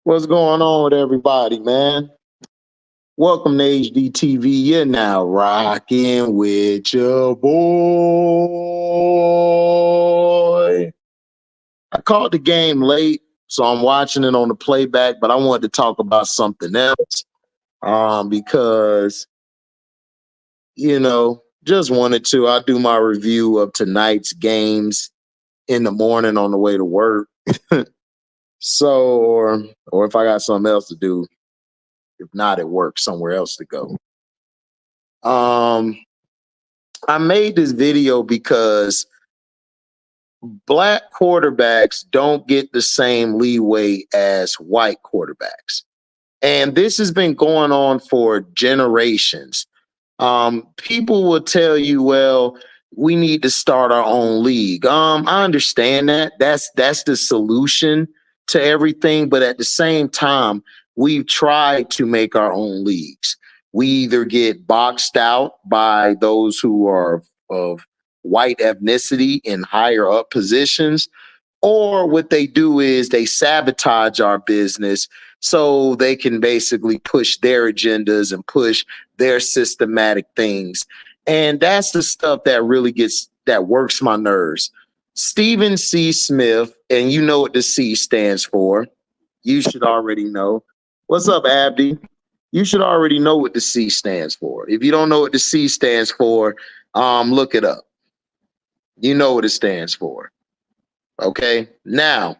What's going on with everybody, man? Welcome to HDiiTV. You're now rocking with your boy. I caught the game late, so I'm watching it on the playback, but I wanted to talk about something else because, just wanted to. I do my review of tonight's games in the morning on the way to work. So, or if I got something else to do, if not at work, somewhere else to go. I made this video because black quarterbacks don't get the same leeway as white quarterbacks. And this has been going on for generations. People will tell you, well, we need to start our own league. I understand that. That's the solution to everything. But at the same time, we've tried to make our own leagues. We either get boxed out by those who are of white ethnicity in higher up positions, or what they do is they sabotage our business so they can basically push their agendas and push their systematic things. And that's the stuff that really works my nerves. Stephen C. Smith, and you know what the C stands for. You should already know. What's up, Abdi? You should already know what the C stands for. If you don't know what the C stands for, look it up. You know what it stands for. Okay. Now,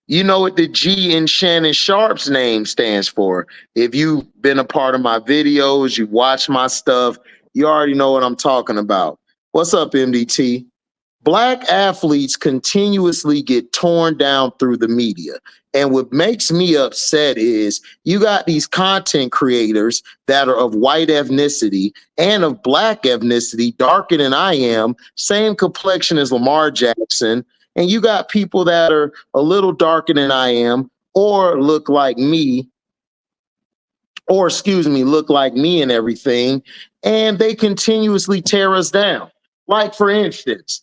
you know what the G in Shannon Sharpe's name stands for. If you've been a part of my videos, you've watched my stuff, you already know what I'm talking about. What's up, MDT? Black athletes continuously get torn down through the media. And what makes me upset is you got these content creators that are of white ethnicity and of black ethnicity, darker than I am, same complexion as Lamar Jackson. And you got people that are a little darker than I am or look like me, look like me and everything. And they continuously tear us down. Like, for instance,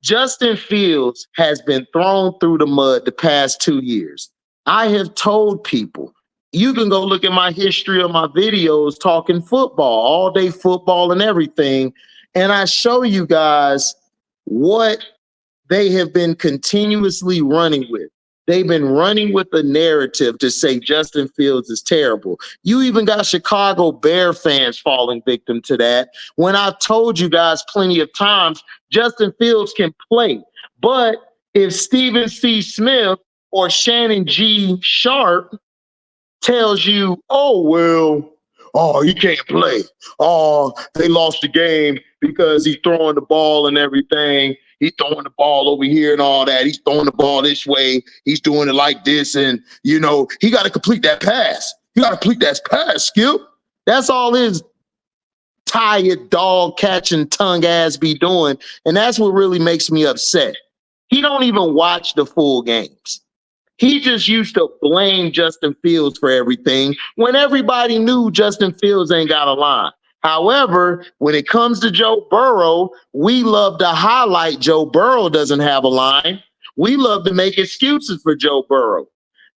Justin Fields has been thrown through the mud the past 2 years. I have told people, you can go look at my history of my videos talking football, all day football and everything. And I show you guys what they have been continuously running with. They've been running with the narrative to say Justin Fields is terrible. You even got Chicago Bear fans falling victim to that. When I've told you guys plenty of times, Justin Fields can play. But if Stephen C. Smith or Shannon G. Sharpe tells you, he can't play. Oh, they lost the game because he's throwing the ball and everything. He's throwing the ball over here and all that. He's throwing the ball this way. He's doing it like this. And, he got to complete that pass. You got to complete that pass, Skip. That's all his tired dog catching tongue ass be doing. And that's what really makes me upset. He don't even watch the full games. He just used to blame Justin Fields for everything when everybody knew Justin Fields ain't got a line. However, when it comes to Joe Burrow, we love to highlight Joe Burrow doesn't have a line. We love to make excuses for Joe Burrow.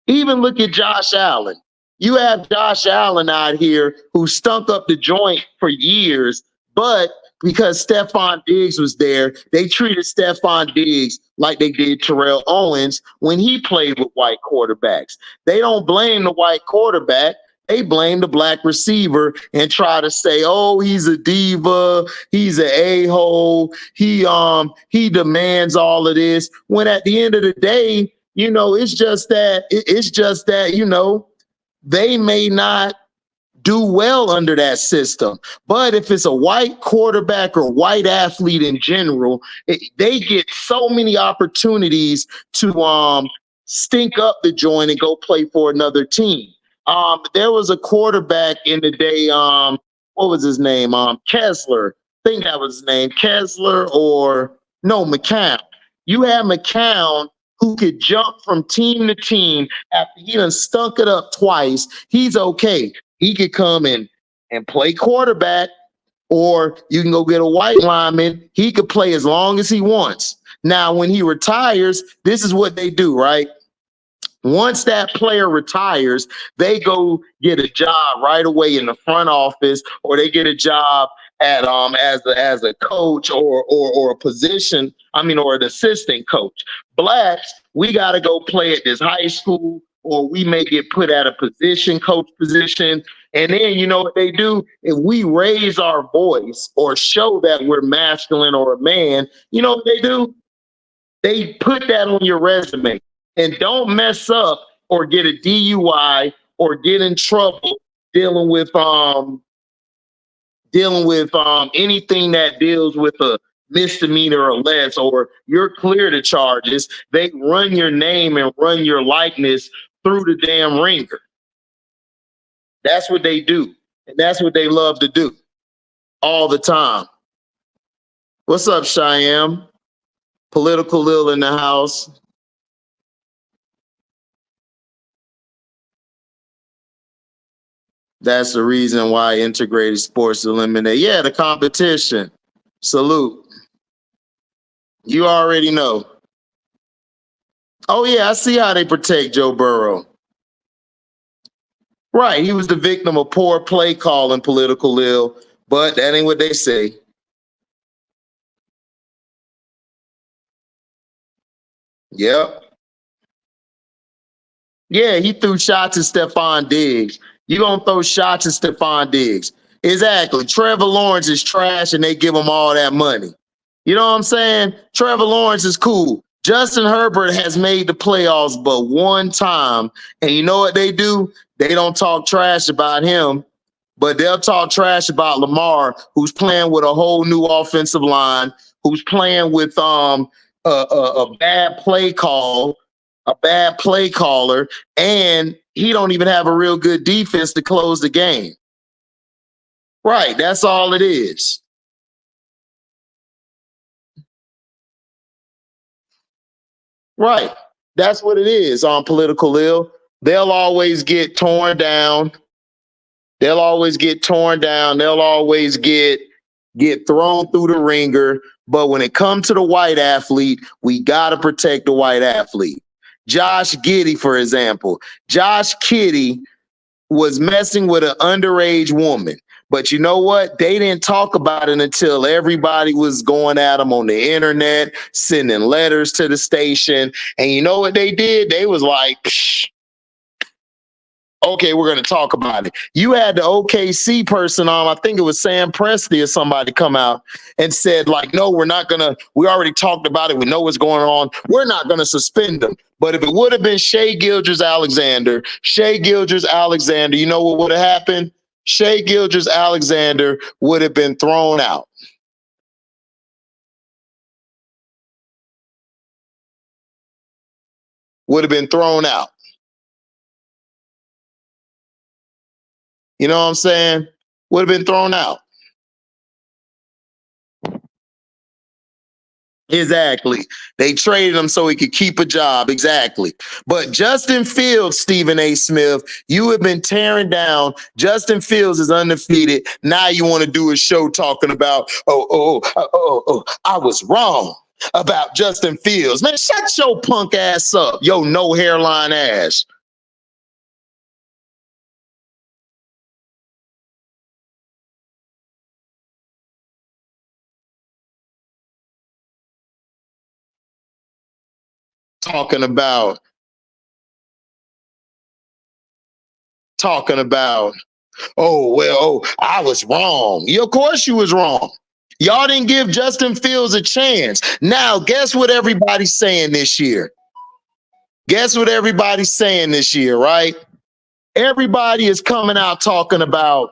Even look at Josh Allen. You have Josh Allen out here who stunk up the joint for years, but because Stephon Diggs was there, they treated Stephon Diggs like they did Terrell Owens when he played with white quarterbacks. They don't blame the white quarterback. They blame the black receiver and try to say, oh, he's a diva, he's an a-hole, he demands all of this. When at the end of the day, it's just that, they may not do well under that system. But if it's a white quarterback or white athlete in general, they get so many opportunities to stink up the joint and go play for another team. There was a quarterback in the day, what was his name? Kessler. I think that was his name. Kessler McCown. You had McCown who could jump from team to team after he done stunk it up twice. He's okay. He could come and play quarterback, or you can go get a white lineman. He could play as long as he wants. Now, when he retires, this is what they do, right? Once that player retires, they go get a job right away in the front office, or they get a job at as a coach or a position. I mean, or an assistant coach. Blacks, we got to go play at this high school, or we may get put at a position, coach position. And then you know what they do? If we raise our voice or show that we're masculine or a man, you know what they do? They put that on your resume. And don't mess up or get a DUI or get in trouble dealing with anything that deals with a misdemeanor or less, or you're clear to charges. They run your name and run your likeness through the damn ringer. That's what they do. And that's what they love to do all the time. What's up, Cheyenne? Political Lil in the house. That's the reason why integrated sports eliminate. Yeah, the competition. Salute. You already know. Oh, yeah, I see how they protect Joe Burrow. Right, he was the victim of poor play calling, Political Lil, but that ain't what they say. Yep. Yeah, he threw shots at Stephon Diggs. You gonna throw shots at Stephon Diggs. Exactly. Trevor Lawrence is trash and they give him all that money. You know what I'm saying? Trevor Lawrence is cool. Justin Herbert has made the playoffs but one time. And you know what they do? They don't talk trash about him, but they'll talk trash about Lamar, who's playing with a whole new offensive line, who's playing with a bad play call, a bad play caller, and he don't even have a real good defense to close the game. Right, that's all it is. Right, that's what it is on Political Ill. They'll always get torn down. They'll always get torn down. They'll always get thrown through the ringer. But when it comes to the white athlete, we got to protect the white athlete. Josh Giddey, for example. Josh Giddey was messing with an underage woman. But you know what? They didn't talk about it until everybody was going at him on the internet, sending letters to the station. And you know what they did? They was like, psh, okay, we're going to talk about it. You had the OKC person on, I think it was Sam Presti or somebody come out and said, like, no, we're not going to, we already talked about it. We know what's going on. We're not going to suspend them. But if it would have been Shai Gilgeous-Alexander, you know what would have happened? Shai Gilgeous-Alexander would have been thrown out. Would have been thrown out. You know what I'm saying? Would have been thrown out. Exactly. They traded him so he could keep a job. Exactly. But Justin Fields, Stephen A. Smith, you have been tearing down. Justin Fields is undefeated. Now you want to do a show talking about, I was wrong about Justin Fields. Man, shut your punk ass up. Yo, no hairline ass. Talking about, I was wrong. Yeah, of course you was wrong. Y'all didn't give Justin Fields a chance. Now, guess what everybody's saying this year? Guess what everybody's saying this year, right? Everybody is coming out talking about,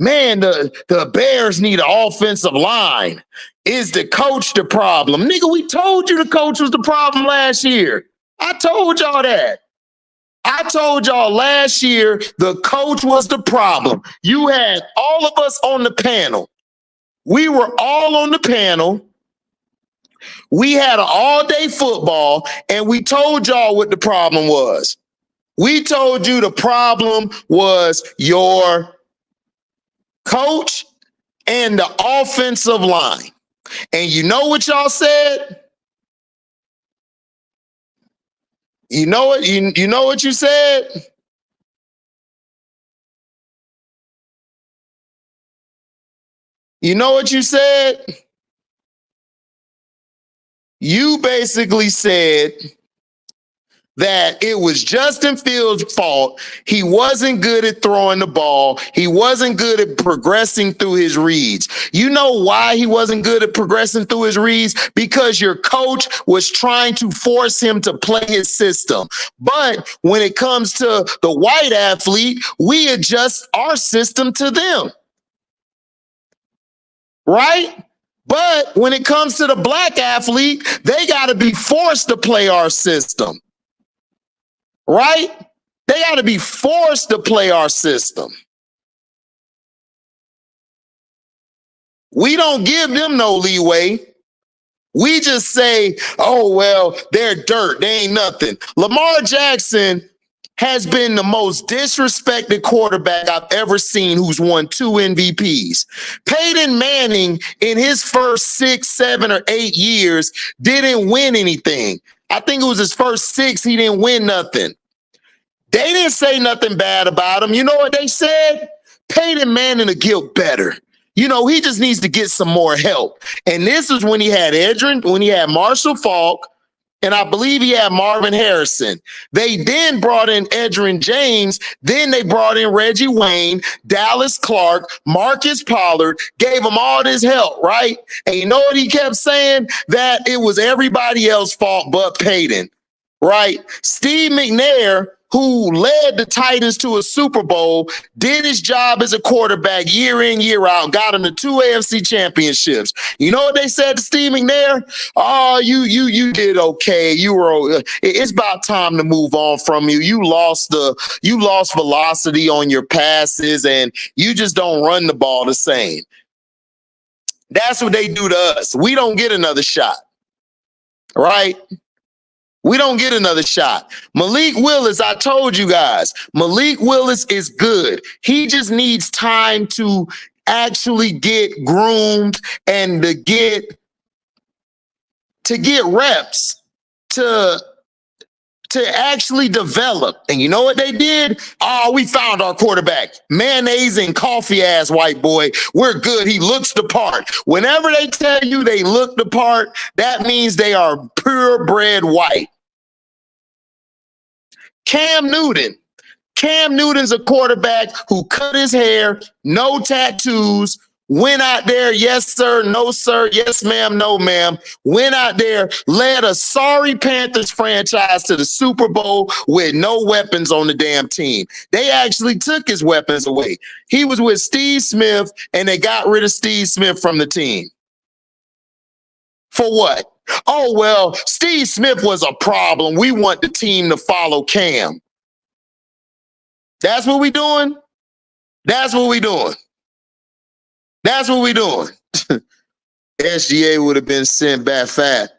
man, the Bears need an offensive line. Is the coach the problem? Nigga, we told you the coach was the problem last year. I told y'all that. I told y'all last year the coach was the problem. You had all of us on the panel. We were all on the panel. We had an all-day football, and we told y'all what the problem was. We told you the problem was your coach and the offensive line. And you know what y'all said? You know what? You know what you said? You know what you said? You basically said that it was Justin Fields' fault. He wasn't good at throwing the ball. He wasn't good at progressing through his reads. You know why he wasn't good at progressing through his reads? Because your coach was trying to force him to play his system. But when it comes to the white athlete, we adjust our system to them. Right? But when it comes to the black athlete, they got to be forced to play our system. Right? They got to be forced to play our system. We don't give them no leeway. We just say, oh, well, they're dirt. They ain't nothing. Lamar Jackson has been the most disrespected quarterback I've ever seen who's won 2 MVPs. Peyton Manning, in his first 6, 7, or 8 years, didn't win anything. I think it was his first 6, he didn't win nothing. They didn't say nothing bad about him. You know what they said? Peyton Manning will get better. You know, he just needs to get some more help. And this is when he had when he had Marshall Faulk, and I believe he had Marvin Harrison. They then brought in Edgerrin James. Then they brought in Reggie Wayne, Dallas Clark, Marcus Pollard, gave him all this help, right? And you know what he kept saying? That it was everybody else's fault but Peyton, right? Steve McNair, who led the Titans to a Super Bowl, did his job as a quarterback year in, year out, got him to 2 AFC championships. You know what they said to Steve McNair? Oh, you did okay. You were. It's about time to move on from you. You lost velocity on your passes, and you just don't run the ball the same. That's what they do to us. We don't get another shot, right? We don't get another shot. Malik Willis, I told you guys, Malik Willis is good. He just needs time to actually get groomed and to get reps to actually develop. And you know what they did? Oh, we found our quarterback. Mayonnaise and coffee ass white boy. We're good. He looks the part. Whenever they tell you they look the part, that means they are purebred white. Cam Newton's a quarterback who cut his hair, no tattoos, went out there, yes, sir, no, sir, yes, ma'am, no, ma'am, went out there, led a sorry Panthers franchise to the Super Bowl with no weapons on the damn team. They actually took his weapons away. He was with Steve Smith, and they got rid of Steve Smith from the team. For what? Oh, well, Steve Smith was a problem. We want the team to follow Cam. That's what we doing? That's what we doing. That's what we doing. SGA would have been sent back fat.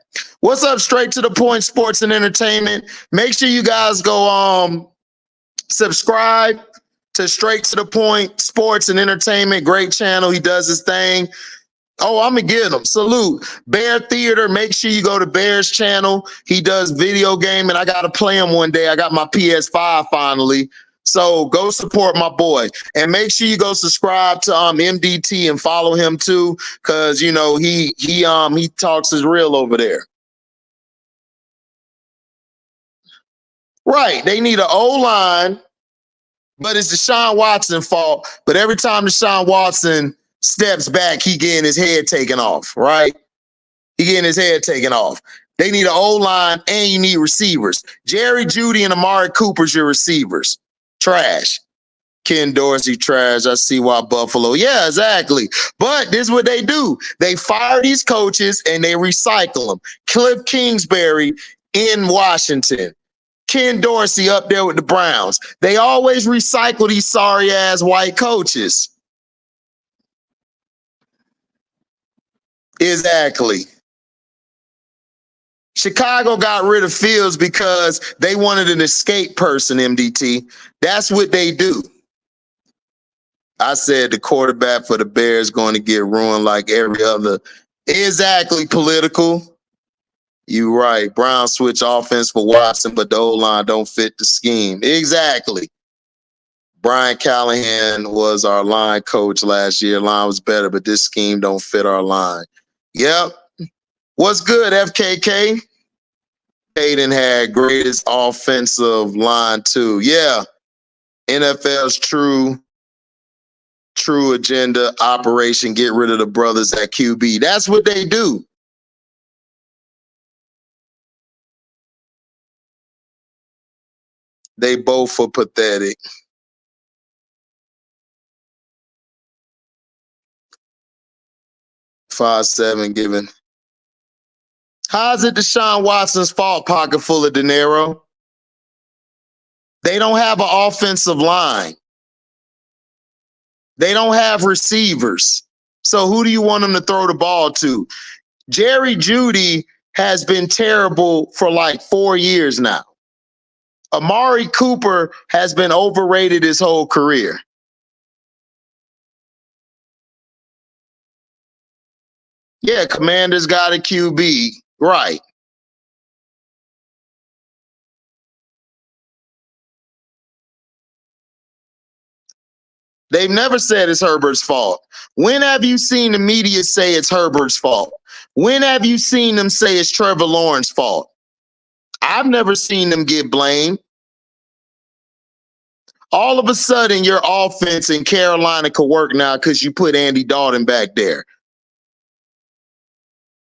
What's up, Straight to the Point Sports and Entertainment? Make sure you guys go subscribe to Straight to the Point Sports and Entertainment. Great channel. He does his thing. Oh, I'm going to get him. Salute. Bear Theater. Make sure you go to Bear's channel. He does video game, and I got to play him one day. I got my PS5 finally. So go support my boy. And make sure you go subscribe to MDT and follow him too, because, you know, he talks his real over there. Right. They need an O-line, but it's Deshaun Watson's fault. But every time Deshaun Watson steps back, he getting his head taken off, right? He getting his head taken off. They need an O-line, and you need receivers. Jerry Jeudy and Amari Cooper's your receivers. Trash. Ken Dorsey, trash. I see why Buffalo. Yeah, exactly. But this is what they do. They fire these coaches, and they recycle them. Cliff Kingsbury in Washington. Ken Dorsey up there with the Browns. They always recycle these sorry-ass white coaches. Exactly. Chicago got rid of Fields because they wanted an escape person, MDT. That's what they do. I said the quarterback for the Bears going to get ruined like every other. Exactly, political. You right. Brown switch offense for Watson, but the O-line don't fit the scheme. Exactly. Brian Callahan was our line coach last year. Line was better, but this scheme don't fit our line. Yep. What's good, FKK? Hayden had greatest offensive line too. Yeah. NFL's true agenda operation, get rid of the brothers at QB. That's what they do. They both are pathetic. Five, 7 given. How's it Deshaun Watson's fault, pocket full of dinero? They don't have an offensive line. They don't have receivers. So who do you want them to throw the ball to? Jerry Jeudy has been terrible for like 4 years now. Amari Cooper has been overrated his whole career. Yeah, Commanders got a QB. Right. They've never said it's Herbert's fault. When have you seen the media say it's Herbert's fault? When have you seen them say it's Trevor Lawrence's fault? I've never seen them get blamed. All of a sudden, your offense in Carolina could work now because you put Andy Dalton back there.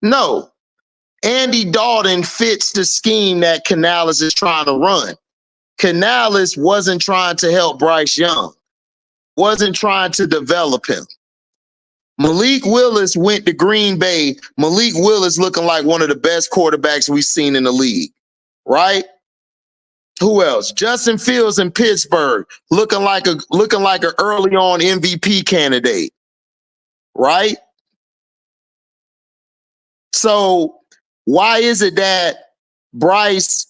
No. Andy Dalton fits the scheme that Canales is trying to run. Canales wasn't trying to help Bryce Young, wasn't trying to develop him. Malik Willis went to Green Bay. Malik Willis looking like one of the best quarterbacks we've seen in the league, right? Who else? Justin Fields in Pittsburgh, looking like an early on MVP candidate, right? So why is it that Bryce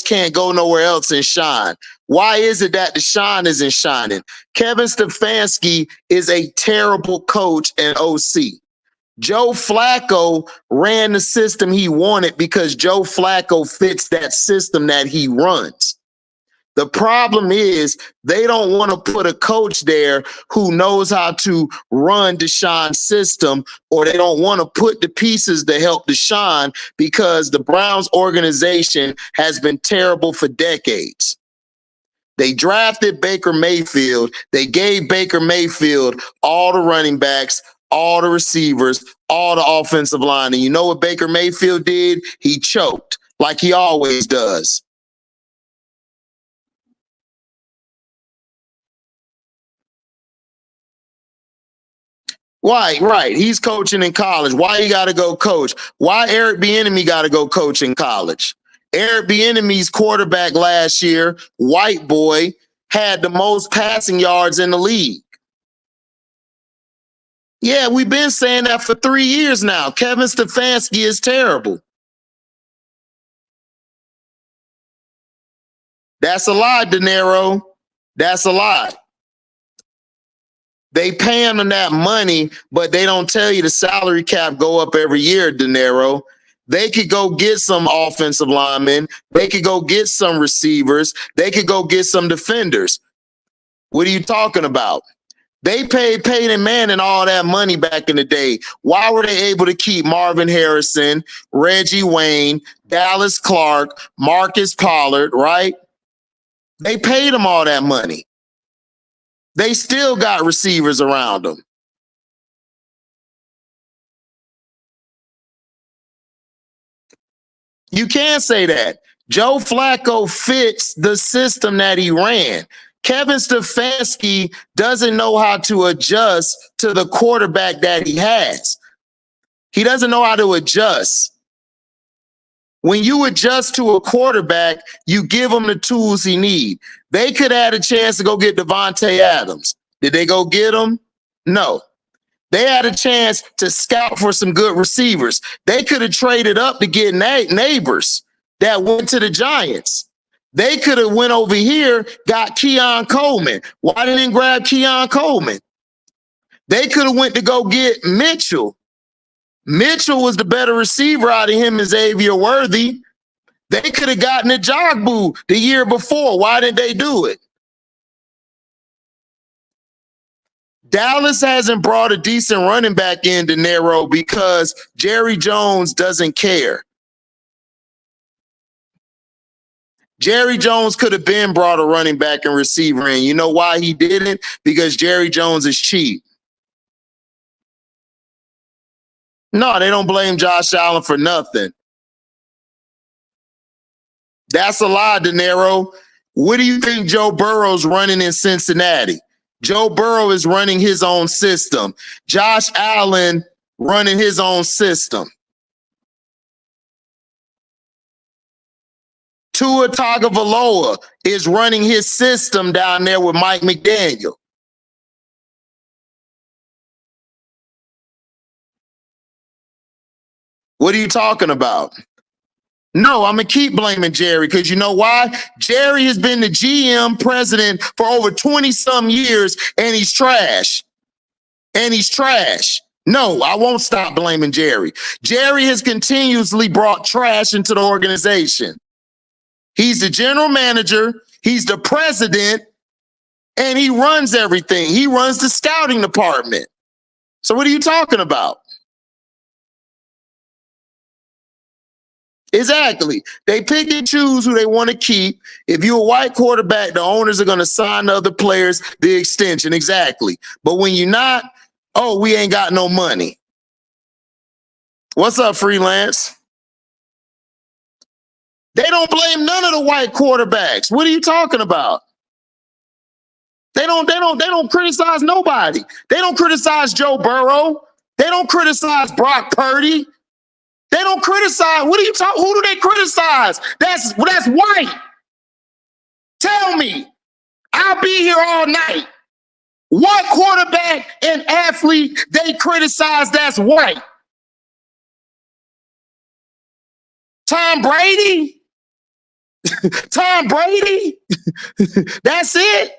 can't go nowhere else and shine? Why is it that Deshaun isn't shining? Kevin Stefanski is a terrible coach and OC. Joe Flacco ran the system he wanted because Joe Flacco fits that system that he runs. The problem is they don't want to put a coach there who knows how to run Deshaun's system, or they don't want to put the pieces to help Deshaun because the Browns organization has been terrible for decades. They drafted Baker Mayfield. They gave Baker Mayfield all the running backs, all the receivers, all the offensive line. And you know what Baker Mayfield did? He choked like he always does. Why? Right. He's coaching in college. Why he got to go coach? Why Eric Bieniemy got to go coach in college? Eric Bieniemy's quarterback last year, white boy, had the most passing yards in the league. Yeah, we've been saying that for 3 years now. Kevin Stefanski is terrible. That's a lie, De Niro. That's a lie. They pay him that money, but they don't tell you the salary cap go up every year, De Niro. They could go get some offensive linemen. They could go get some receivers. They could go get some defenders. What are you talking about? They paid Peyton Manning all that money back in the day. Why were they able to keep Marvin Harrison, Reggie Wayne, Dallas Clark, Marcus Pollard, right? They paid them all that money. They still got receivers around them. You can't say that. Joe Flacco fits the system that he ran. Kevin Stefanski doesn't know how to adjust to the quarterback that he has. He doesn't know how to adjust. When you adjust to a quarterback, you give him the tools he needs. They could have had a chance to go get Devontae Adams. Did they go get him? No. They had a chance to scout for some good receivers. They could have traded up to get neighbors that went to the Giants. They could have went over here, got Keon Coleman. Why didn't they grab Keon Coleman? They could have went to go get Mitchell. Mitchell was the better receiver out of him and Xavier Worthy. They could have gotten a Jogbu the year before. Why didn't they do it? Dallas hasn't brought a decent running back in De Niro because Jerry Jones doesn't care. Jerry Jones could have been brought a running back and receiver in. You know why he didn't? Because Jerry Jones is cheap. No, they don't blame Josh Allen for nothing. That's a lie, De Niro. What do you think Joe Burrow's running in Cincinnati? Joe Burrow is running his own system. Josh Allen running his own system. Tua Tagovailoa is running his system down there with Mike McDaniel. What are you talking about? No, I'm going to keep blaming Jerry because you know why? Jerry has been the GM president for over 20-some years, and he's trash. And he's trash. No, I won't stop blaming Jerry. Jerry has continuously brought trash into the organization. He's the general manager, he's the president, and he runs everything. He runs the scouting department. So what are you talking about? Exactly. They pick and choose who they want to keep. If you're a white quarterback, the owners are going to sign the other players the extension. Exactly. But when you're not, oh, we ain't got no money. What's up, Freelance? They don't blame none of the white quarterbacks. What are you talking about? They don't criticize nobody. They don't criticize Joe Burrow. They don't criticize Brock Purdy. They don't criticize. What are you talking? Who do they criticize? That's white. Tell me. I'll be here all night. What quarterback and athlete they criticize that's white? Tom Brady? Tom Brady? That's it?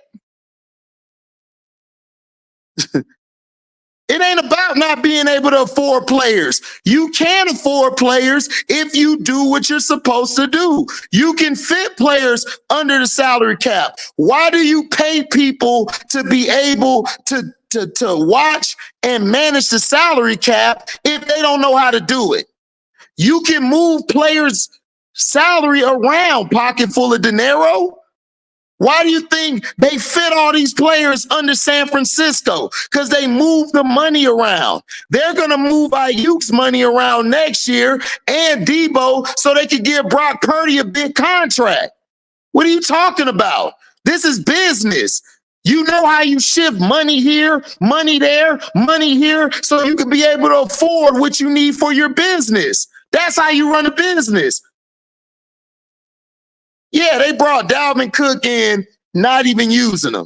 It ain't about not being able to afford players. You can afford players if you do what you're supposed to do. You can fit players under the salary cap. Why do you pay people to be able to watch and manage the salary cap if they don't know how to do it? You can move players' salary around, pocket full of dinero. Why do you think they fit all these players under San Francisco? Because they move the money around. They're going to move Ayuk's money around next year and Debo so they could give Brock Purdy a big contract. What are you talking about? This is business. You know how you shift money here, money there, money here, so you can be able to afford what you need for your business. That's how you run a business. Yeah, they brought Dalvin Cook in, not even using them.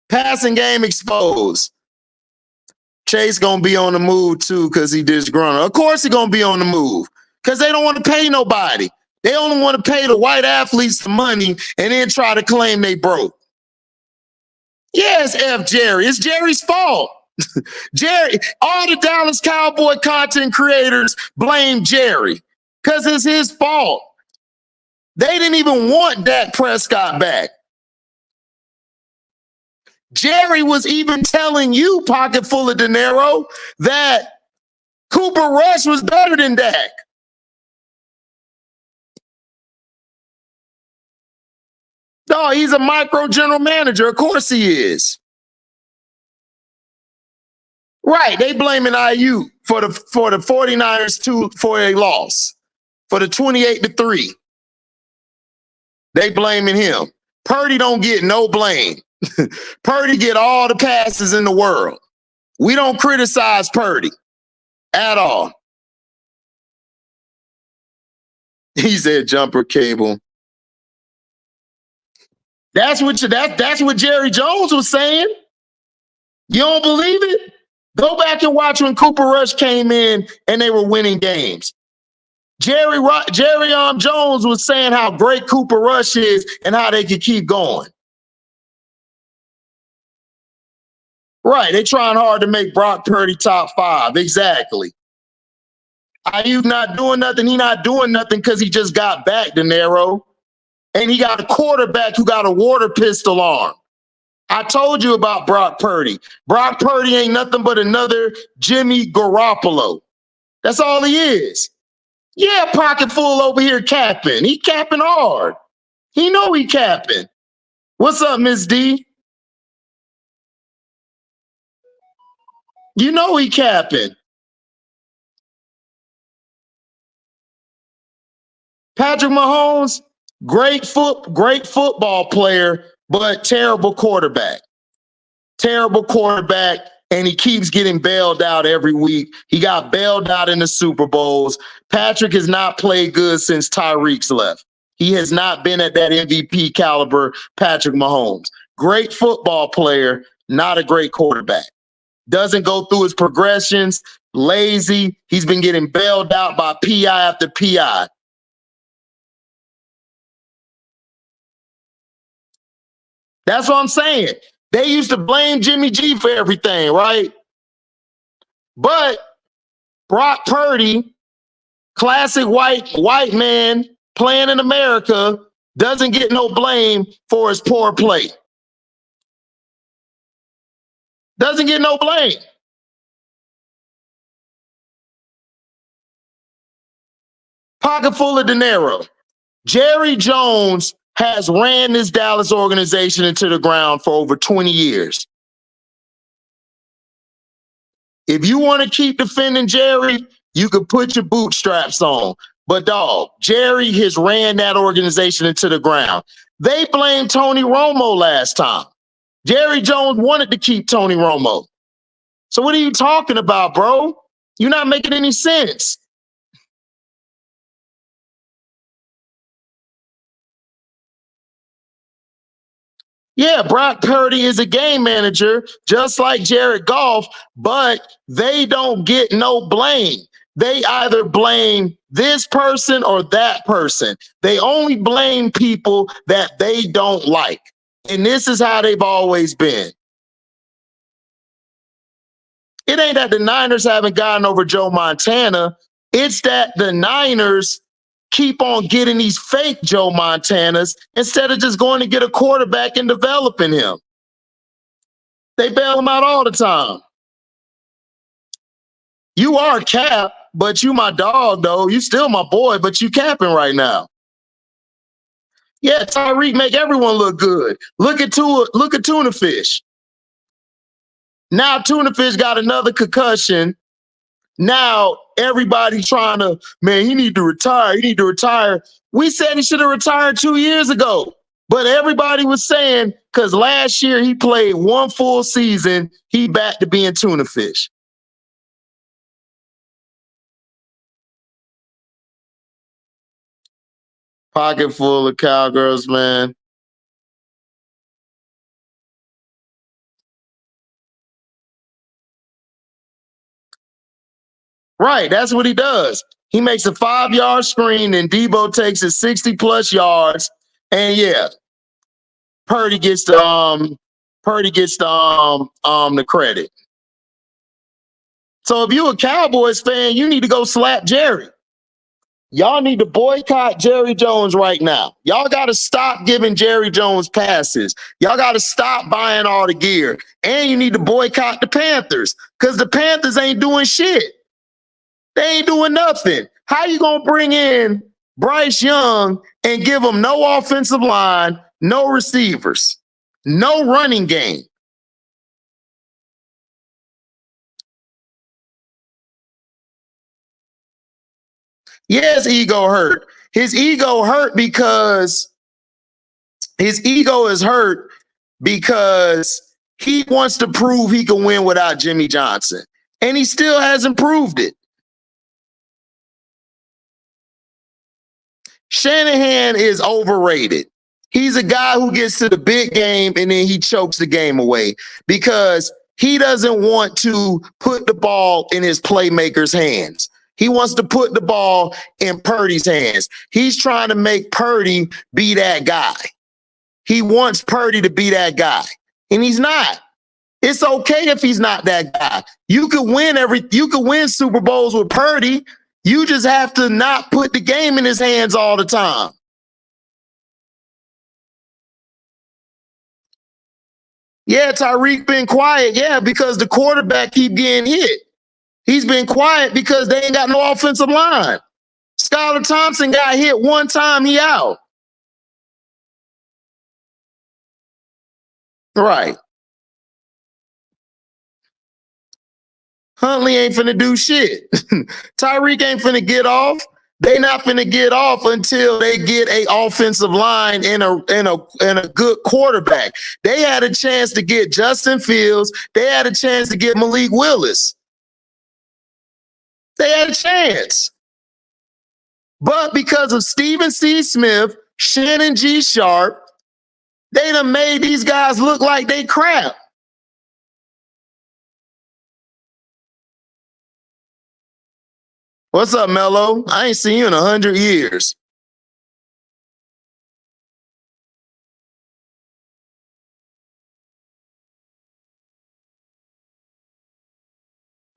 Passing game exposed. Chase gonna be on the move too because he disgruntled. Of course he gonna be on the move because they don't want to pay nobody. They only want to pay the white athletes the money and then try to claim they broke. Yeah, it's F Jerry. It's Jerry's fault. Jerry, all the Dallas Cowboy content creators blame Jerry because it's his fault. They didn't even want Dak Prescott back. Jerry was even telling you, pocket full of dinero, that Cooper Rush was better than Dak. No, he's a micro general manager. Of course he is. Right, they blaming IU for the 49ers for a loss, for the 28-3. They blaming him. Purdy don't get no blame. Purdy get all the passes in the world. We don't criticize Purdy at all. He said jumper cable. That's what Jerry Jones was saying. You don't believe it? Go back and watch when Cooper Rush came in and they were winning games. Jerry Jones was saying how great Cooper Rush is and how they could keep going. Right. They're trying hard to make Brock Purdy top 5. Exactly. Ayuk not doing nothing. He not doing nothing because he just got back, De Niro. And he got a quarterback who got a water pistol arm. I told you about Brock Purdy. Brock Purdy ain't nothing but another Jimmy Garoppolo. That's all he is. Yeah, pocket full over here capping. He capping hard. He know he capping. What's up, Miss D? You know he capping. Patrick Mahomes, great football player, but terrible quarterback. Terrible quarterback, and he keeps getting bailed out every week. He got bailed out in the Super Bowls. Patrick has not played good since Tyreek's left. He has not been at that MVP caliber, Patrick Mahomes. Great football player, not a great quarterback. Doesn't go through his progressions, lazy. He's been getting bailed out by PI after PI. That's what I'm saying. They used to blame Jimmy G for everything, right? But Brock Purdy, classic white man playing in America, doesn't get no blame for his poor play. Doesn't get no blame. Pocket full of dinero. Jerry Jones has ran this Dallas organization into the ground for over 20 years. If you want to keep defending Jerry, you can put your bootstraps on. But dog, Jerry has ran that organization into the ground. They blamed Tony Romo last time. Jerry Jones wanted to keep Tony Romo. So what are you talking about, bro? You're not making any sense. Yeah, Brock Purdy is a game manager, just like Jared Goff, but they don't get no blame. They either blame this person or that person. They only blame people that they don't like. And this is how they've always been. It ain't that the Niners haven't gotten over Joe Montana. It's that the Niners keep on getting these fake Joe Montanas instead of just going to get a quarterback and developing him. They bail him out all the time. You are Cap, but you my dog, though. You still my boy, but you capping right now. Yeah, Tyreek make everyone look good. Look at Tuna Fish. Now Tuna Fish got another concussion. Now everybody trying to, man, he need to retire. He need to retire. We said he should have retired 2 years ago. But everybody was saying, because last year he played one full season, he back to being Tuna Fish. Pocket full of cowgirls, man. Right, that's what he does. He makes a 5-yard screen, and Debo takes it 60+ yards, and yeah, Purdy gets the credit. So if you're a Cowboys fan, you need to go slap Jerry. Y'all need to boycott Jerry Jones right now. Y'all got to stop giving Jerry Jones passes. Y'all got to stop buying all the gear. And you need to boycott the Panthers because the Panthers ain't doing shit. They ain't doing nothing. How you going to bring in Bryce Young and give him no offensive line, no receivers, no running game? Yeah, his ego hurt. His ego hurt because he wants to prove he can win without Jimmy Johnson. And he still hasn't proved it. Shanahan is overrated. He's a guy who gets to the big game and then he chokes the game away because he doesn't want to put the ball in his playmakers' hands. He wants to put the ball in Purdy's hands. He's trying to make Purdy be that guy. He wants Purdy to be that guy, and he's not. It's okay if he's not that guy. You could win Super Bowls with Purdy. You just have to not put the game in his hands all the time. Yeah, Tyreek been quiet. Yeah, because the quarterback keep getting hit. He's been quiet because they ain't got no offensive line. Skylar Thompson got hit one time, he out. Right. Huntley ain't finna do shit. Tyreek ain't finna get off. They not finna get off until they get a offensive line and a good quarterback. They had a chance to get Justin Fields. They had a chance to get Malik Willis. They had a chance. But because of Stephen C. Smith, Shannon G. Sharpe, they done made these guys look like they crap. What's up, Mello? I ain't seen you in 100 years.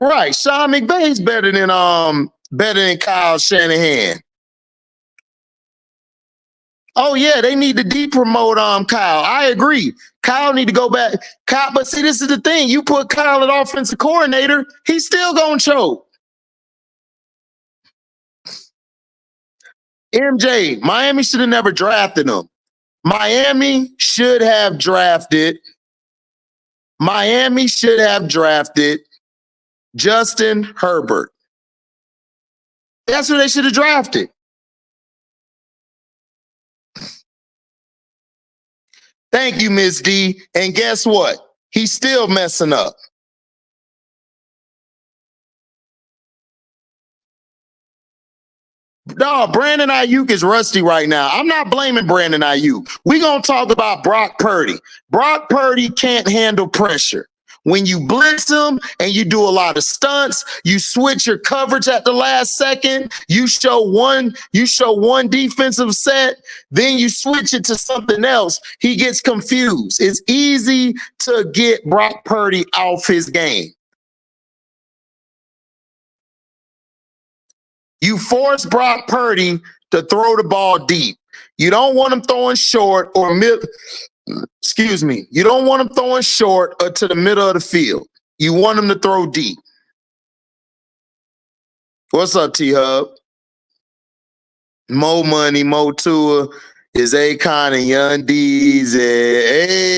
Right. Sean McVay's better than Kyle Shanahan. Oh, yeah, they need to de-promote Kyle. I agree. Kyle need to go back. Kyle, but see, this is the thing. You put Kyle at offensive coordinator, he's still gonna choke. MJ, Miami should have never drafted him. Miami should have drafted Justin Herbert. That's who they should have drafted. Thank you, Miss D. And guess what? He's still messing up. No, Brandon Ayuk is rusty right now. I'm not blaming Brandon Ayuk. We're going to talk about Brock Purdy. Brock Purdy can't handle pressure. When you blitz him and you do a lot of stunts, you switch your coverage at the last second, you show one defensive set, then you switch it to something else, he gets confused. It's easy to get Brock Purdy off his game. You force Brock Purdy to throw the ball deep. You don't want him throwing short or mid. Excuse me. You don't want him throwing short or to the middle of the field. You want him to throw deep. What's up, T-Hub? Mo Money, Mo Tua is Akon and Young D's. Hey.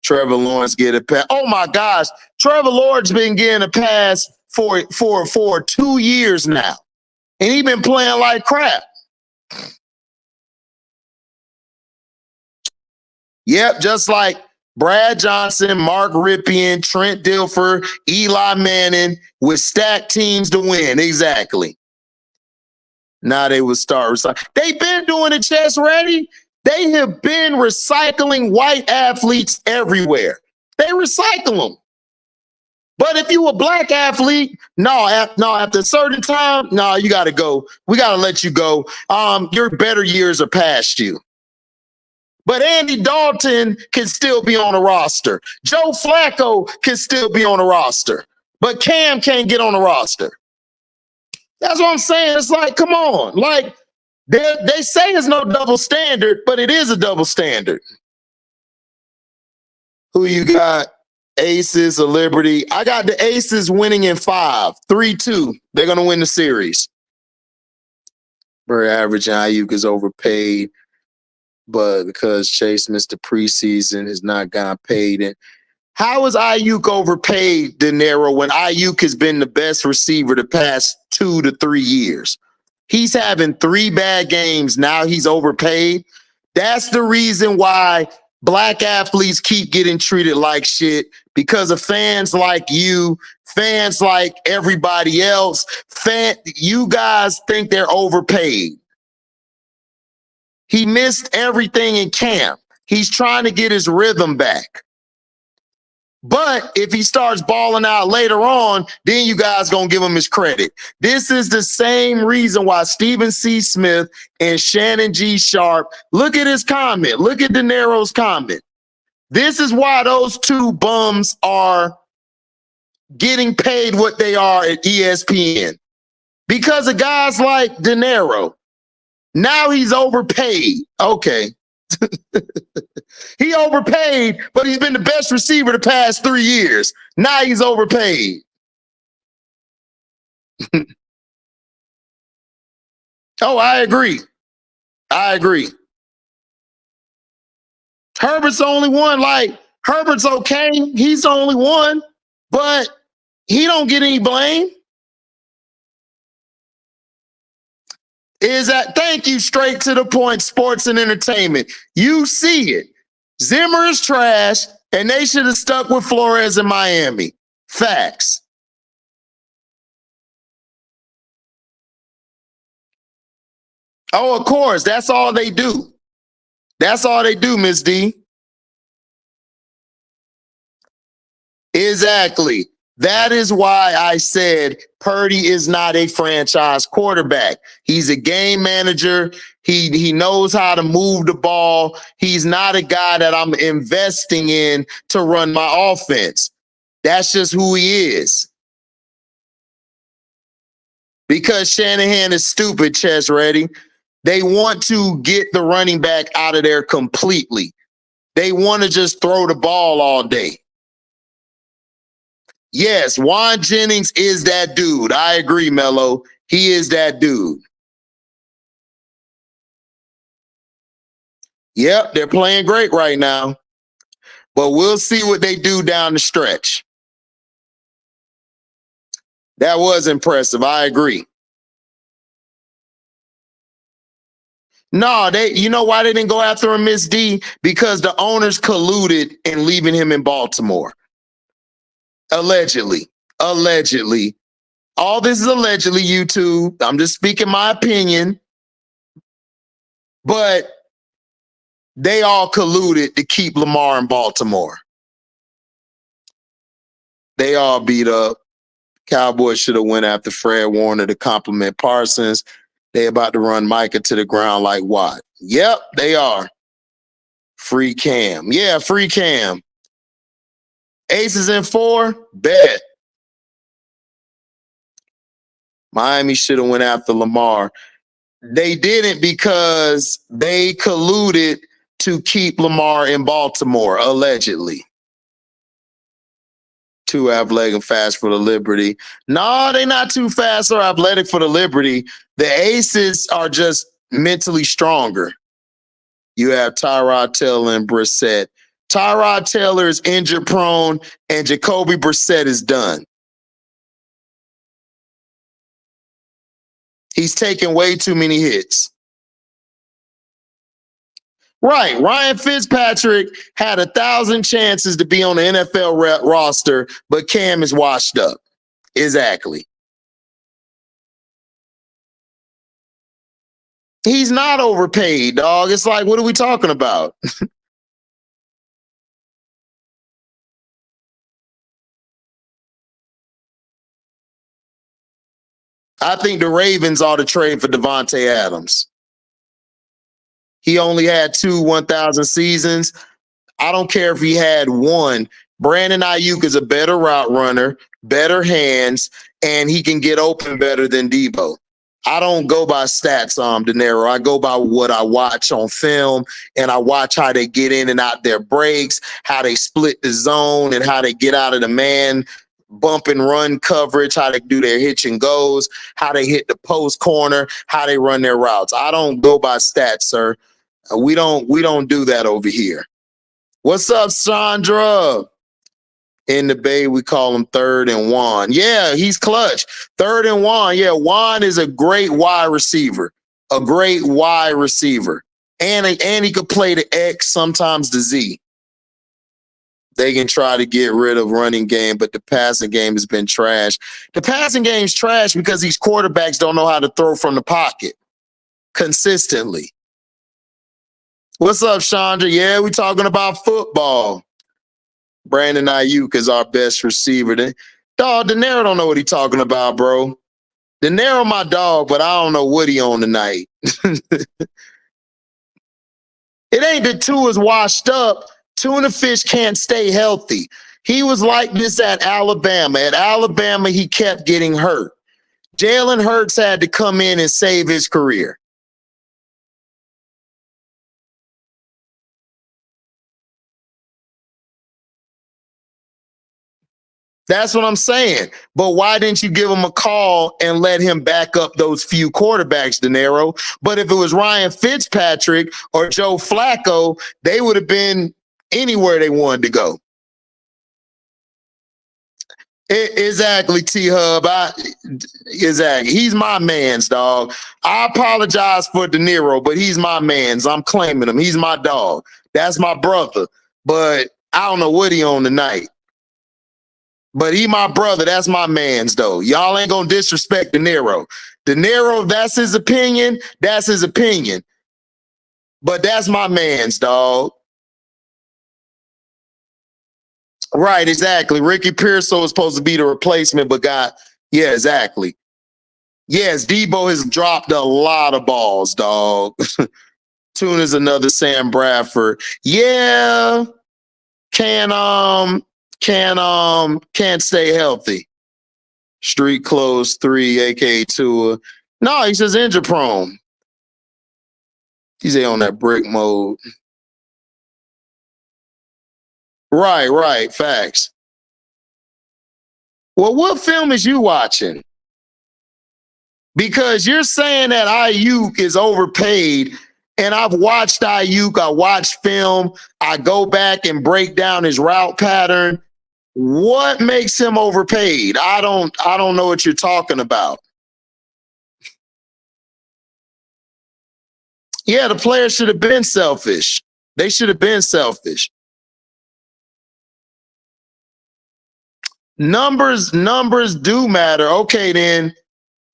Trevor Lawrence get a pass. Oh my gosh. Trevor Lawrence been getting a pass for 2 years now. And he been playing like crap. Yep, just like Brad Johnson, Mark Ripien, Trent Dilfer, Eli Manning with stacked teams to win. Exactly. Now they would start recycling. They've been doing it, Chess Ready. They have been recycling white athletes everywhere. They recycle them. But if you a black athlete, after a certain time, you got to go. We got to let you go. Your better years are past you. But Andy Dalton can still be on the roster. Joe Flacco can still be on the roster. But Cam can't get on the roster. That's what I'm saying. It's like, come on. Like, they say it's no double standard, but it is a double standard. Who you got? Aces or Liberty? I got the Aces winning in 5, 3-2. They're going to win the series. Very average Ayuk is overpaid, but because Chase missed the preseason, has not got paid. And how is Ayuk overpaid, De Niro, when Ayuk has been the best receiver the past 2 to 3 years? He's having 3 bad games. Now he's overpaid. That's the reason why black athletes keep getting treated like shit, because of fans like you, fans like everybody else. You guys think they're overpaid. He missed everything in camp. He's trying to get his rhythm back. But if he starts balling out later on, then you guys going to give him his credit. This is the same reason why Stephen C. Smith and Shannon G. Sharpe, look at his comment. Look at De Niro's comment. This is why those two bums are getting paid what they are at ESPN. Because of guys like De Niro. Now he's overpaid. Okay. He overpaid, but he's been the best receiver the past 3 years. Now he's overpaid. Oh, I agree. I agree. Herbert's the only one. Like, Herbert's okay. He's the only one, but he don't get any blame. Is that, thank you, straight to the point, sports and entertainment. You see it. Zimmer is trash, and they should have stuck with Flores in Miami. Facts. Oh, of course. That's all they do. That's all they do, Miss D. Exactly. That is why I said Purdy is not a franchise quarterback. He's a game manager. He knows how to move the ball. He's not a guy that I'm investing in to run my offense. That's just who he is. Because Shanahan is stupid, Chess Ready. They want to get the running back out of there completely. They want to just throw the ball all day. Yes, Juan Jennings is that dude. I agree, Mello. He is that dude. Yep, they're playing great right now. But we'll see what they do down the stretch. That was impressive. I agree. No, you know why they didn't go after him, Miss D? Because the owners colluded in leaving him in Baltimore. Allegedly. Allegedly. All this is allegedly, YouTube. I'm just speaking my opinion. But they all colluded to keep Lamar in Baltimore. They all beat up. Cowboys should have went after Fred Warner to compliment Parsons. They about to run Micah to the ground like what? Yep, they are. Free Cam. Yeah, free Cam. Aces in 4? Bet. Miami should have went after Lamar. They didn't because they colluded to keep Lamar in Baltimore, allegedly. Too athletic and fast for the Liberty. No, they're not too fast or athletic for the Liberty. The Aces are just mentally stronger. You have Tyrod Taylor and Brissett. Tyrod Taylor is injury prone and Jacoby Brissett is done. He's taking way too many hits. Right. Ryan Fitzpatrick had 1,000 chances to be on the NFL roster, but Cam is washed up. Exactly. He's not overpaid, dog. It's like, what are we talking about? I think the Ravens ought to trade for Devontae Adams. He only had 2 1,000 seasons. I don't care if he had one. Brandon Ayuk is a better route runner, better hands, and he can get open better than Debo. I don't go by stats, De Niro. I go by what I watch on film, and I watch how they get in and out their breaks, how they split the zone, and how they get out of the man bump and run coverage, how they do their hitch and goes, how they hit the post corner, how they run their routes. I don't go by stats, sir. We don't do that over here. What's up, Sandra? In the Bay, we call him Third and Juan. Yeah, he's clutch. Third and Juan. Yeah, Juan is a great wide receiver. A great wide receiver. And he could play the X, sometimes the Z. They can try to get rid of running game, but the passing game has been trash. The passing game's trash because these quarterbacks don't know how to throw from the pocket consistently. What's up, Chandra? Yeah, we talking about football. Brandon Ayuk is our best receiver. Dog, De Niro don't know what he talking about, bro. De Niro my dog, but I don't know what he on tonight. It ain't that Tua is washed up. Tuna fish can't stay healthy. He was like this at Alabama. At Alabama, he kept getting hurt. Jalen Hurts had to come in and save his career. That's what I'm saying. But why didn't you give him a call and let him back up those few quarterbacks, De Niro? But if it was Ryan Fitzpatrick or Joe Flacco, they would have been anywhere they wanted to go. Exactly, T-Hub. Exactly. He's my man's, dog. I apologize for De Niro, but he's my man's. I'm claiming him. He's my dog. That's my brother. But I don't know what he on tonight. But he my brother. That's my man's, though. Y'all ain't going to disrespect De Niro. De Niro, that's his opinion. That's his opinion. But that's my man's, dog. Right, exactly. Ricky Pearsall was supposed to be the replacement, but yeah, exactly. Yes, Debo has dropped a lot of balls, dog. Tuna's another Sam Bradford. Yeah, can't stay healthy. Street clothes 3, aka Tua. No, he says injury prone. He's on that brick mode. Right, facts. Well, what film is you watching? Because you're saying that Ayuk is overpaid, and I've watched Ayuk, I watched film, I go back and break down his route pattern. What makes him overpaid? I don't know what you're talking about. Yeah, the players should have been selfish. They should have been selfish. Numbers do matter. Okay, then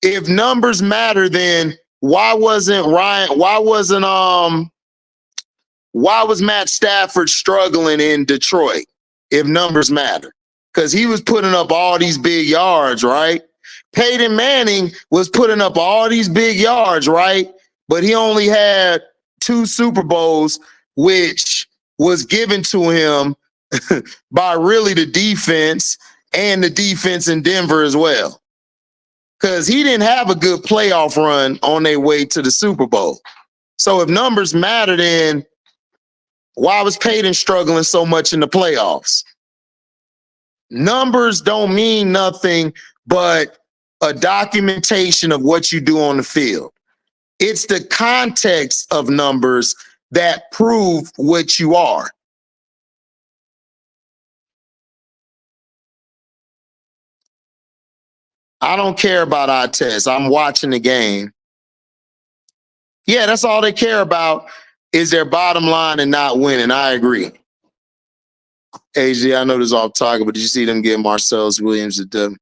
if numbers matter, then why was Matt Stafford struggling in Detroit if numbers matter? Because he was putting up all these big yards, right? Peyton Manning was putting up all these big yards, right? But he only had 2 Super Bowls, which was given to him by really the defense and the defense in Denver as well. Because he didn't have a good playoff run on their way to the Super Bowl. So if numbers matter, then why was Peyton struggling so much in the playoffs? Numbers don't mean nothing but a documentation of what you do on the field. It's the context of numbers that prove what you are. I don't care about eye tests. I'm watching the game. Yeah, that's all they care about is their bottom line and not winning. I agree. AJ, I know this is off target, but did you see them get Marcellus Williams at them?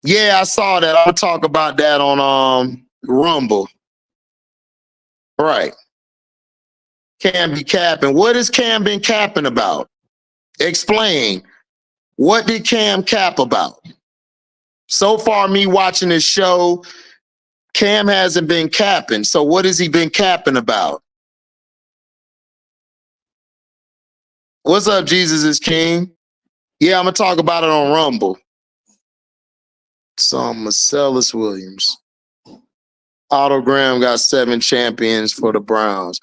Yeah, I saw that. I'll talk about that on Rumble. Right. Cam be capping. What has Cam been capping about? Explain. What did Cam cap about? So far, me watching this show, Cam hasn't been capping. So what has he been capping about? What's up, Jesus is King? Yeah, I'm going to talk about it on Rumble. So Marcellus Williams. Otto Graham got 7 champions for the Browns.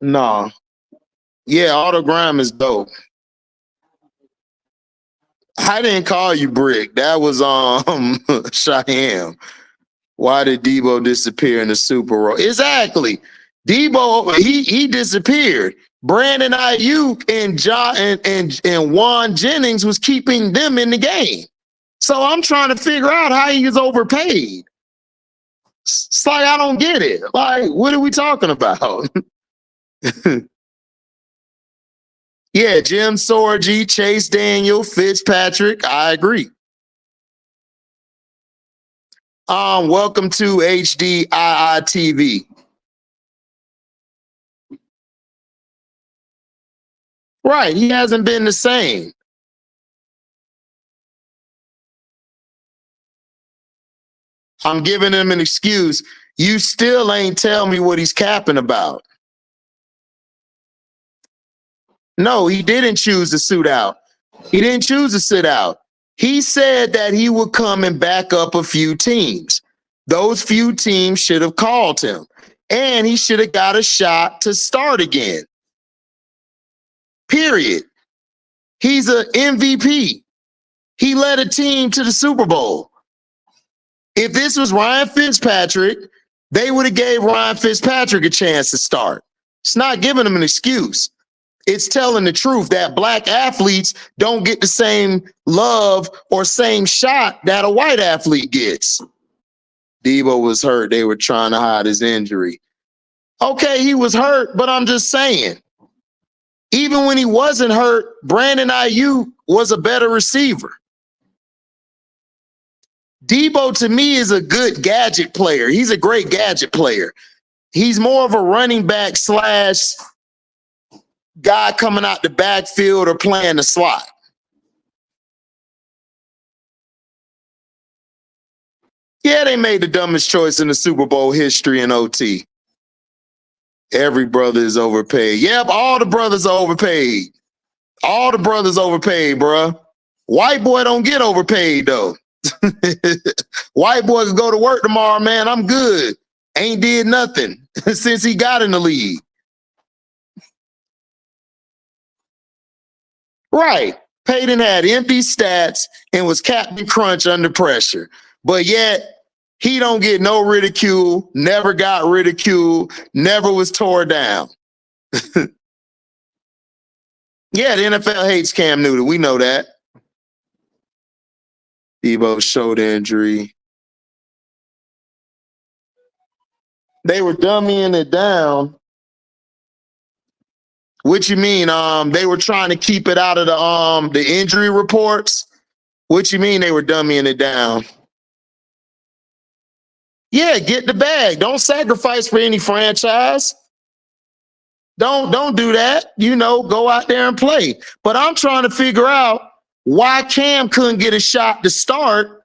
No. Yeah, Otto Graham is dope. I didn't call you Brick. That was Cheyenne. Why did Debo disappear in the Super Bowl? Exactly. Debo, he disappeared. Brandon Ayuk and Juan Jennings was keeping them in the game. So I'm trying to figure out how he is overpaid. It's like I don't get it. Like, what are we talking about? Yeah, Jim Sorgi, Chase Daniel, Fitzpatrick. I agree. Welcome to HDiiTV. Right, he hasn't been the same. I'm giving him an excuse. You still ain't tell me what he's capping about. No, he didn't choose to suit out. He didn't choose to sit out. He said that he would come and back up a few teams. Those few teams should have called him, and he should have got a shot to start again. Period. He's an MVP. He led a team to the Super Bowl. If this was Ryan Fitzpatrick, they would have gave Ryan Fitzpatrick a chance to start. It's not giving him an excuse. It's telling the truth that black athletes don't get the same love or same shot that a white athlete gets. Debo was hurt. They were trying to hide his injury. Okay, he was hurt, but I'm just saying, even when he wasn't hurt, Brandon Ayuk was a better receiver. Debo, to me, is a good gadget player. He's a great gadget player. He's more of a running back slash guy coming out the backfield or playing the slot. Yeah, they made the dumbest choice in the Super Bowl history in OT. Every brother is overpaid. Yep, all the brothers are overpaid. All the brothers overpaid, bruh. White boy don't get overpaid, though. White boy can go to work tomorrow, man. I'm good. Ain't did nothing since he got in the league. Right. Peyton had empty stats and was Captain Crunch under pressure. But yet, he don't get no ridicule, never got ridicule, never was tore down. Yeah, the NFL hates Cam Newton. We know that. Debo shoulder injury. They were dummying it down. What you mean? They were trying to keep it out of the injury reports. What you mean they were dummying it down? Yeah, get the bag. Don't sacrifice for any franchise. Don't do that. You know, go out there and play. But I'm trying to figure out why Cam couldn't get a shot to start.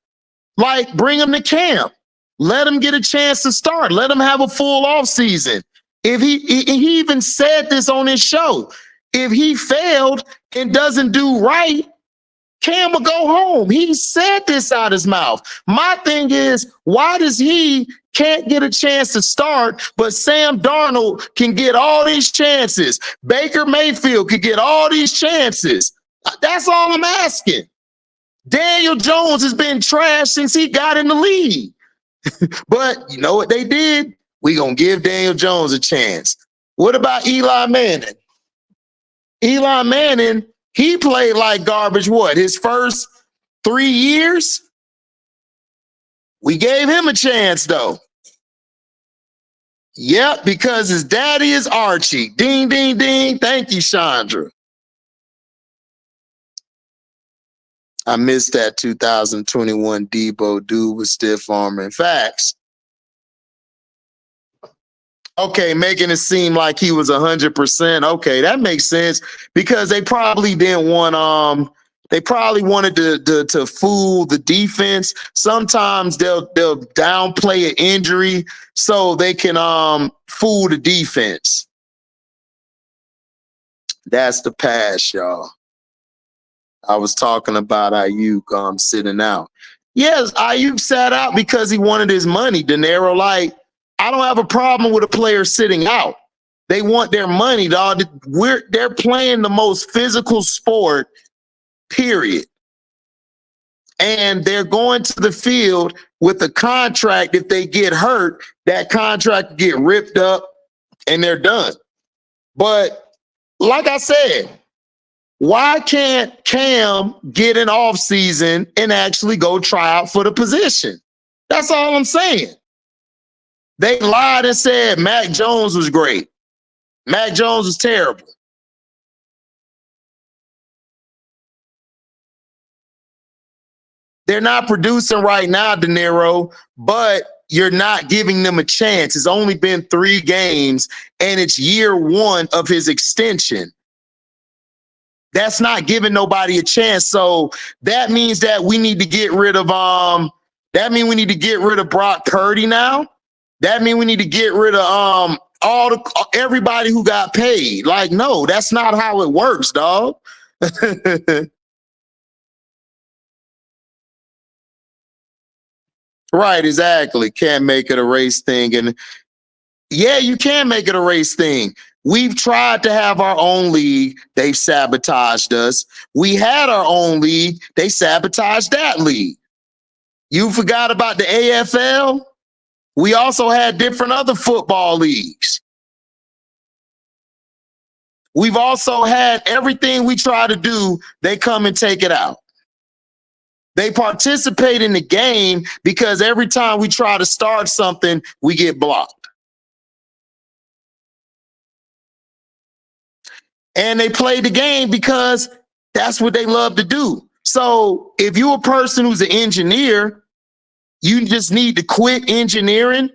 Like, bring him to camp. Let him get a chance to start. Let him have a full offseason. If he even said this on his show, if he failed and doesn't do right, Cam will go home. He said this out his mouth. My thing is, why does he can't get a chance to start, but Sam Darnold can get all these chances? Baker Mayfield could get all these chances. That's all I'm asking. Daniel Jones has been trashed since he got in the league. But you know what they did? We gonna give Daniel Jones a chance. What about Eli Manning? Eli Manning, he played like garbage, what, his first 3 years? We gave him a chance, though. Yep, because his daddy is Archie. Ding, ding, ding. Thank you, Chandra. I missed that 2021 Debo dude with stiff arm and facts. Okay, making it seem like he was 100%. Okay, that makes sense because they probably didn't want they probably wanted to fool the defense. Sometimes they'll downplay an injury so they can fool the defense. That's the pass, y'all. I was talking about Ayuk sitting out. Yes, Ayuk sat out because he wanted his money, De Niro. Like, I don't have a problem with a player sitting out. They want their money, dog. They're playing the most physical sport, period. And they're going to the field with a contract. If they get hurt, that contract get ripped up and they're done. But like I said, why can't Cam get an offseason and actually go try out for the position? That's all I'm saying. They lied and said Mac Jones was great. Mac Jones was terrible. They're not producing right now, De Niro, but you're not giving them a chance. It's only been 3 games, and it's year 1 of his extension. That's not giving nobody a chance. So that means that we need to get rid of Brock Purdy now. That means we need to get rid of everybody who got paid. Like, no, that's not how it works, dog. Right, exactly. Can't make it a race thing. And yeah, you can make it a race thing. We've tried to have our own league. They've sabotaged us. We had our own league. They sabotaged that league. You forgot about the AFL? We also had different other football leagues. We've also had everything we try to do, they come and take it out. They participate in the game because every time we try to start something, we get blocked. And they play the game because that's what they love to do. So if you're a person who's an engineer, you just need to quit engineering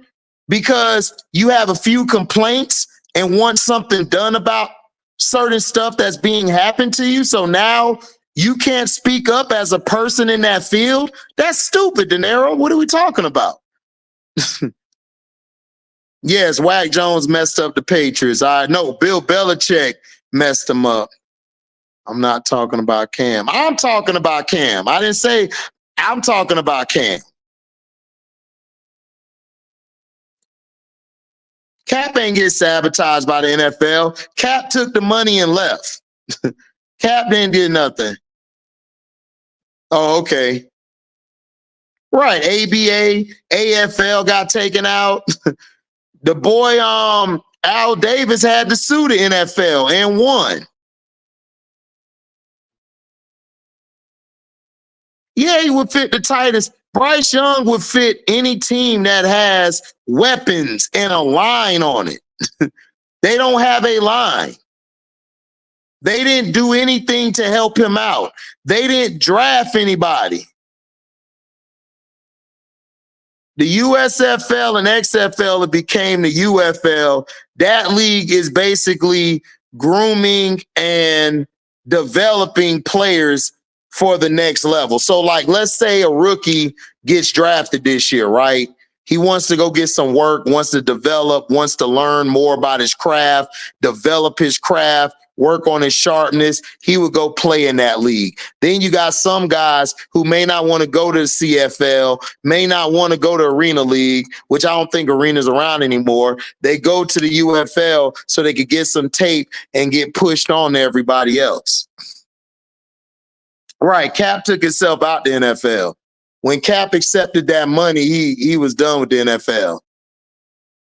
because you have a few complaints and want something done about certain stuff that's being happened to you. So now you can't speak up as a person in that field. That's stupid, De Niro. What are we talking about? Yes, Wack Jones messed up the Patriots. I know Bill Belichick messed them up. I'm not talking about Cam. I'm talking about Cam. I didn't say I'm talking about Cam. Cap ain't get sabotaged by the NFL. Cap took the money and left. Cap didn't get nothing. Oh, okay. Right. ABA, AFL got taken out. The boy, Al Davis had to sue the NFL and won. Yeah, he would fit the Titans. Bryce Young would fit any team that has weapons and a line on it. They don't have a line. They didn't do anything to help him out. They didn't draft anybody. The USFL and XFL, it became the UFL. That league is basically grooming and developing players for the next level. So, like, let's say a rookie gets drafted this year, right? He wants to go get some work, wants to develop, wants to learn more about his craft, develop his craft, work on his sharpness. He would go play in that league. Then you got some guys who may not want to go to the CFL, may not want to go to Arena League, which I don't think Arena's around anymore. They go to the UFL so they could get some tape and get pushed on to everybody else. Right. Cap took himself out the NFL. When Cap accepted that money, he was done with the NFL.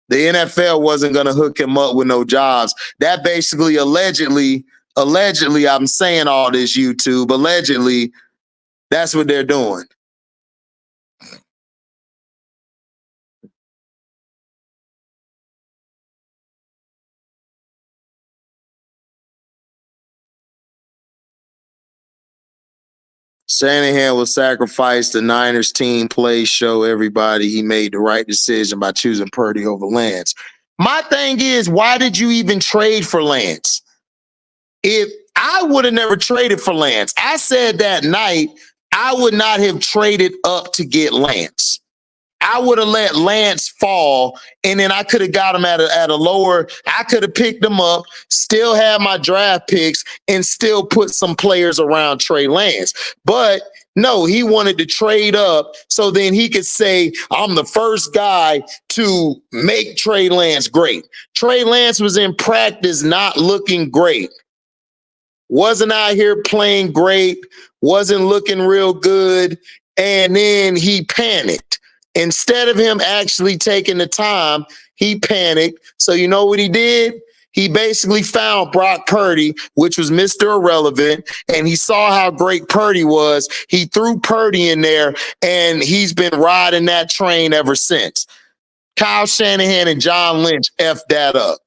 The NFL wasn't going to hook him up with no jobs. That basically allegedly, I'm saying all this, YouTube, allegedly, that's what they're doing. Shanahan will sacrifice the Niners team play, show everybody he made the right decision by choosing Purdy over Lance. My thing is, why did you even trade for Lance? If I would have never traded for Lance, I said that night, I would not have traded up to get Lance. I would have let Lance fall, and then I could have got him at a lower. I could have picked him up, still had my draft picks, and still put some players around Trey Lance. But no, he wanted to trade up so then he could say, I'm the first guy to make Trey Lance great. Trey Lance was in practice not looking great. Wasn't out here playing great, wasn't looking real good, and then he panicked. Instead of him actually taking the time, he panicked. So you know what he did? He basically found Brock Purdy, which was Mr. Irrelevant, and he saw how great Purdy was. He threw Purdy in there, and he's been riding that train ever since. Kyle Shanahan and John Lynch effed that up.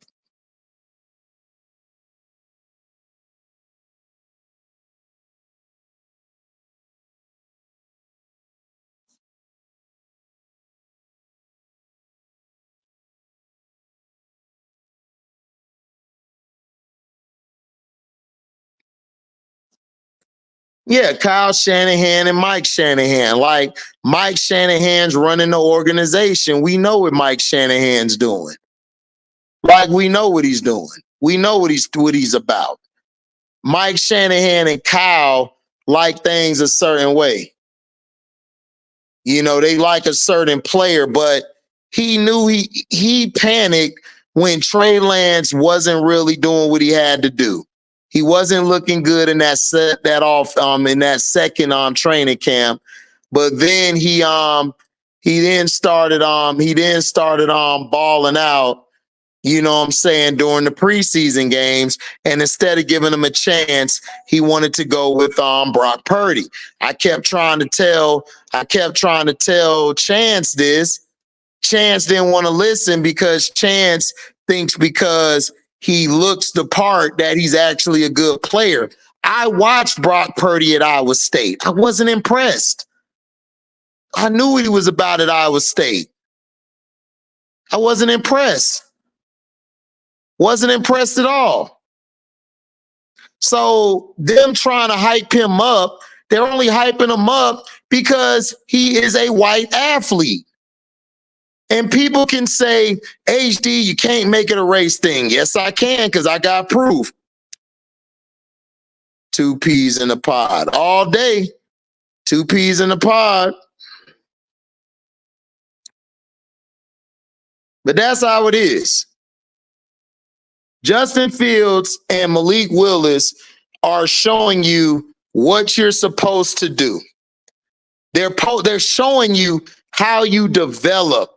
Yeah, Kyle Shanahan and Mike Shanahan. Like, Mike Shanahan's running the organization. We know what Mike Shanahan's doing. Like, we know what he's doing. We know what he's about. Mike Shanahan and Kyle like things a certain way. You know, they like a certain player, but he knew he panicked when Trey Lance wasn't really doing what he had to do. He wasn't looking good in that in that second training camp. But then he then started balling out, you know what I'm saying, during the preseason games. And instead of giving him a chance, he wanted to go with Brock Purdy. I kept trying to tell Chance this. Chance didn't want to listen because Chance thinks because he looks the part that he's actually a good player. I watched Brock Purdy at Iowa State. I wasn't impressed. I knew what he was about at Iowa State. I wasn't impressed. Wasn't impressed at all. So them trying to hype him up, they're only hyping him up because he is a white athlete. And people can say, HD, you can't make it a race thing. Yes, I can, because I got proof. 2 peas in a pod all day. 2 peas in a pod. But that's how it is. Justin Fields and Malik Willis are showing you what you're supposed to do. They're showing you how you develop.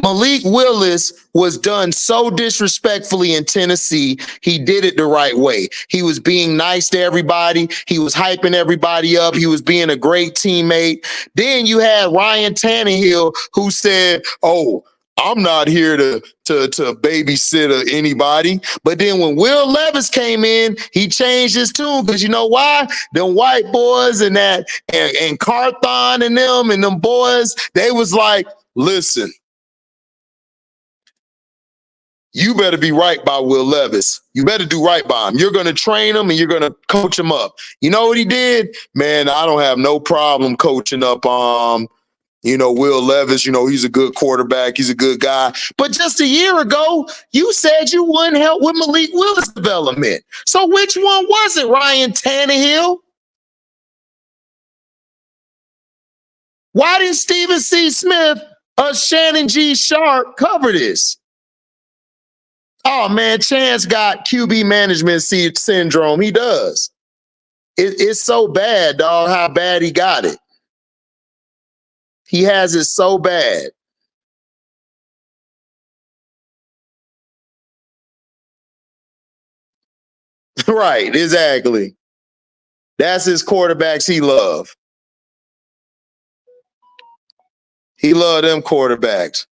Malik Willis was done so disrespectfully in Tennessee. He did it the right way. He was being nice to everybody. He was hyping everybody up. He was being a great teammate. Then you had Ryan Tannehill, who said, "Oh, I'm not here to babysit anybody." But then when Will Levis came in, he changed his tune, because you know why? Them white boys and Carthon and them boys, they was like, "Listen, you better be right by Will Levis. You better do right by him. You're going to train him and you're going to coach him up." You know what he did? Man, I don't have no problem coaching up Will Levis. You know, he's a good quarterback. He's a good guy. But just a year ago, you said you wouldn't help with Malik Willis' development. So which one was it, Ryan Tannehill? Why didn't Stephen C. Smith or Shannon G. Sharpe cover this? Oh, man, Chance got QB management syndrome. He does. It's so bad, dog, how bad he got it. He has it so bad. Right, exactly. That's his quarterbacks he love. He love them quarterbacks.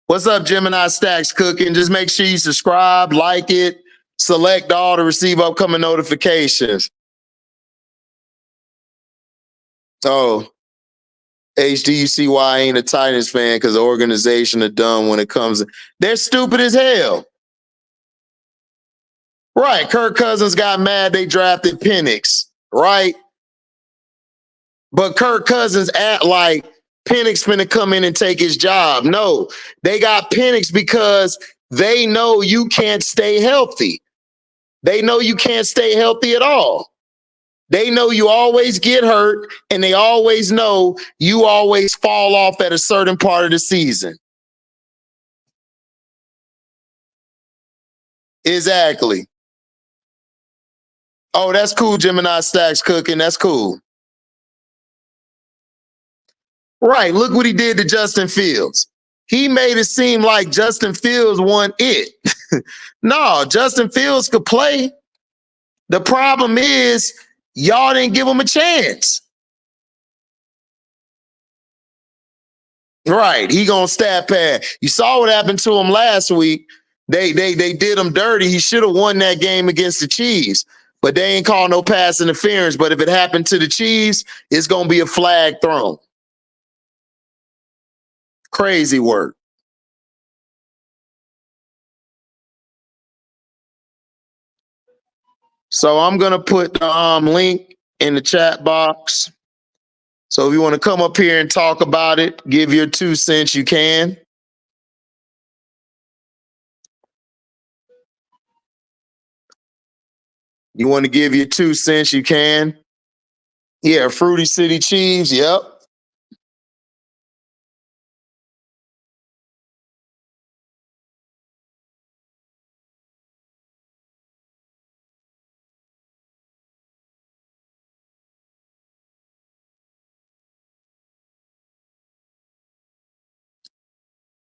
What's up, Gemini Stacks Cooking? Just make sure you subscribe, like it, select all to receive upcoming notifications. Oh, HD, you see why I ain't a Titans fan, because the organization are dumb when it comes. They're stupid as hell. Right. Kirk Cousins got mad they drafted Penix, right? But Kirk Cousins act like Penix finna come in and take his job. No, they got Penix because they know you can't stay healthy. They know you can't stay healthy at all. They know you always get hurt, and they always know you always fall off at a certain part of the season. Exactly. Oh, that's cool, Gemini Stacks Cooking. That's cool. Right. Look what he did to Justin Fields. He made it seem like Justin Fields won it. No, Justin Fields could play. The problem is y'all didn't give him a chance. Right. He gonna stat pad. You saw what happened to him last week. They did him dirty. He should have won that game against the Chiefs, but they ain't call no pass interference. But if it happened to the Chiefs, it's gonna be a flag thrown. Crazy work. So I'm gonna put the link in the chat box So if you want to come up here and talk about it, give your 2 cents, you can. You want to give your 2 cents, you can. Yeah, Fruity City Chiefs, yep.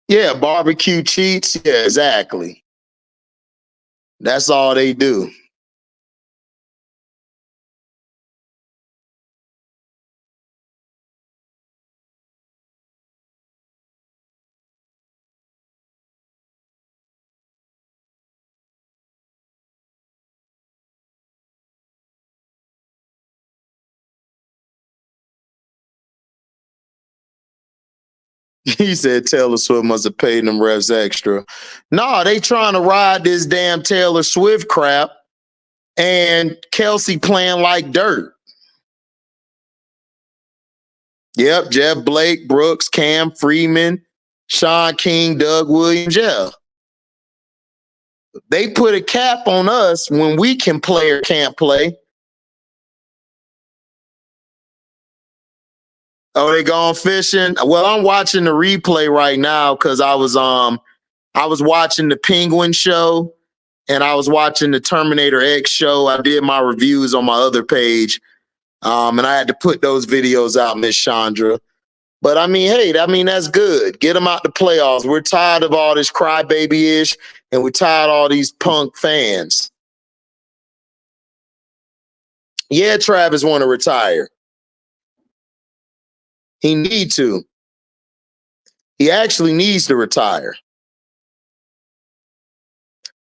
Yeah, barbecue cheats. Yeah, exactly. That's all they do. He said Taylor Swift must have paid them refs extra. No, they trying to ride this damn Taylor Swift crap, and Kelsey playing like dirt. Yep, Jeff Blake, Brooks, Cam Freeman, Sean King, Doug Williams. Yeah. They put a cap on us when we can play or can't play. Oh, they gone fishing? Well, I'm watching the replay right now because I was watching the Penguin show and I was watching the Terminator X show. I did my reviews on my other page. And I had to put those videos out, Miss Chandra. But I mean, hey, that's good. Get them out the playoffs. We're tired of all this crybaby-ish, and we're tired of all these punk fans. Yeah, Travis want to retire. He need to. He actually needs to retire.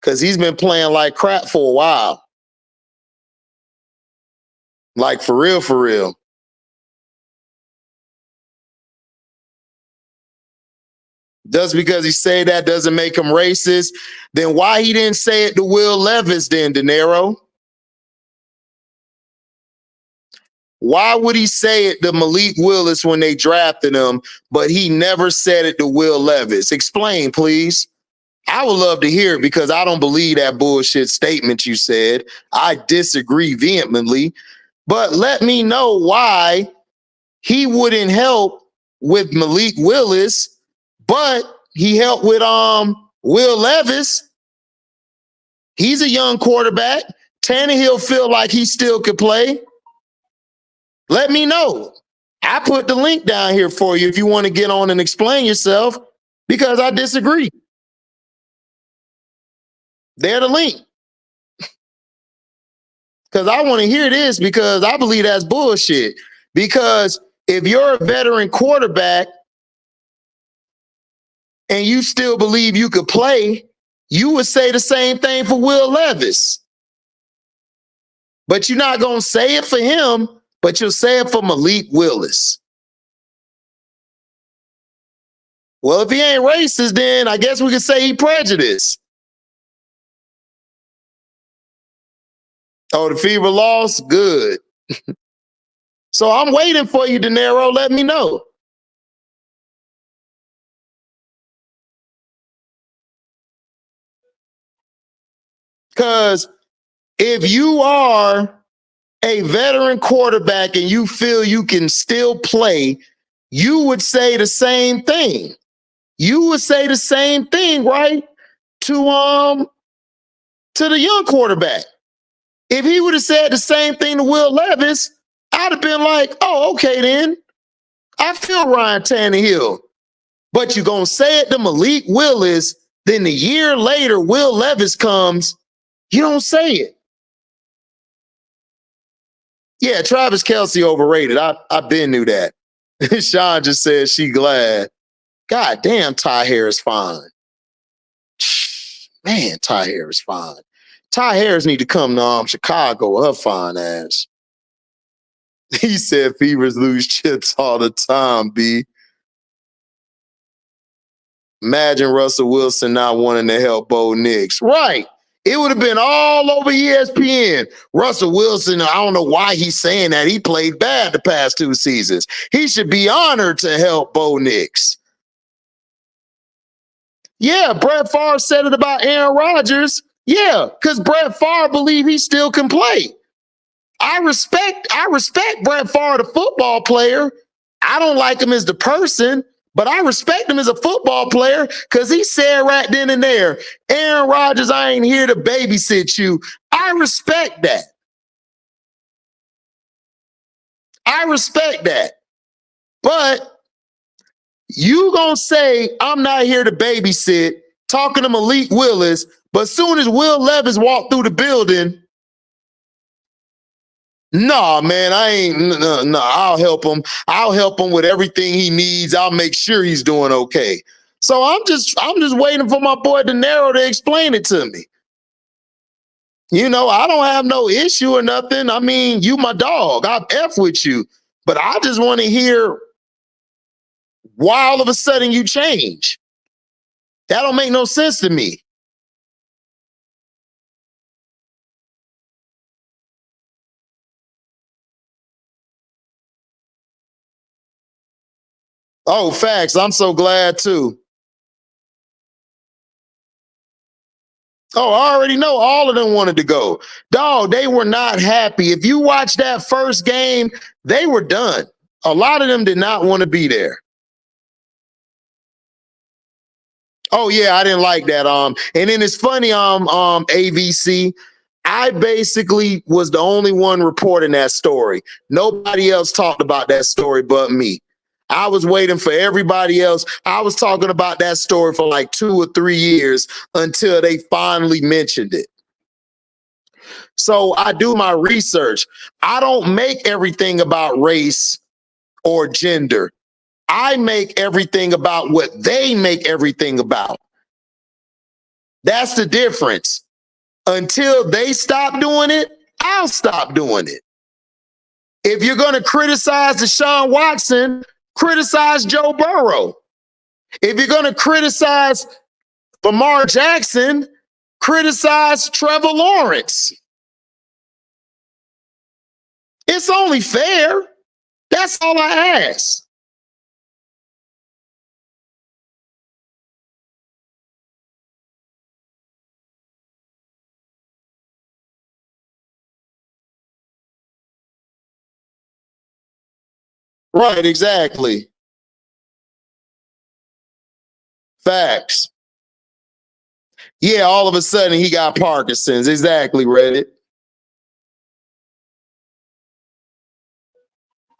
Because he's been playing like crap for a while. Like for real, for real. Just because he say that doesn't make him racist. Then why he didn't say it to Will Levis then, De Niro? Why would he say it to Malik Willis when they drafted him, but he never said it to Will Levis? Explain, please. I would love to hear it because I don't believe that bullshit statement you said. I disagree vehemently. But let me know why he wouldn't help with Malik Willis, but he helped with Will Levis. He's a young quarterback. Tannehill feel like he still could play. Let me know. I put the link down here for you if you want to get on and explain yourself, because I disagree. There's the link. Because I want to hear this, because I believe that's bullshit. Because if you're a veteran quarterback and you still believe you could play, you would say the same thing for Will Levis. But you're not going to say it for him, but you'll say it for Malik Willis. Well, if he ain't racist, then I guess we could say he prejudiced. Oh, the fever lost? Good. So I'm waiting for you, De Niro. Let me know. Because if you are a veteran quarterback and you feel you can still play, you would say the same thing. You would say the same thing, right? To the young quarterback. If he would have said the same thing to Will Levis, I'd have been like, oh, okay, then. I feel Ryan Tannehill. But you're going to say it to Malik Willis, then the year later, Will Levis comes, you don't say it. Yeah, Travis Kelce overrated. I been knew that. Sean just said she glad. God damn, Ty Harris fine. Man, Ty Harris fine. Ty Harris need to come to Chicago with her fine ass. He said fevers lose chips all the time, B. Imagine Russell Wilson not wanting to help Bo Nix. Right. It would have been all over ESPN. Russell Wilson, I don't know why he's saying that. He played bad the past 2 seasons. He should be honored to help Bo Nix. Yeah, Brett Favre said it about Aaron Rodgers. Yeah, because Brett Favre believe he still can play. I respect Brett Favre, the football player. I don't like him as the person, but I respect him as a football player because he said right then and there, Aaron Rodgers, I ain't here to babysit you. I respect that. I respect that. But you gonna say I'm not here to babysit, talking to Malik Willis, but soon as Will Levis walked through the building, no, man, I ain't. No, I'll help him. I'll help him with everything he needs. I'll make sure he's doing okay. So I'm just waiting for my boy De Niro to explain it to me. You know, I don't have no issue or nothing. I mean, you my dog. I F with you, but I just want to hear why all of a sudden you change. That don't make no sense to me. Oh, facts. I'm so glad too. Oh, I already know all of them wanted to go. Dog, they were not happy. If you watch that first game, they were done. A lot of them did not want to be there. Oh yeah, I didn't like that. And then it's funny, AVC. I basically was the only one reporting that story. Nobody else talked about that story but me. I was waiting for everybody else. I was talking about that story for like 2 or 3 years until they finally mentioned it. So I do my research. I don't make everything about race or gender. I make everything about what they make everything about. That's the difference. Until they stop doing it, I'll stop doing it. If you're going to criticize Deshaun Watson, criticize Joe Burrow. If you're going to criticize Lamar Jackson, criticize Trevor Lawrence. It's only fair. That's all I ask. Right, exactly. Facts. Yeah, all of a sudden he got Parkinson's. Exactly, Reddit.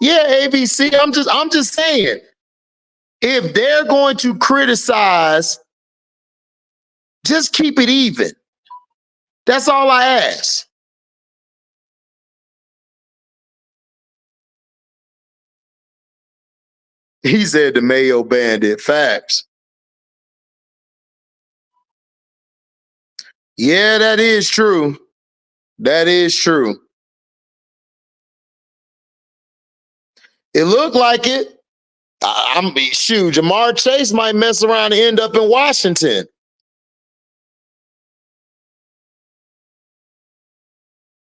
Yeah, ABC. I'm just saying, if they're going to criticize, just keep it even. That's all I ask. He said the Mayo Bandit. Facts. Yeah, that is true. That is true. It looked like it. I'm shoot. Jamar Chase might mess around and end up in Washington.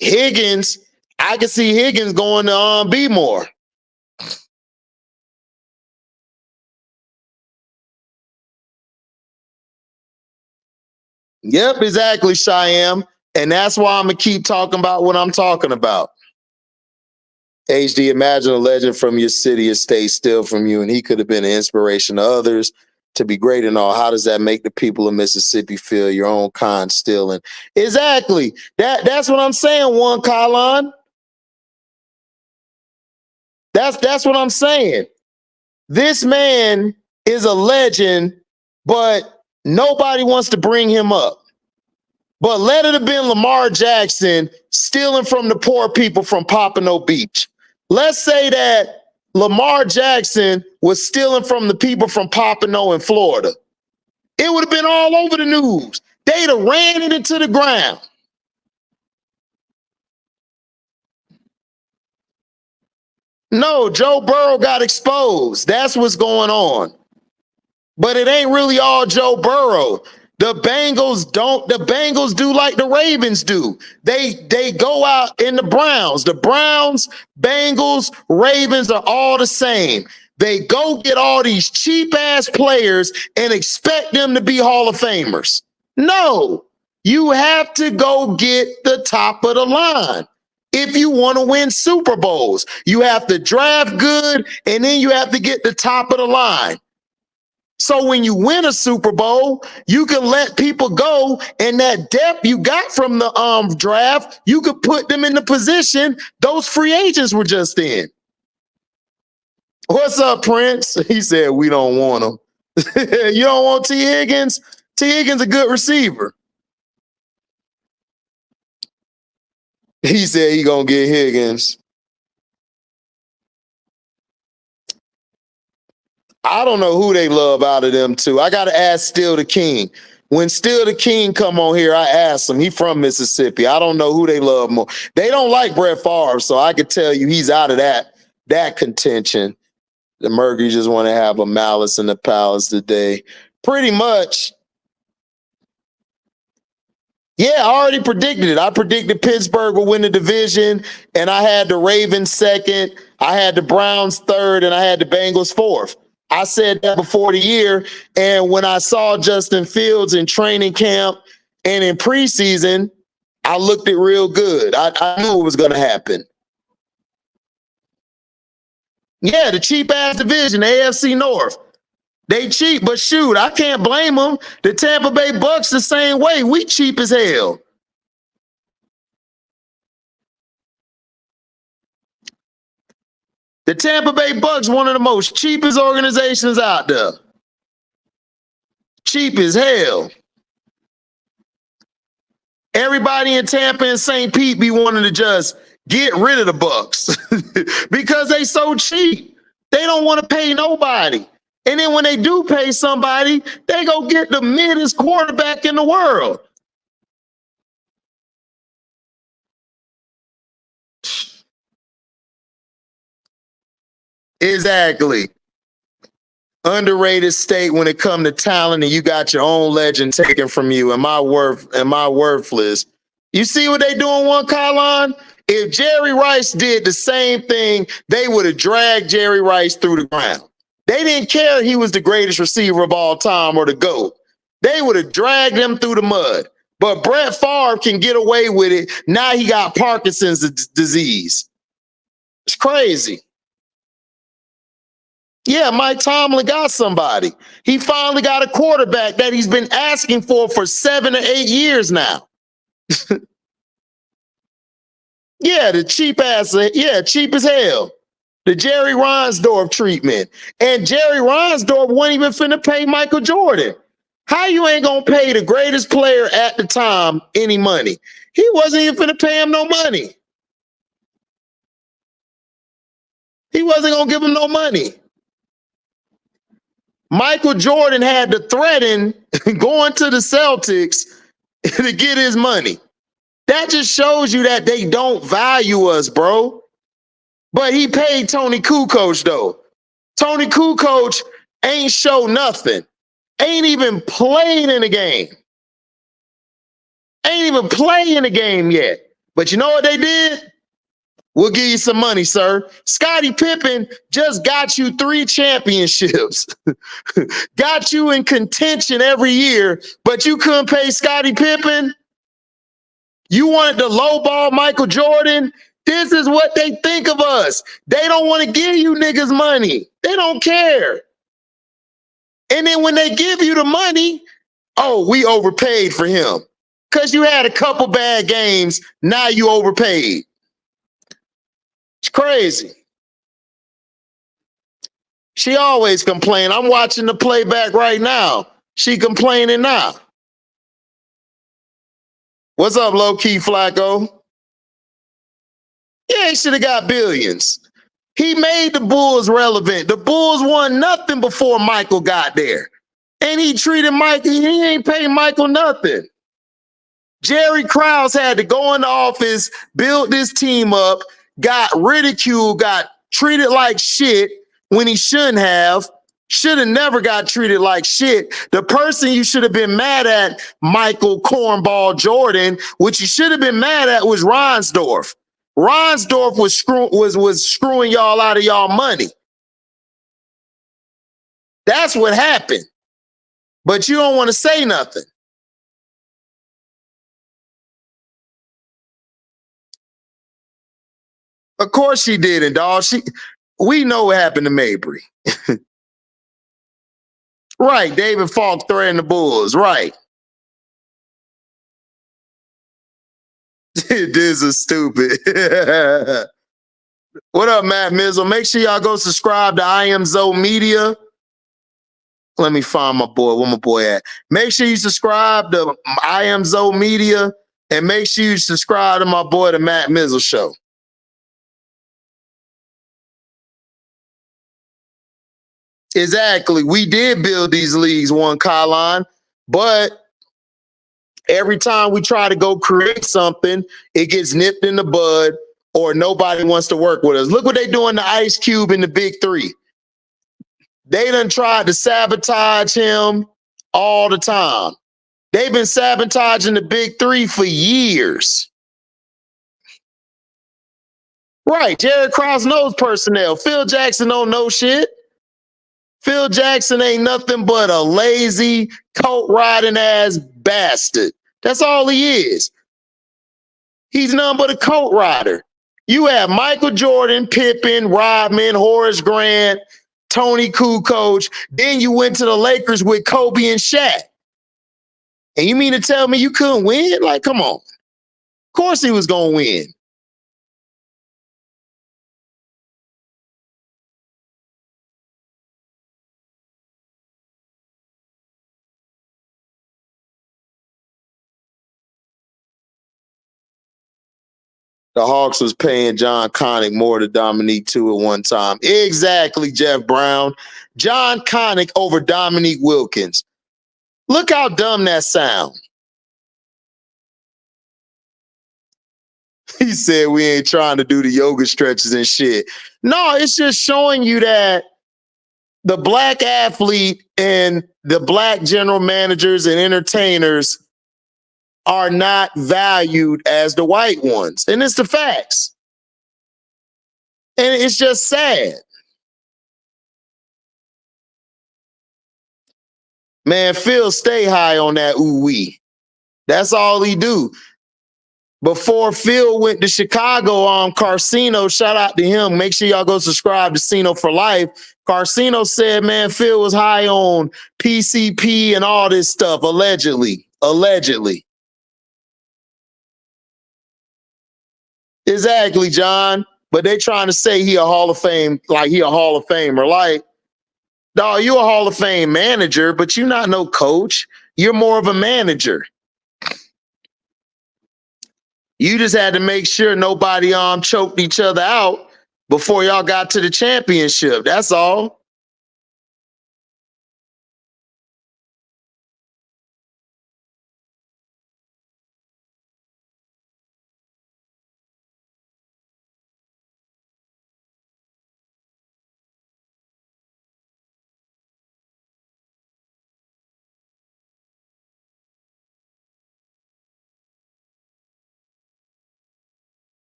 Higgins, I can see Higgins going to be more. Yep, exactly, Cheyenne. And that's why I'm gonna keep talking about what I'm talking about. HD, imagine a legend from your city or state steal from you, and he could have been an inspiration to others to be great and all. How does that make the people of Mississippi feel? Your own kind stealing. Exactly. That's what I'm saying, one Kalon. That's what I'm saying. This man is a legend, but nobody wants to bring him up. But let it have been Lamar Jackson stealing from the poor people from Pompano Beach. Let's say that Lamar Jackson was stealing from the people from Pompano in Florida. It would have been all over the news. They'd have ran it into the ground. No, Joe Burrow got exposed. That's what's going on. But it ain't really all Joe Burrow. The Bengals do like the Ravens do. They go out in the Browns. The Browns, Bengals, Ravens are all the same. They go get all these cheap ass players and expect them to be Hall of Famers. No, you have to go get the top of the line. If you want to win Super Bowls, you have to draft good and then you have to get the top of the line. So when you win a Super Bowl, you can let people go, and that depth you got from the draft, you could put them in the position those free agents were just in. What's up, Prince? He said, we don't want him. You don't want T. Higgins? T. Higgins a good receiver. He said he gonna get Higgins. I don't know who they love out of them two. I got to ask Still the King. When Still the King come on here, I ask him. He from Mississippi. I don't know who they love more. They don't like Brett Favre, so I could tell you he's out of that contention. The Mercury just want to have a malice in the palace today. Pretty much. Yeah, I already predicted it. I predicted Pittsburgh will win the division, and I had the Ravens second. I had the Browns third, and I had the Bengals fourth. I said that before the year, and when I saw Justin Fields in training camp and in preseason, I looked it real good. I knew it was going to happen. Yeah, the cheap-ass division, the AFC North. They cheap, but shoot, I can't blame them. The Tampa Bay Bucks the same way. We cheap as hell. The Tampa Bay Bucks, one of the most cheapest organizations out there. Cheap as hell. Everybody in Tampa and St. Pete be wanting to just get rid of the Bucks because they so cheap. They don't want to pay nobody. And then when they do pay somebody, they go get the middest quarterback in the world. Exactly. Underrated state when it comes to talent, and you got your own legend taken from you. Am I worthless? You see what they doing, one Kylon? If Jerry Rice did the same thing, they would have dragged Jerry Rice through the ground. They didn't care he was the greatest receiver of all time or the GOAT. They would have dragged him through the mud. But Brett Favre can get away with it. Now he got Parkinson's disease. It's crazy. Yeah, Mike Tomlin got somebody. He finally got a quarterback that he's been asking for 7 or 8 years now. Yeah, the cheap ass, cheap as hell. The Jerry Reinsdorf treatment. And Jerry Reinsdorf wasn't even finna pay Michael Jordan. How you ain't gonna pay the greatest player at the time any money? He wasn't even finna pay him no money. He wasn't gonna give him no money. Michael Jordan had to threaten going to the Celtics to get his money. That just shows you that they don't value us, bro. But he paid Tony Kukoc, though. Tony Kukoc ain't show nothing. Ain't even played in a game. Ain't even played in a game yet. But you know what they did? We'll give you some money, sir. Scottie Pippen just got you 3 championships. Got you in contention every year, but you couldn't pay Scottie Pippen. You wanted to lowball Michael Jordan. This is what they think of us. They don't want to give you niggas money. They don't care. And then when they give you the money, oh, we overpaid for him. Because you had a couple bad games, now you overpaid. It's crazy. She always complain. I'm watching the playback right now. She complaining now. What's up, low-key Flacco? Yeah, he should have got billions. He made the Bulls relevant. The Bulls won nothing before Michael got there. And he treated Michael, he ain't paying Michael nothing. Jerry Krause had to go in the office, build this team up, got ridiculed, got treated like shit when he shouldn't have. Should have never got treated like shit. The person you should have been mad at, Michael Cornball Jordan, what you should have been mad at was Ronsdorf. Ronsdorf was screwing y'all out of y'all money. That's what happened. But you don't want to say nothing. Of course she didn't, dog. We know what happened to Mabry. Right, David Falk threatening the Bulls. Right. This is stupid. What up, Matt Mizzle? Make sure y'all go subscribe to I Am Zoe Media. Let me find my boy. Where my boy at? Make sure you subscribe to I Am Zoe Media, and make sure you subscribe to my boy, the Matt Mizzle Show. Exactly. We did build these leagues, one Colin, but every time we try to go create something, it gets nipped in the bud or nobody wants to work with us. Look what they doing to Ice Cube in the Big Three. They done tried to sabotage him all the time. They've been sabotaging the Big Three for years. Right. Jared Krause knows personnel. Phil Jackson don't know shit. Phil Jackson ain't nothing but a lazy, coat riding ass bastard. That's all he is. He's nothing but a coat rider. You have Michael Jordan, Pippen, Rodman, Horace Grant, Tony Kukoc. Then you went to the Lakers with Kobe and Shaq. And you mean to tell me you couldn't win? Like, come on. Of course he was going to win. The Hawks was paying John Connick more to Dominique too at one time. Exactly, Jeff Brown. John Connick over Dominique Wilkins. Look how dumb that sounds. He said we ain't trying to do the yoga stretches and shit. No, it's just showing you that the black athlete and the black general managers and entertainers are not valued as the white ones. And it's the facts. And it's just sad. Man, Phil stay high on that ooh-wee. That's all he do. Before Phil went to Chicago, Carcino, shout out to him. Make sure y'all go subscribe to Cino for Life. Carcino said, man, Phil was high on PCP and all this stuff, allegedly. Allegedly. Exactly, John. But they trying to say he a Hall of Fame, like he a Hall of Famer. Like, dog, you a Hall of Fame manager, but you're not no coach. You're more of a manager. You just had to make sure nobody choked each other out before y'all got to the championship. That's all.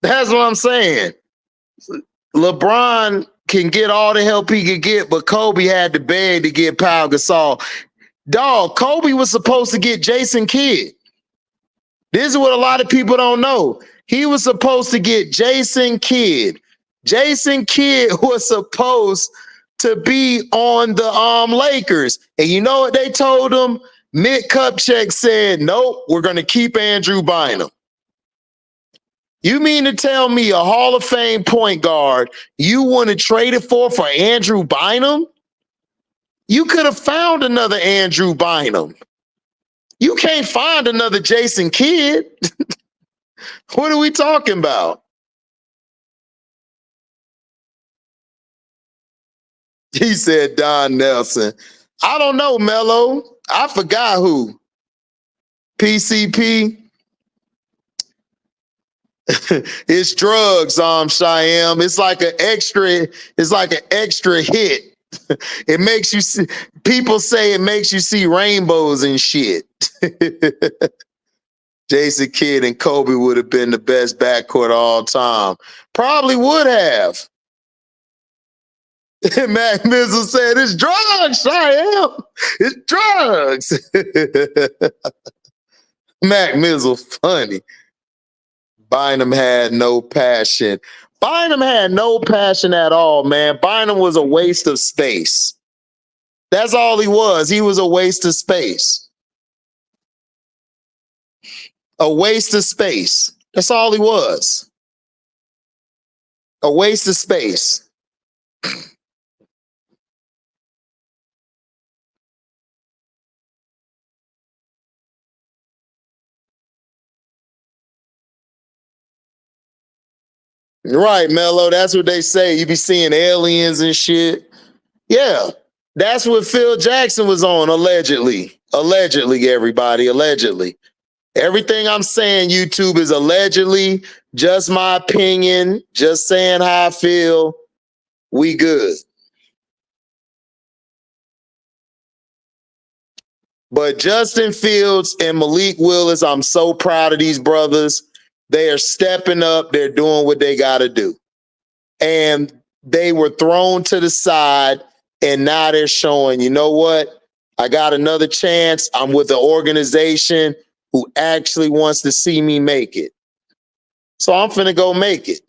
That's what I'm saying. LeBron can get all the help he could get, but Kobe had to beg to get Pau Gasol. Dog, Kobe was supposed to get Jason Kidd. This is what a lot of people don't know. He was supposed to get Jason Kidd. Jason Kidd was supposed to be on the Lakers. And you know what they told him? Mick Kupchak said, nope, we're going to keep Andrew Bynum. You mean to tell me a Hall of Fame point guard you want to trade it for Andrew Bynum? You could have found another Andrew Bynum. You can't find another Jason Kidd. What are we talking about? He said Don Nelson. I don't know, Mello. I forgot who. PCP. It's drugs, Shyam. It's like an extra hit. It makes you see, people say it makes you see rainbows and shit. Jason Kidd and Kobe would have been the best backcourt of all time. Probably would have. Mac Mizzle said, it's drugs, Shyam. It's drugs. Mac Mizzle, funny. Bynum had no passion. Bynum had no passion at all, man. Bynum was a waste of space. That's all he was. He was a waste of space. A waste of space. That's all he was. A waste of space. Right, Mello. That's what they say. You be seeing aliens and shit. Yeah. That's what Phil Jackson was on, allegedly. Allegedly, everybody. Allegedly. Everything I'm saying, YouTube, is allegedly just my opinion, just saying how I feel. We good. But Justin Fields and Malik Willis, I'm so proud of these brothers. They are stepping up. They're doing what they got to do. And they were thrown to the side, and now they're showing, you know what? I got another chance. I'm with an organization who actually wants to see me make it. So I'm finna go make it.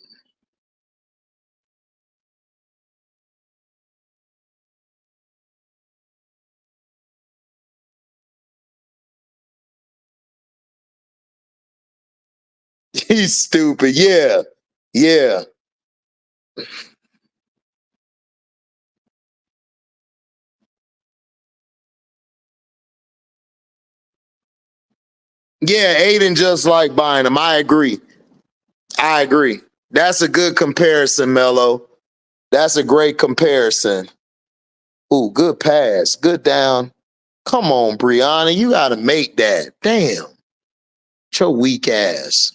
He's stupid. Yeah. Yeah. Yeah, Aiden just like Bynum. I agree. I agree. That's a good comparison, Mello. That's a great comparison. Ooh, good pass. Good down. Come on, Brianna. You got to make that. Damn. Your weak ass.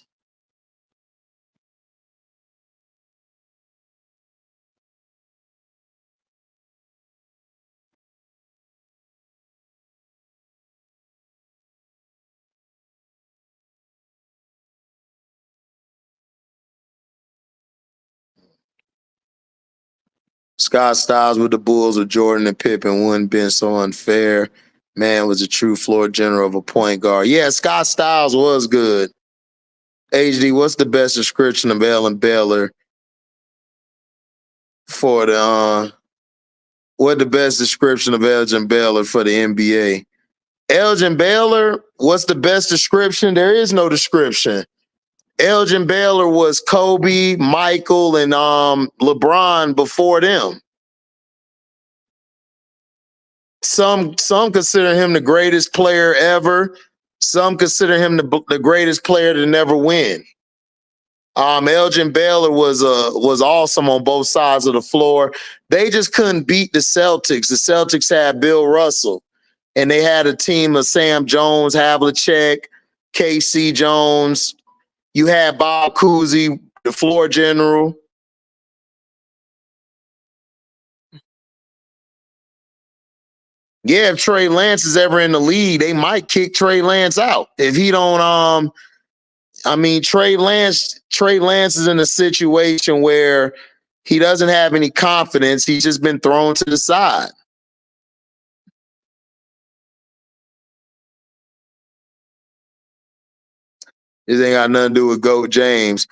Scott Styles with the Bulls with Jordan and Pippen wouldn't been so unfair. Man was a true floor general of a point guard. Yeah, Scott Styles was good. HD, what's the best description of Elgin Baylor for the what the best description of Elgin Baylor for the NBA? Elgin Baylor, what's the best description? There is no description. Elgin Baylor was Kobe, Michael, and LeBron before them. Some consider him the greatest player ever. Some consider him the greatest player to never win. Elgin Baylor was awesome on both sides of the floor. They just couldn't beat the Celtics. The Celtics had Bill Russell, and they had a team of Sam Jones, Havlicek, KC Jones. You had Bob Cousy, the floor general. Yeah, if Trey Lance is ever in the league, they might kick Trey Lance out. If he don't Trey Lance is in a situation where he doesn't have any confidence. He's just been thrown to the side. This ain't got nothing to do with Goat James.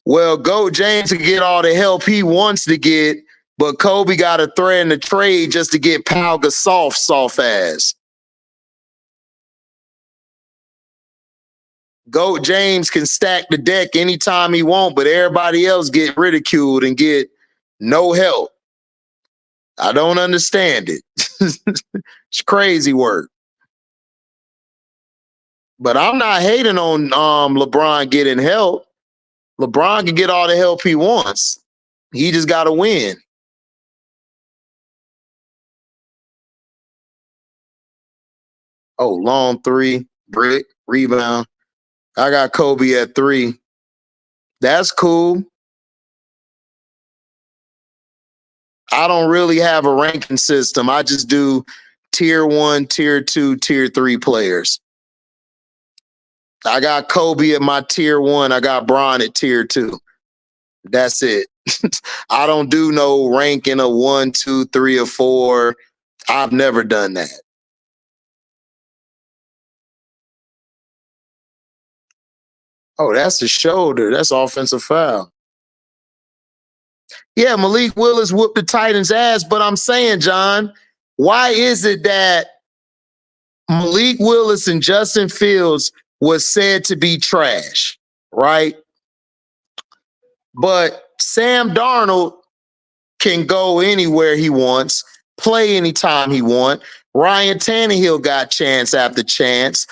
Well, Goat James can get all the help he wants to get, but Kobe got to threaten the trade just to get Pau Gasol soft ass. Goat James can stack the deck anytime he wants, but everybody else get ridiculed and get no help. I don't understand it. It's crazy work. But I'm not hating on LeBron getting help. LeBron can get all the help he wants. He just got to win. Oh, long three, brick, rebound. I got Kobe at 3. That's cool. I don't really have a ranking system. I just do tier 1, tier 2, tier 3 players. I got Kobe at my tier 1. I got Bron at tier 2. That's it. I don't do no ranking of 1, 2, 3, or 4. I've never done that. Oh, that's the shoulder. That's offensive foul. Yeah, Malik Willis whooped the Titans' ass, but I'm saying, John, why is it that Malik Willis and Justin Fields was said to be trash, right? But Sam Darnold can go anywhere he wants, play anytime he wants. Ryan Tannehill got chance after chance.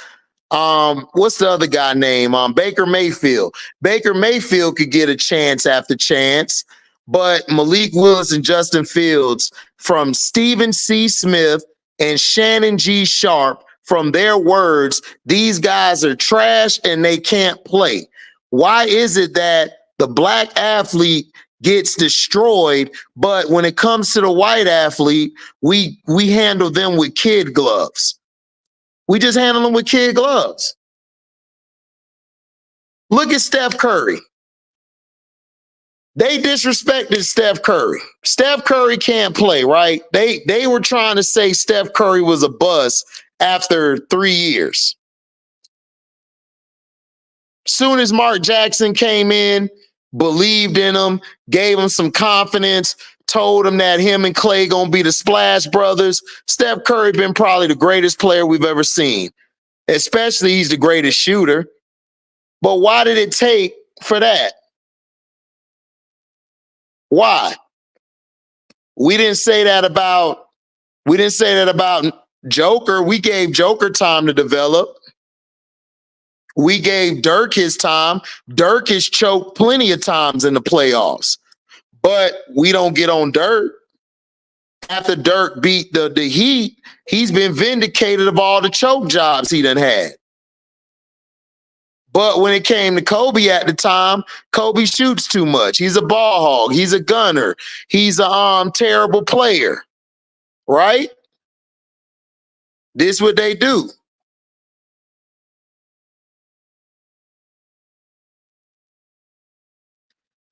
What's the other guy name? Baker Mayfield. Baker Mayfield could get a chance after chance, but Malik Willis and Justin Fields, from Stephen C. Smith and Shannon G. Sharpe, from their words, these guys are trash and they can't play. Why is it that the black athlete gets destroyed, but when it comes to the white athlete, we handle them with kid gloves? We just handle them with kid gloves. Look at Steph Curry. They disrespected Steph Curry. Steph Curry can't play, right? They were trying to say Steph Curry was a bust after 3 years. Soon as Mark Jackson came in, believed in him, gave him some confidence, told him that him and Clay gonna be the Splash Brothers. Steph Curry been probably the greatest player we've ever seen. Especially he's the greatest shooter. But why did it take for that? Why? We didn't say that about Joker. We gave Joker time to develop. We gave Dirk his time. Dirk has choked plenty of times in the playoffs. But we don't get on Dirk. After Dirk beat the Heat, he's been vindicated of all the choke jobs he done had. But when it came to Kobe at the time, Kobe shoots too much. He's a ball hog. He's a gunner. He's a terrible player, right? This is what they do.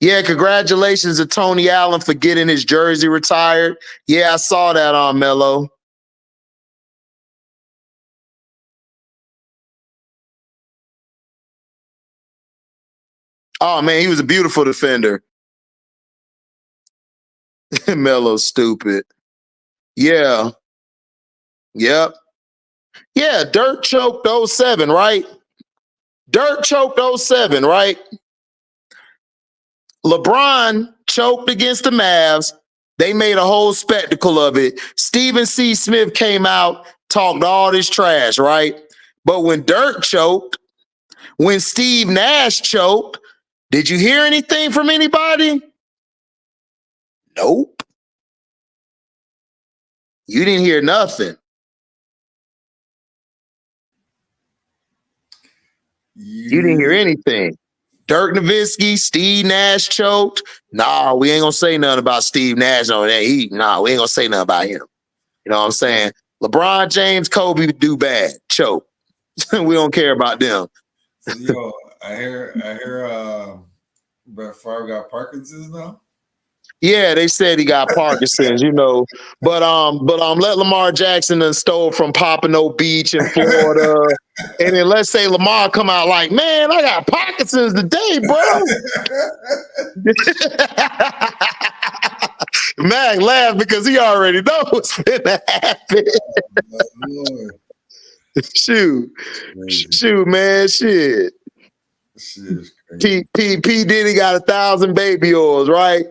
Yeah, congratulations to Tony Allen for getting his jersey retired. Yeah, I saw that on Mello. Oh, man, he was a beautiful defender. Melo's stupid. Yeah. Yep. Yeah, Dirk choked 07, right? Dirk choked 07, right? LeBron choked against the Mavs. They made a whole spectacle of it. Stephen C. Smith came out, talked all this trash, right? But when Dirk choked, when Steve Nash choked, did you hear anything from anybody? Nope. You didn't hear nothing. You didn't hear anything. Dirk Nowitzki, Steve Nash choked. Nah, we ain't gonna say nothing about Steve Nash on that. We ain't gonna say nothing about him. You know what I'm saying? LeBron James, Kobe do bad, choke. We don't care about them. So, yo, I hear Brett Favre got Parkinson's now. Yeah, they said he got Parkinson's, you know. But let Lamar Jackson done stole from Pompano Beach in Florida. And then let's say Lamar come out like, man, I got Parkinson's today, bro. Mac laughed because he already knows what's gonna happen. Oh, shoot, man, shit. P. Diddy got 1,000 baby oils, right?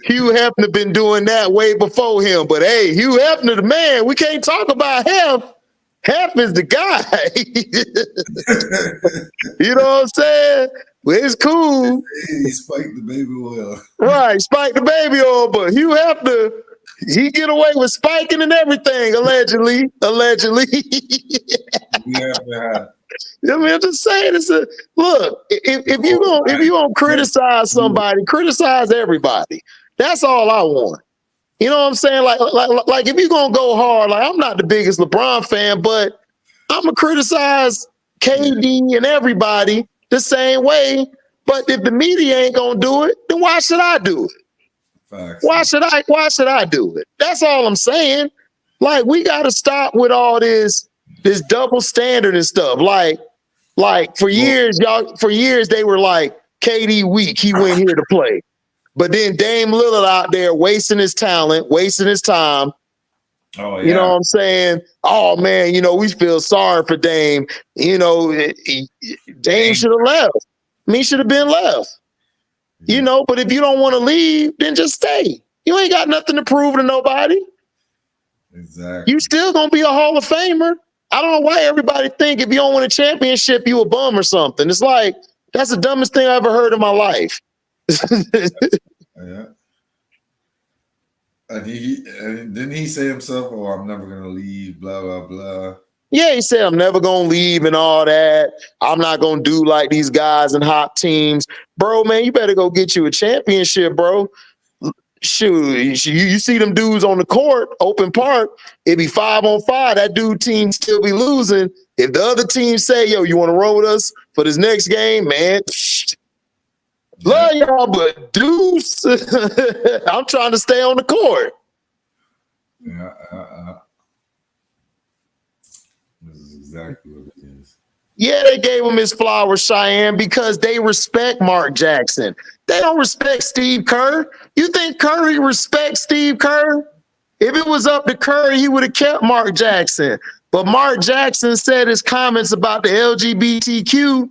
Hugh Hefner been doing that way before him. But hey, Hugh Hefner, the man, we can't talk about Hef. Hef is the guy. You know what I'm saying? Well, it's cool. He spiked the baby oil. Right, spiked the baby oil, but Hugh Hefner, he get away with spiking and everything, allegedly. I mean, I'm just saying, look. If you gonna criticize somebody, criticize everybody. That's all I want. You know what I'm saying? Like if you're gonna go hard, like I'm not the biggest LeBron fan, but I'm gonna criticize KD and everybody the same way. But if the media ain't gonna do it, then why should I do it? Facts. Why should I do it? That's all I'm saying. Like, we gotta stop with all this double standard and stuff. Like for years they were like, KD weak, he went here to play. But then Dame Lillard out there wasting his talent, wasting his time. Oh, yeah. You know what I'm saying? Oh, man, we feel sorry for Dame. Dame should have left. He should have been left. Yeah. But if you don't want to leave, then just stay. You ain't got nothing to prove to nobody. Exactly. You still going to be a Hall of Famer. I don't know why everybody think if you don't win a championship, you a bum or something. It's like, that's the dumbest thing I ever heard in my life. Yeah. And didn't he say himself, "Oh, I'm never gonna leave," blah blah blah. Yeah, he said, "I'm never gonna leave" and all that. I'm not gonna do like these guys in hot teams, bro. Man, you better go get you a championship, bro. Shoot, you see them dudes on the court, open park. It be 5-on-5. That dude team still be losing. If the other team say, "Yo, you want to roll with us for this next game, man?" Love y'all, but deuce. I'm trying to stay on the court. Yeah, this is exactly what it is. Yeah, they gave him his flowers, Cheyenne, because they respect Mark Jackson. They don't respect Steve Kerr. You think Curry respects Steve Kerr? If it was up to Curry, he would have kept Mark Jackson. But Mark Jackson said his comments about the LGBTQ,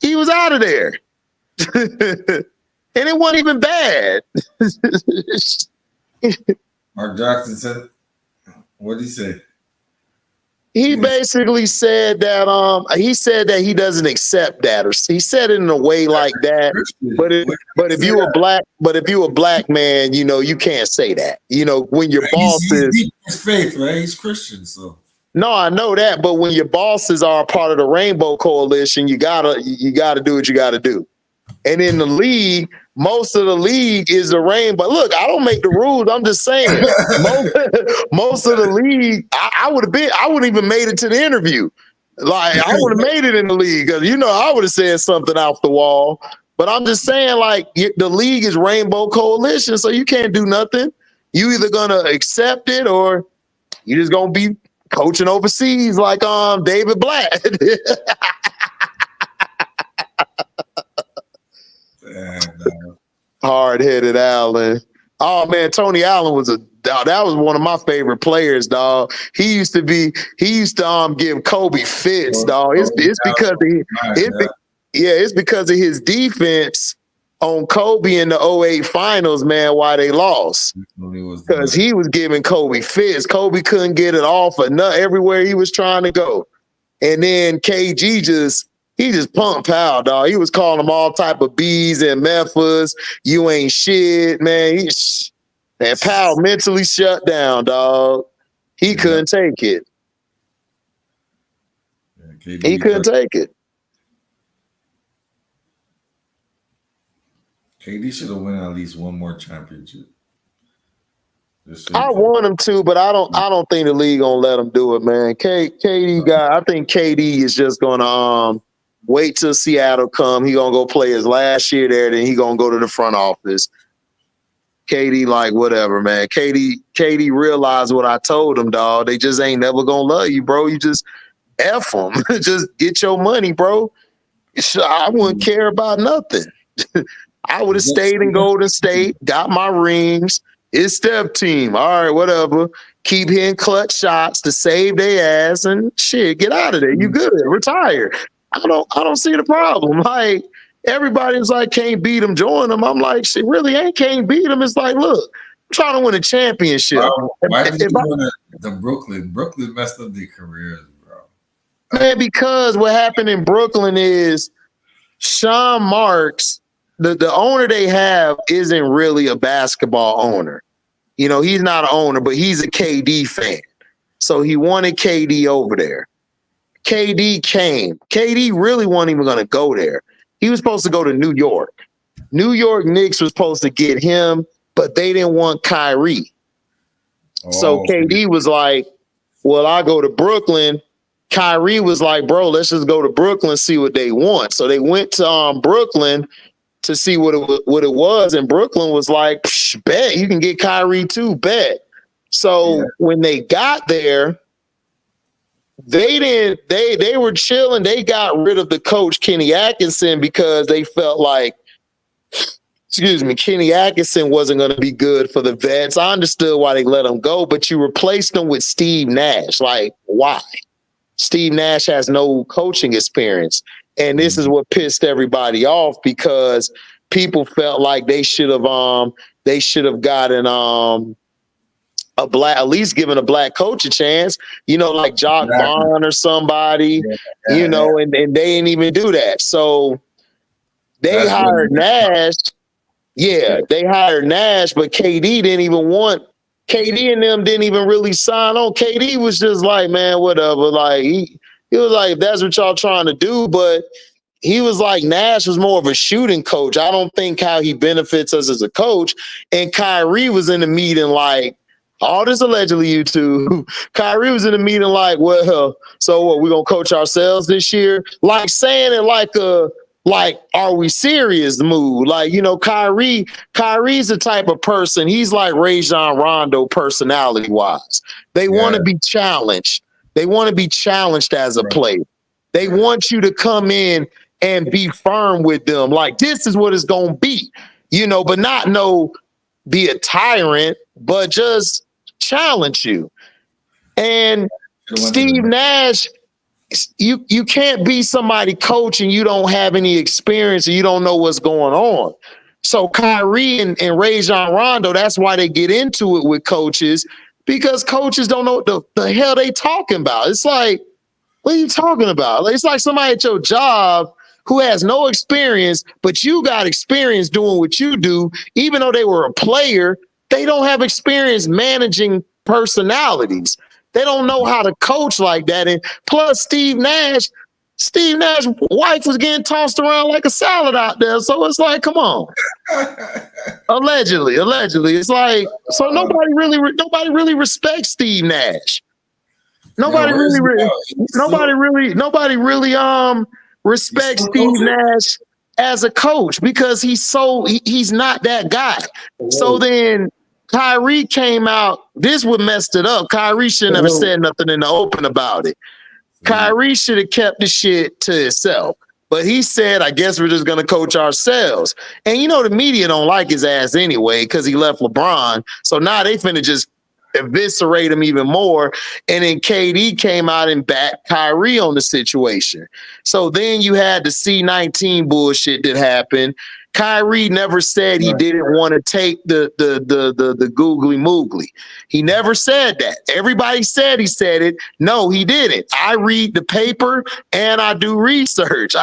he was out of there. And it wasn't even bad. Mark Jackson said, what did he say? He basically said that he doesn't accept that, or he said it in a way like that. But if you a black man, you can't say that. When your bosses, he's his faith, right? He's Christian, so. No, I know that, but when your bosses are a part of the Rainbow Coalition, you gotta do what you gotta do. And in the league, most of the league is the rainbow. Look, I don't make the rules. I'm just saying. Most of the league, I would have even made it to the interview. Like, I would have made it in the league because I would have said something off the wall. But I'm just saying, like, the league is Rainbow Coalition, so you can't do nothing. You either gonna accept it or you just gonna be coaching overseas like David Blatt. Hard-headed Allen. Oh man, Tony Allen that was one of my favorite players, dog. He used to give Kobe fits, dog. It's because of his defense on Kobe in the 2008 finals, man, why they lost. Because he was giving Kobe fits. Kobe couldn't get it off or nut everywhere he was trying to go. And then KG just punked Powell, dog. He was calling him all type of B's and Memphis. You ain't shit, man. And Powell mentally shut down, dog. He couldn't take it. He couldn't take it. KD should have won at least one more championship. I want him to, but I don't think the league gonna let him do it, man. KD guy, I think KD is just gonna wait till Seattle come. He gonna go play his last year there, then he gonna go to the front office. KD, like, whatever, man. KD realized what I told him, dog. They just ain't never gonna love you, bro. You just F them. Just get your money, bro. I wouldn't care about nothing. I would have stayed in Golden State, got my rings. It's Steph team. All right, whatever. Keep hitting clutch shots to save their ass and shit. Get out of there. You good. Retire. I don't see the problem. Like, everybody's like, can't beat them, join them. I'm like, shit, really ain't can't beat them. It's like, look, I'm trying to win a championship. Why did you go to Brooklyn? Brooklyn messed up their careers, bro. Man, because what happened in Brooklyn is Sean Marks, the owner they have isn't really a basketball owner. He's not an owner, but he's a KD fan. So he wanted KD over there. KD came. KD really wasn't even going to go there. He was supposed to go to New York. New York Knicks was supposed to get him, but they didn't want Kyrie. So KD was like, well, I'll go to Brooklyn. Kyrie was like, bro, let's just go to Brooklyn, see what they want. So they went to Brooklyn to see what it was. And Brooklyn was like, bet, you can get Kyrie too, bet. So when they got there, they were chilling. They got rid of the coach, Kenny Atkinson, because they felt like, Kenny Atkinson wasn't going to be good for the vets. I understood why they let him go, but you replaced him with Steve Nash. Like, why? Steve Nash has no coaching experience. And this is what pissed everybody off, because people felt like they should have gotten at least given a black coach a chance, like Jock Vaughn or somebody, and they didn't even do that. So they hired Nash. Yeah, they hired Nash, but KD and them didn't even really sign on. KD was just like, man, whatever. Like he was like, if that's what y'all trying to do, but he was like, Nash was more of a shooting coach. I don't think how he benefits us as a coach. And Kyrie was in the meeting like, all this allegedly, you two. Kyrie was in the meeting like, well, so what, we gonna coach ourselves this year? Like saying it like, are we serious mood? Like, Kyrie's the type of person, he's like Rajon Rondo personality-wise. They want to be challenged. They want to be challenged as a player. They want you to come in and be firm with them. Like, this is what it's going to be, but not be a tyrant, but just challenge you. And Steve Nash, you can't be somebody coach and you don't have any experience and you don't know what's going on. So Kyrie and Rajon Rondo, that's why they get into it with coaches, because coaches don't know what the hell they talking about. It's like, what are you talking about? It's like somebody at your job who has no experience, but you got experience doing what you do. Even though they were a player, they don't have experience managing personalities. They don't know how to coach like that. And plus Steve Nash's wife was getting tossed around like a salad out there. So it's like, come on. Allegedly. It's like, so nobody really respects Steve Nash. Nobody really respects Steve Nash as a coach, because he's not that guy. So then Kyrie came out. This would messed it up. Kyrie should never said nothing in the open about it. Kyrie should have kept the shit to himself. But he said, I guess we're just going to coach ourselves. And the media don't like his ass anyway, because he left LeBron. So now they finna just eviscerate him even more. And then KD came out and backed Kyrie on the situation. So then you had the C-19 bullshit that happened. Kyrie never said he didn't want to take the googly moogly. He never said that. Everybody said he said it. No, he didn't. I read the paper and I do research.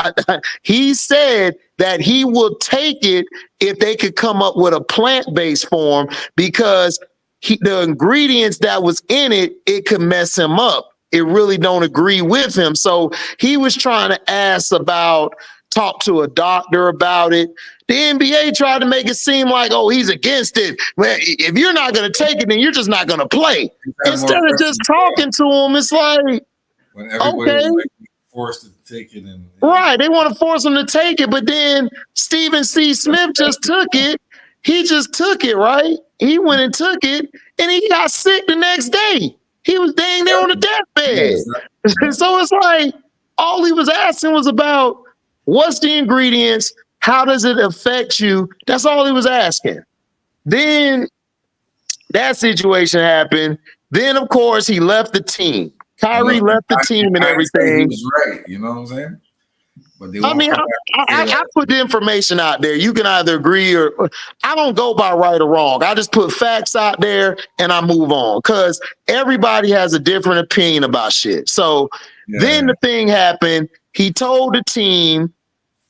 He said that he will take it if they could come up with a plant-based form, because the ingredients that was in it could mess him up. It really don't agree with him. So he was trying to talk to a doctor about it. The NBA tried to make it seem like, oh, he's against it. Well, if you're not going to take it, then you're just not going to play. Instead of just talking to him, it's like, when everybody was forced to take it. Right, they want to force him to take it, but then Stephen C. Smith just took it. He just took it, right? He went and took it, and he got sick the next day. He was dang there on the deathbed. So it's like, all he was asking was about, what's the ingredients? How does it affect you? That's all he was asking. Then that situation happened. Then, of course, he left the team. Kyrie left the team and everything. He was right, you know what I'm saying? But I put the information out there. You can either agree or I don't go by right or wrong. I just put facts out there and I move on, because everybody has a different opinion about shit. So then the thing happened. He told the team,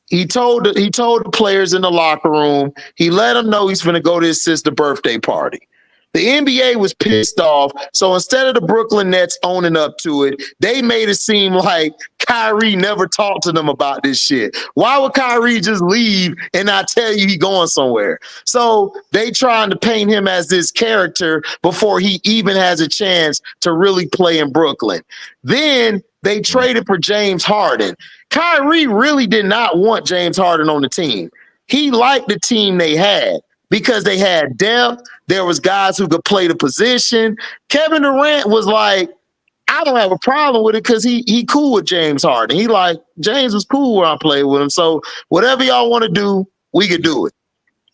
he told the players in the locker room, he let them know he's going to go to his sister's birthday party. The NBA was pissed off. So instead of the Brooklyn Nets owning up to it, they made it seem like Kyrie never talked to them about this shit. Why would Kyrie just leave and not tell you he going somewhere? So they trying to paint him as this character before he even has a chance to really play in Brooklyn. Then they traded for James Harden. Kyrie really did not want James Harden on the team. He liked the team they had because they had depth. There was guys who could play the position. Kevin Durant was like, I don't have a problem with it because he cool with James Harden. He like, James was cool when I played with him. So whatever y'all want to do, we could do it.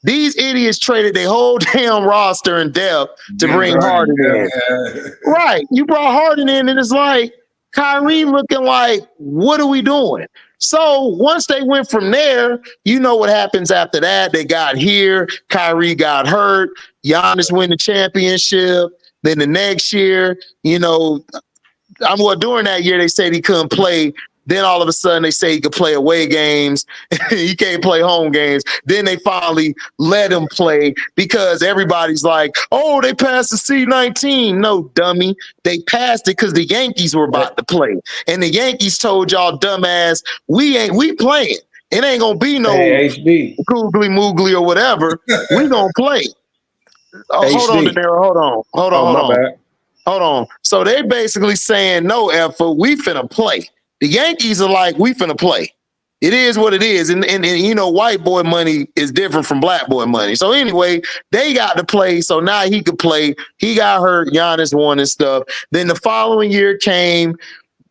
These idiots traded their whole damn roster and depth to bring Harden in. Right. You brought Harden in and it's like, Kyrie looking like, what are we doing? So once they went from there, you know what happens after that. They got here. Kyrie got hurt. Giannis win the championship. Then the next year, during that year, they said he couldn't play. Then all of a sudden they say he could play away games. He can't play home games. Then they finally let him play because everybody's like, oh, they passed the C-19. No, dummy. They passed it because the Yankees were about to play. And the Yankees told y'all dumbass, we playing. It ain't going to be no googly moogly or whatever. We going to play. Oh, hold on, De Niro. Hold on. So they basically saying, no effort, we finna play. The Yankees are like, we finna play. It is what it is. And white boy money is different from black boy money. So anyway, they got to play. So now he could play. He got hurt. Giannis won and stuff. Then the following year came,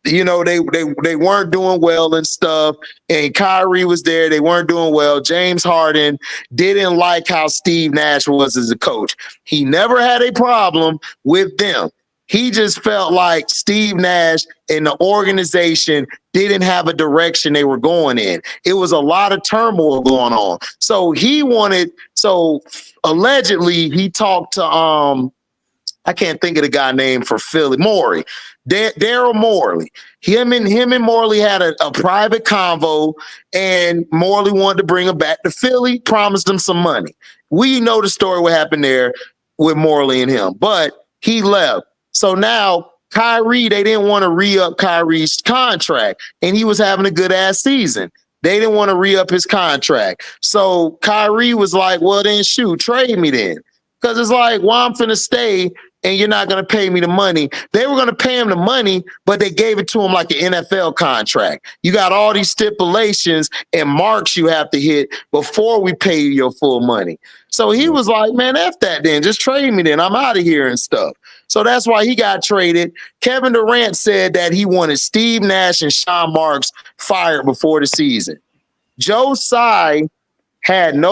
they weren't doing well and stuff. And Kyrie was there. They weren't doing well. James Harden didn't like how Steve Nash was as a coach. He never had a problem with them. He just felt like Steve Nash and the organization didn't have a direction they were going in. It was a lot of turmoil going on. So allegedly he talked to, I can't think of the guy name for Philly, Morey, Daryl Morey. Him and Morley had a private convo, and Morley wanted to bring him back to Philly, promised him some money. We know the story, what happened there with Morley and him, but he left. So now Kyrie, they didn't want to re-up Kyrie's contract, and he was having a good-ass season. They didn't want to re-up his contract. So Kyrie was like, well, then shoot, trade me then. Because it's like, well, I'm finna stay, and you're not going to pay me the money. They were going to pay him the money, but they gave it to him like an NFL contract. You got all these stipulations and marks you have to hit before we pay you your full money. So he was like, man, F that then. Just trade me then. I'm out of here and stuff. So that's why he got traded. Kevin Durant said that he wanted Steve Nash and Sean Marks fired before the season. Joe Tsai was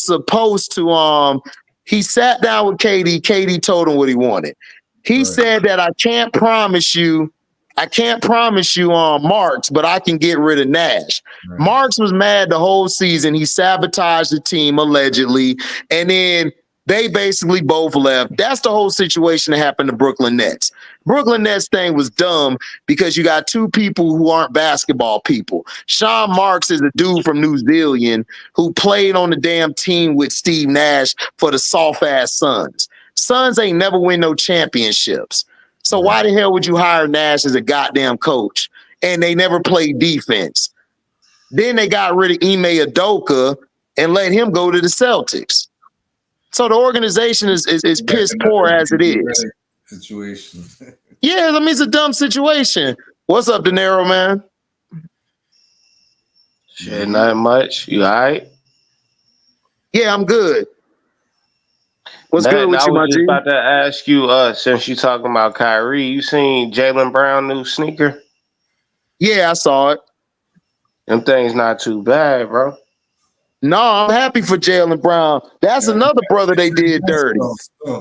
supposed to, he sat down with KD. KD told him what he wanted. He said that I can't promise you Marks, but I can get rid of Nash. Right. Marks was mad the whole season. He sabotaged the team allegedly. And then they basically both left. That's the whole situation that happened to Brooklyn Nets. Brooklyn Nets thing was dumb because you got two people who aren't basketball people. Sean Marks is a dude from New Zealand who played on the damn team with Steve Nash for the soft-ass Suns. Suns ain't never win no championships. So why the hell would you hire Nash as a goddamn coach? And they never played defense. Then they got rid of Ime Udoka and let him go to the Celtics. So the organization is piss poor as it is. Situation. Yeah, I mean, it's a dumb situation. What's up, De Niro, man? Shit, not much. You all right? Yeah, I'm good. What's good with you, my G? I was just about to ask you, since you talking about Kyrie, you seen Jaylen Brown new sneaker? Yeah, I saw it. Them things not too bad, bro. No, I'm happy for Jaylen Brown. That's another brother they did dirty.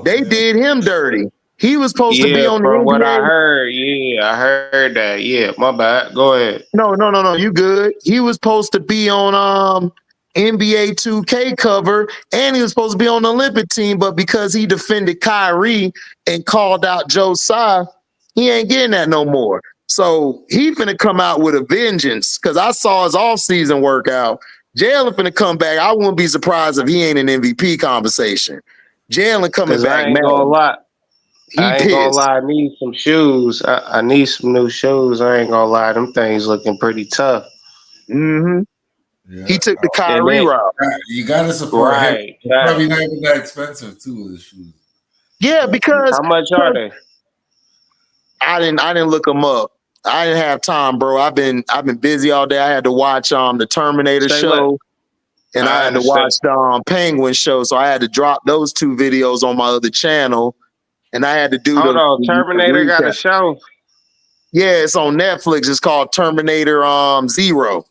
They did him dirty. He was supposed to be on the NBA. What I heard, I heard that. Yeah, my bad. Go ahead. No, you good. He was supposed to be on NBA 2K cover, and he was supposed to be on the Olympic team, but because he defended Kyrie and called out Joe Tsai, he ain't getting that no more. So he finna come out with a vengeance, because I saw his offseason workout. Jaylen finna come back. I wouldn't be surprised if he ain't an MVP conversation. Jalen coming Cause back I ain't gonna mad. lie. He I ain't gonna pissed. lie. I need some shoes. I need some new shoes. I ain't gonna lie. Them things looking pretty tough. Mm-hmm. Yeah, He took the And Kyrie then route. you gotta support him. right. It's Right. probably not even that expensive too. The shoes. Yeah, because How much are they? I didn't look him up. I didn't have time, bro. I've been busy all day. I had to watch the Terminator Say what? show, and I I had to understand. watch the Penguin show. So I had to drop those two videos on my other channel, and I had to do Hold on. the Terminator got a recap. show. Yeah, it's on Netflix. It's called Terminator Zero,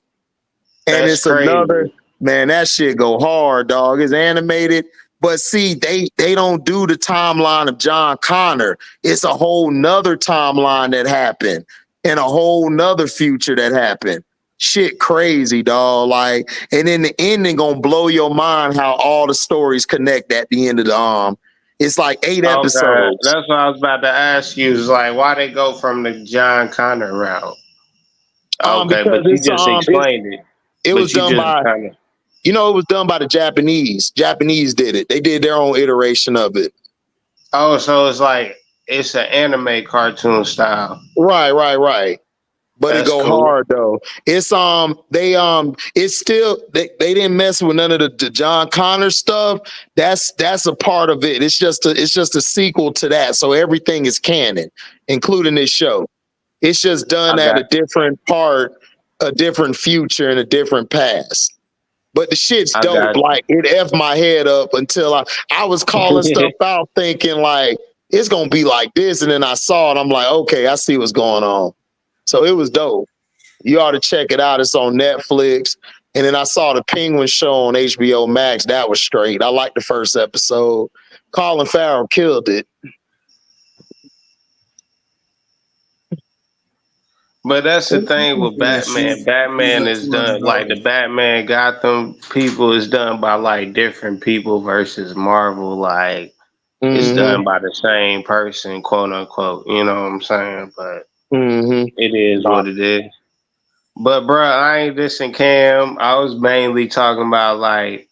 and That's it's another crazy. man. That shit go hard, dog. It's animated. But see, they don't do the timeline of John Connor. It's a whole nother timeline that happened and a whole nother future that happened. Shit crazy, dog. Like, and then the ending gonna blow your mind how all the stories connect at the end of the It's like 8 Okay, episodes. that's what I was about to ask you. Is like why they go from the John Connor route? Okay, Because but you just explained it. it was But you done just by kind of. it was done by the Japanese. Japanese did it. They did their own iteration of it. Oh, so it's like it's an anime cartoon style. Right. But it That's go cool. hard though. It's it's still they didn't mess with none of the John Connor stuff. That's a part of it. It's just a sequel to that. So everything is canon, including this show. It's just done I at got a different part, a different future, and a different past. But the shit's I dope. got Like it effed my head up until I was calling you. stuff out thinking like it's gonna be like this. And then I saw it. I'm like, okay, I see what's going on. So it was dope. You ought to check it out. It's on Netflix. And then I saw the Penguin show on HBO Max. That was straight. I liked the first episode. Colin Farrell killed it. But that's the thing with Yeah, Batman. she's Batman like is done like the $200. Batman Gotham people is done by like different people versus Marvel. Like it's Mm-hmm. done by the same person, quote unquote. You know what I'm saying? But Mm-hmm. it is what it is. But bruh, I ain't dissing Cam. I was mainly talking about like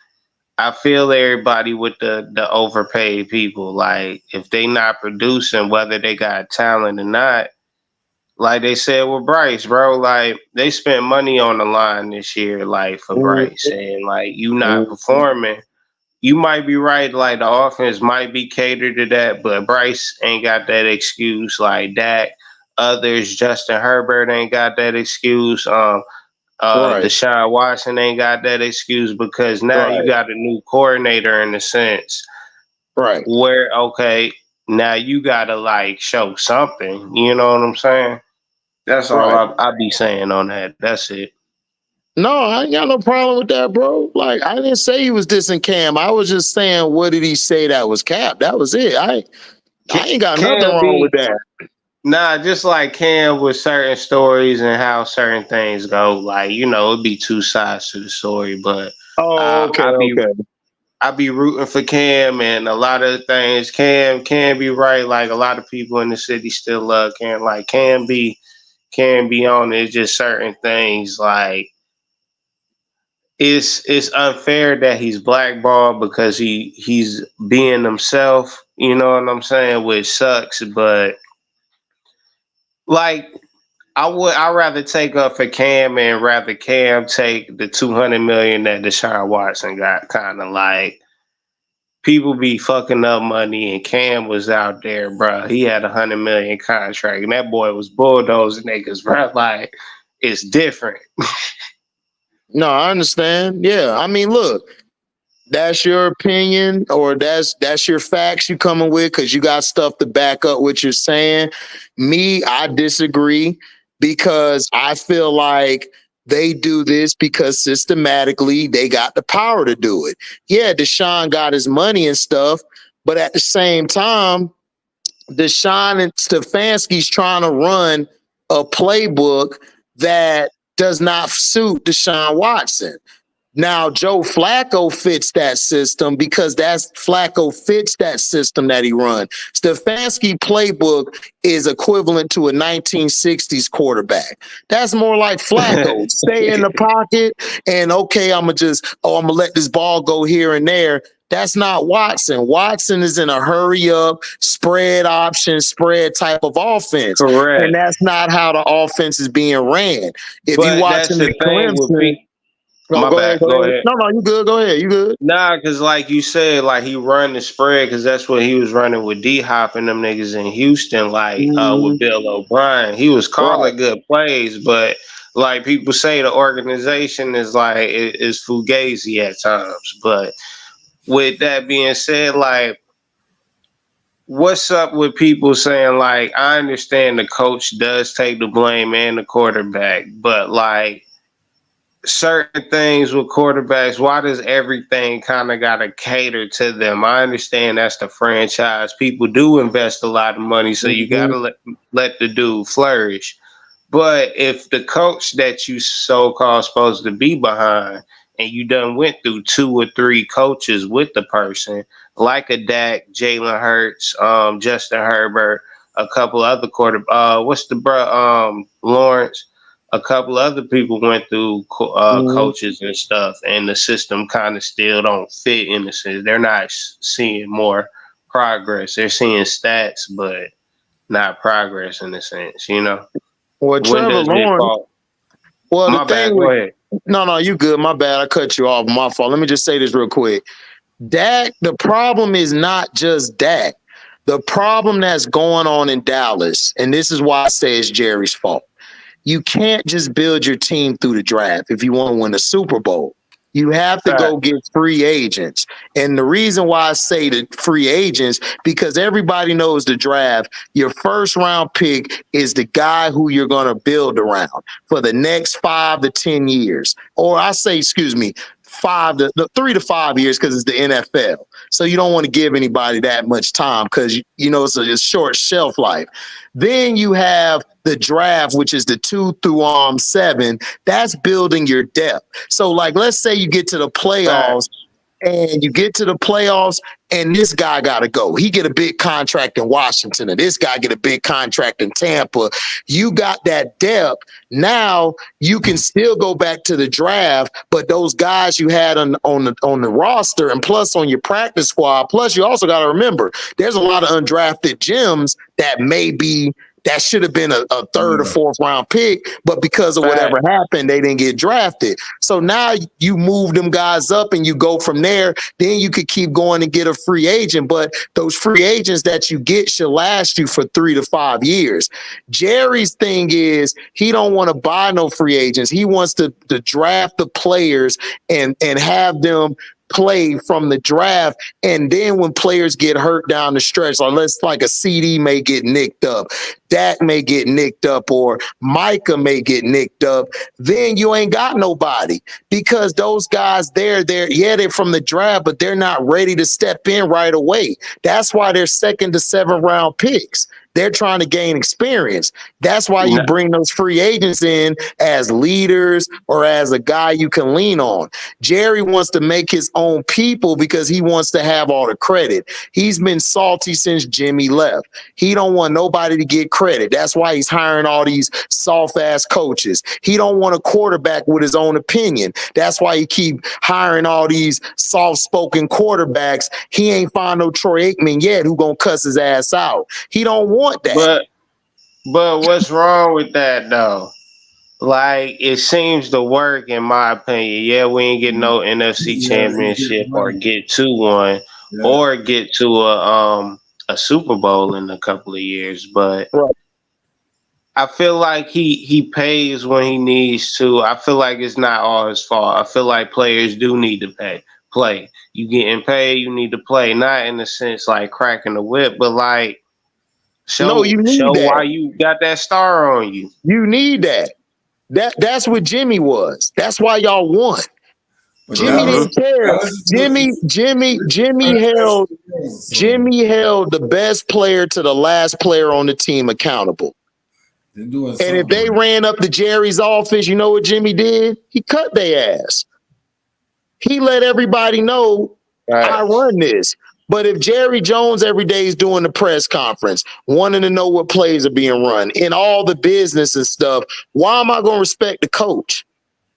I feel everybody with the overpaid people. Like if they not producing, whether they got talent or not, like they said with Bryce, bro, like they spent money on the line this year, like for Bryce, and like you not Mm-hmm. performing. You might be right, like the offense might be catered to that, but Bryce ain't got that excuse. Like Dak, others, Justin Herbert ain't got that excuse. Right. Deshaun Watson ain't got that excuse because now you Right. got a new coordinator in a sense Right. where okay, now you gotta like show something. You know what I'm saying? That's all Right. I be saying on that. That's it. No, I ain't got no problem with that, bro. Like I didn't say he was dissing Cam. I was just saying, what did he say that was Cap? That was it. I ain't got nothing Cam wrong with be that. nah, just like Cam with certain stories and how certain things go. Like you know, it'd be two sides to the story, but Oh, okay, I be okay. I be rooting for Cam and a lot of things. Cam can be right. Like a lot of people in the city still love Cam. Like can be on it. It's just certain things like it's unfair that he's blackballed because he's being himself. You know what I'm saying? Which sucks, but like I'd rather take up for Cam and rather Cam take the 200 million that Deshaun Watson got. Kind of like people be fucking up money, and Cam was out there, bro. He had 100 million contract, and that boy was bulldozing niggas, bro. Like it's different. No, I understand. Yeah. I mean, look, that's your opinion or that's your facts you coming with because you got stuff to back up what you're saying. Me, I disagree because I feel like they do this because systematically they got the power to do it. Yeah, Deshaun got his money and stuff, but at the same time, Deshaun and Stefanski's trying to run a playbook that does not suit Deshaun Watson. Now, Joe Flacco fits that system because that's Flacco fits that system that he run. Stefanski playbook is equivalent to a 1960s quarterback. That's more like Flacco. Stay in the pocket and okay, I'm gonna let this ball go here and there. That's not Watson. Watson is in a hurry up, spread option, spread type of offense. Correct. And that's not how the offense is being ran. If you But watching that's the the thing with Clemson, people. My go bad. ahead, Go ahead. No, you good. Go ahead. You good. Nah, because like you said, like he run the spread because that's what he was running with D-Hop and them niggas in Houston, like with Bill O'Brien. He was calling good plays, but like people say, the organization is like is fugazi at times. But with that being said, like what's up with people saying like I understand the coach does take the blame and the quarterback, but like certain things with quarterbacks, why does everything kind of got to cater to them? I understand that's the franchise. People do invest a lot of money, so you got to let the dude flourish. But if the coach that you so-called supposed to be behind and you done went through 2 or 3 coaches with the person, like a Dak, Jalen Hurts, Justin Herbert, a couple other what's the Lawrence? A couple other people went through coaches and stuff, and the system kind of still don't fit in the sense. They're not seeing more progress. They're seeing stats, but not progress in a sense, you know? Well, When Trevor does it Lawrence. fall? Well, My the bad. thing Go with ahead. no, you good. My bad. I cut you off. My fault. Let me just say this real quick. Dak, the problem is not just Dak. The problem that's going on in Dallas, and this is why I say it's Jerry's fault. You can't just build your team through the draft if you want to win a Super Bowl. You have to go get free agents. And the reason why I say the free agents, because everybody knows the draft, your first round pick is the guy who you're going to build around for the next 5 to 10 years. Or I say, 3 to 5 years because it's the NFL. So you don't want to give anybody that much time because, it's a short shelf life. Then you have the draft, which is the 2 through 7. That's building your depth. So, like, let's say you get to the playoffs and this guy got to go. He get a big contract in Washington and this guy get a big contract in Tampa. You got that depth. Now you can still go back to the draft, but those guys you had on the roster and plus on your practice squad, plus you also got to remember there's a lot of undrafted gems that should have been a 3rd or 4th round pick, but because of whatever happened, they didn't get drafted. So now you move them guys up and you go from there. Then you could keep going and get a free agent, but those free agents that you get should last you for 3 to 5 years. Jerry's thing is he don't want to buy no free agents. He wants to draft the players and have them play from the draft. And then when players get hurt down the stretch, like a CD may get nicked up, Dak may get nicked up, or Micah may get nicked up, then you ain't got nobody because those guys they're from the draft, but they're not ready to step in right away. That's why they're 2nd to 7th round picks. They're trying to gain experience. That's why you bring those free agents in as leaders or as a guy you can lean on. Jerry wants to make his own people because he wants to have all the credit. He's been salty since Jimmy left. He don't want nobody to get credit. That's why he's hiring all these soft-ass coaches. He don't want a quarterback with his own opinion. That's why he keep hiring all these soft-spoken quarterbacks. He ain't found no Troy Aikman yet who gonna cuss his ass out. He don't want that. But what's wrong with that though? Like it seems to work in my opinion. Yeah, we ain't get no NFC championship or get to one or get to a Super Bowl in a couple of years, but I feel like he pays when he needs to. I feel like it's not all his fault. I feel like players do need to play. You getting paid, you need to play. Not in the sense like cracking the whip, but like show why you got that star on you. You need that. That's what Jimmy was. That's why y'all won. But Jimmy didn't care. Jimmy held the best player to the last player on the team accountable. And if they ran up to Jerry's office, you know what Jimmy did? He cut their ass. He let everybody know I run this. But if Jerry Jones every day is doing the press conference, wanting to know what plays are being run in all the business and stuff, why am I going to respect the coach?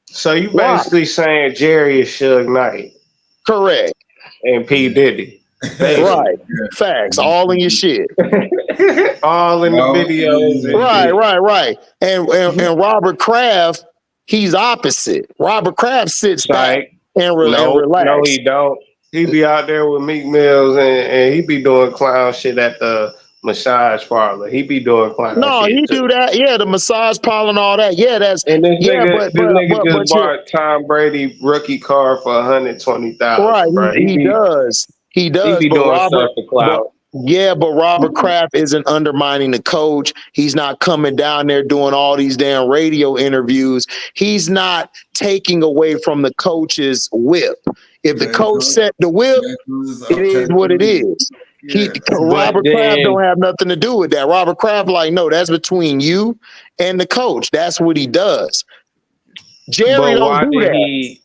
So you basically saying Jerry is Suge Knight? Correct. and P Diddy. Right. Facts. All in your shit. All in the videos. And Right. And Robert Kraft, he's opposite. Robert Kraft sits back and relax. No, he don't. He be out there with Meek Mills and he be doing clown shit at the massage parlor. He be doing clown No, shit he too. do that. Yeah, the massage parlor and all that. Yeah, that's And this but nigga just but bought Tom Brady rookie card for $120,000. right. Bro. He does. He He be but doing Robert, stuff for clout. but Robert Kraft isn't undermining the coach. He's not coming down there doing all these damn radio interviews. He's not taking away from the coach's whip. If the coach set the whip, it is what it is. Robert Kraft don't have nothing to do with that. Robert Kraft, like, no, that's between you and the coach. That's what he does. Jerry don't do that.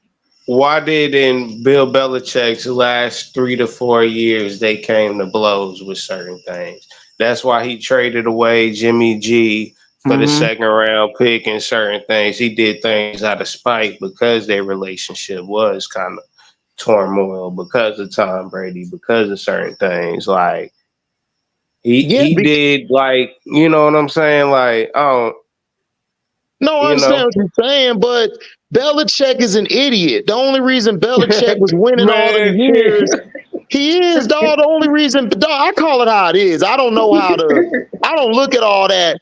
Why did in Bill Belichick's last 3 to 4 years they came to blows with certain things? That's why he traded away Jimmy G for the second round pick and certain things. He did things out of spite because their relationship was kind of turmoil because of Tom Brady, because of certain things. Like he did, like, you know what I'm saying? Like, I understand what you're saying, but Belichick is an idiot. The only reason Belichick was winning all the years, he is, dog. The only reason, dog, I call it how it is. I don't know how to. I don't look at all that.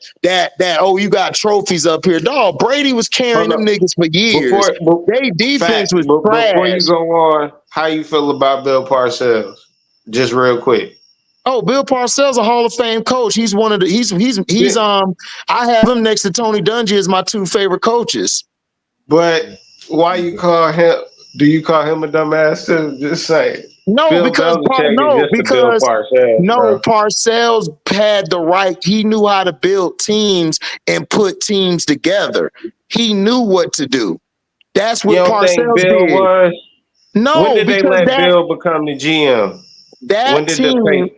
Oh, you got trophies up here, dog. Brady was carrying them niggas for years. They defense was trash. Before you go on, how you feel about Bill Parcells? Just real quick. Oh, Bill Parcells, a Hall of Fame coach. He's one of the. He's. I have him next to Tony Dungy as my 2 favorite coaches. But why you call him? Do you call him a dumbass too? Just saying. No, because Parcells had the right. He knew how to build teams and put teams together. He knew what to do. That's what Parcells did. Was? No, when did they let Bill become the GM? That team.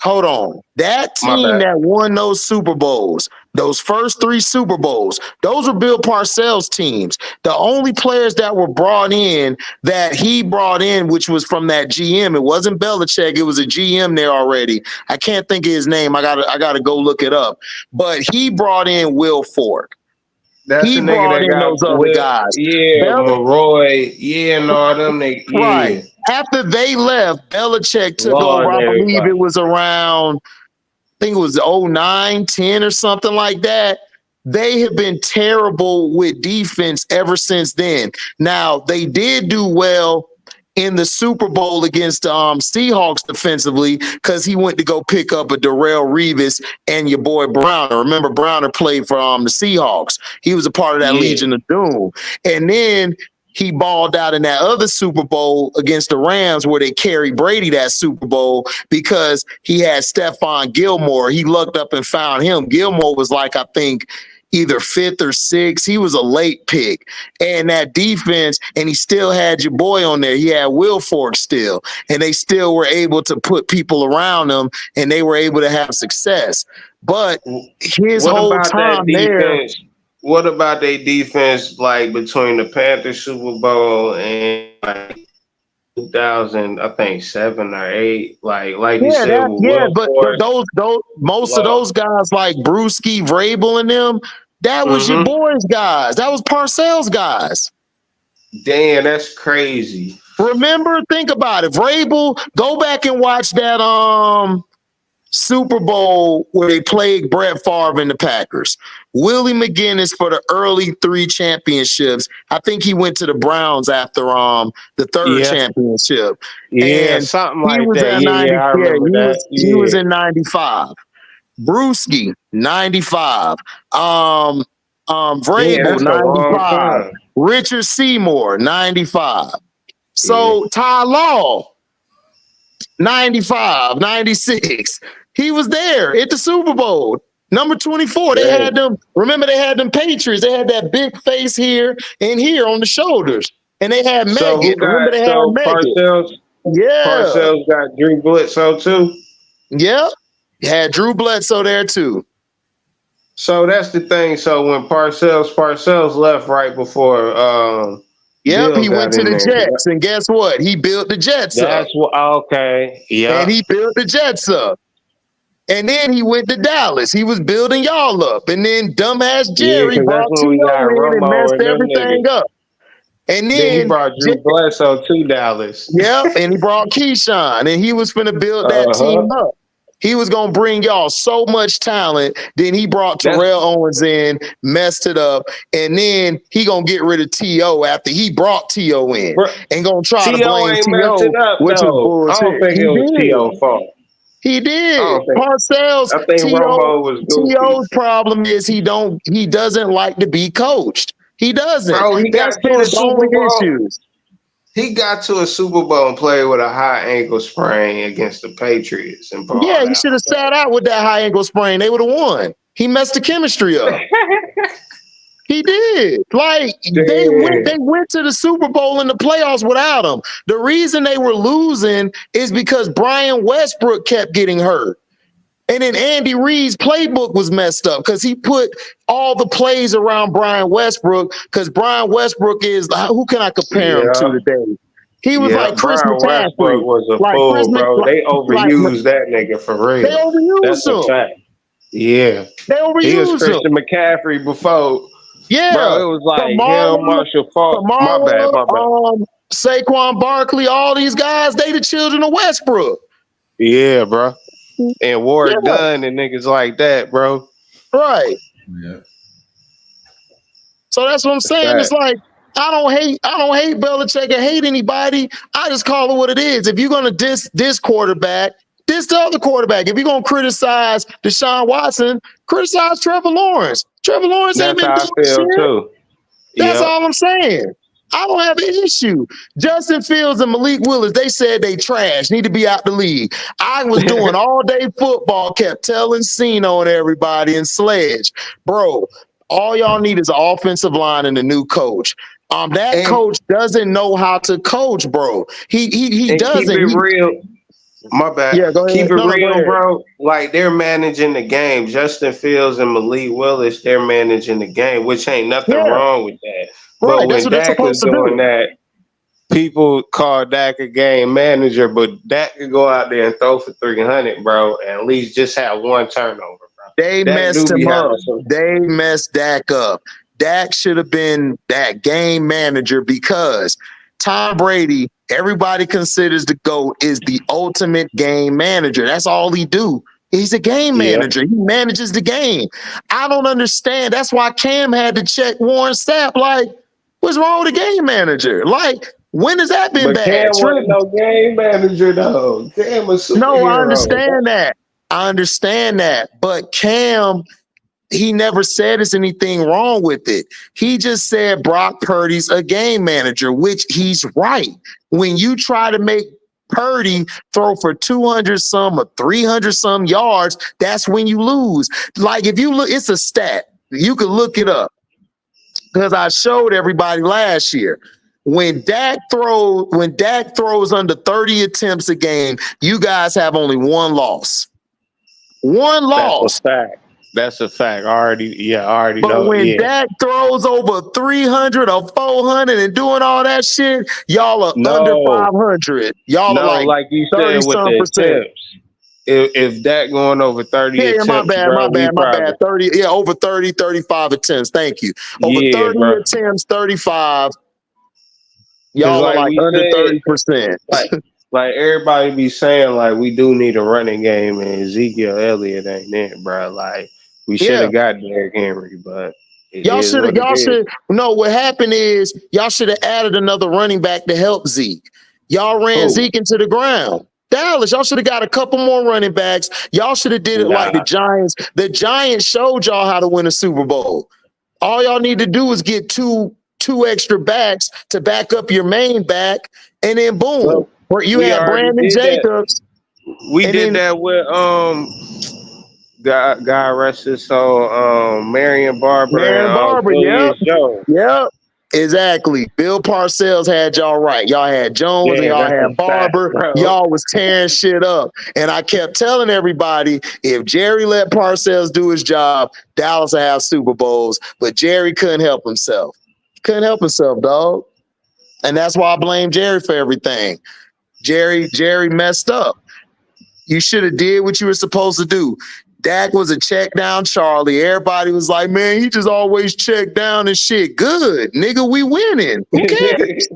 Hold on. That team that won those Super Bowls, those first 3 Super Bowls, those were Bill Parcells teams. The only players that were brought in that he brought in, which was from that GM, it wasn't Belichick, it was a GM there already. I can't think of his name. I gotta go look it up. But he brought in Will Fork. That's he the nigga brought that in got those other guys. Yeah, Roy. Yeah, and all them niggas. Yeah. Right. After they left, Belichick took over. I believe it was around, I think it was 09, 10 or something like that. They have been terrible with defense ever since then. Now, they did do well in the Super Bowl against Seahawks defensively because he went to go pick up a Darrelle Revis and your boy Browner. Remember, Browner played for the Seahawks. He was a part of that Legion of Doom. And then he balled out in that other Super Bowl against the Rams where they carried Brady that Super Bowl because he had Stephon Gilmore. He looked up and found him. Gilmore was like, I think, either 5th or 6th. He was a late pick. And that defense, and he still had your boy on there. He had Will Fork still. And they still were able to put people around them, and they were able to have success. But his whole time there... What about their defense, like between the Panthers Super Bowl and like 2000, I think 7 or 8, like you said, but those most of those guys like Brewski, Vrabel, and them, that was your boys' guys. That was Parcells' guys. Damn, that's crazy. Remember, think about it. Vrabel, go back and watch that Super Bowl where they played Brett Favre and the Packers. Willie McGinnis for the early 3 championships. I think he went to the Browns after the 3rd championship. Yeah, and something like that. I remember that. He was in 95. Brewski, 95. Vrabel, 95. Richard Seymour, 95. So Ty Law, 95, 96. He was there at the Super Bowl. Number 24. They had them. Remember, they had them Patriots. They had that big face here and here on the shoulders. And they had Meggett. Remember, they had Meggett. Parcells got Drew Bledsoe too. Yep. Had Drew Bledsoe there too. So that's the thing. So when Parcells left right before Yep, Bill he went got to in the there. Jets, and guess what? He built the Jets up. That's what. Okay. Yeah. And he built the Jets up. And then he went to Dallas. He was building y'all up. And then dumbass Jerry because that's brought when we T.O. got in and Romo messed and them everything niggas. up. And Then he then, brought Drew Bledsoe to Dallas. yep, and he brought Keyshawn, and he was finna build that team up. He was gonna bring y'all so much talent. Then he brought Terrell Owens in, messed it up, and then he gonna get rid of T.O. after he brought T.O. in, and gonna try to blame ain't messed T.O., it up, which is though. bullshit. I don't think He it was did. T.O.'s fault. He did. Parcells. I think Romo was goofy. T.O.'s problem is he doesn't like to be coached. He doesn't. Bro, he That's got to a Super Bowl. issues. He got to a Super Bowl and played with a high ankle sprain against the Patriots and balled Yeah, he out. should have sat out with that high ankle sprain. They would have won. He messed the chemistry up. He did. Like they went to the Super Bowl in the playoffs without him. The reason they were losing is because Brian Westbrook kept getting hurt. And then Andy Reid's playbook was messed up because he put all the plays around Brian Westbrook because Brian Westbrook is, who can I compare him to today? He was like Chris Brian McCaffrey. Westbrook was a fool, bro. They overused that nigga for real. They overused That's him. a fact. Yeah. They overused He was Christian McCaffrey before. Yeah. Bro, it was like Kamara, him, Marshall Falk. My bad. Saquon Barkley, all these guys, they the children of Westbrook. Yeah, bro. And Warrick Dunn and niggas like that, bro. Right. Yeah. So that's what I'm saying. It's like I don't hate Belichick or hate anybody. I just call it what it is. If you're gonna diss this quarterback, diss the other quarterback. If you're gonna criticize Deshaun Watson, criticize Trevor Lawrence. Trevor Lawrence ain't been doing shit. Too. That's all I'm saying. I don't have an issue. Justin Fields and Malik Willis, they said they trash, need to be out the league. I was doing all day football, kept telling Cino and everybody and Sledge, bro, all y'all need is an offensive line and a new coach. That coach doesn't know how to coach, bro. He doesn't. Keep it real. My bad. Yeah, go ahead. Keep it real, bro. Like they're managing the game. Justin Fields and Malik Willis, they're managing the game, which ain't nothing wrong with that. But when Dak was doing that, people call Dak a game manager, but Dak could go out there and throw for 300, bro, and at least just have one turnover, bro. They messed him up. They messed Dak up. Dak should have been that game manager because Tom Brady, everybody considers the GOAT, is the ultimate game manager. That's all he do. He's a game manager. He manages the game. I don't understand. That's why Cam had to check Warren Sapp like, what's wrong with a game manager? Like, when has that been bad? Cam wasn't no game manager, though. Cam was superhero. No, I understand that. I understand that. But Cam, he never said there's anything wrong with it. He just said Brock Purdy's a game manager, which he's right. When you try to make Purdy throw for 200 some or 300 some yards, that's when you lose. Like if you look, it's a stat. You can look it up. Because I showed everybody last year. When Dak throws under 30 attempts a game, you guys have only one loss. One loss. That's a fact. I already know. But when Dak throws over 300 or 400 and doing all that shit, y'all are under 500. Y'all are like you said with the attempts. If Dak going over 30 attempts, my bad. 30, over 30, 35 attempts. Thank you. Over 30 attempts, 35. Y'all are like under 30%. Like everybody be saying, like we do need a running game, and Ezekiel Elliott ain't there, bro. Like we should have got Derrick Henry, but what happened is y'all should have added another running back to help Zeke. Y'all ran Zeke into the ground. Dallas, y'all should have got a couple more running backs. Y'all should have did it like the Giants. The Giants showed y'all how to win a Super Bowl. All y'all need to do is get two extra backs to back up your main back, and then boom. You had Brandon Jacobs. We did that with God rest his soul, Marion Barber, Yep. Exactly. Bill Parcells had y'all right. Y'all had Jones and y'all had Barber. Y'all was tearing shit up. And I kept telling everybody, if Jerry let Parcells do his job, Dallas would have Super Bowls. But Jerry couldn't help himself. Couldn't help himself, dog. And that's why I blame Jerry for everything. Jerry messed up. You should have did what you were supposed to do. Dak was a check down Charlie. Everybody was like, man, he just always check down and shit. Good, nigga, we winning. Who cares?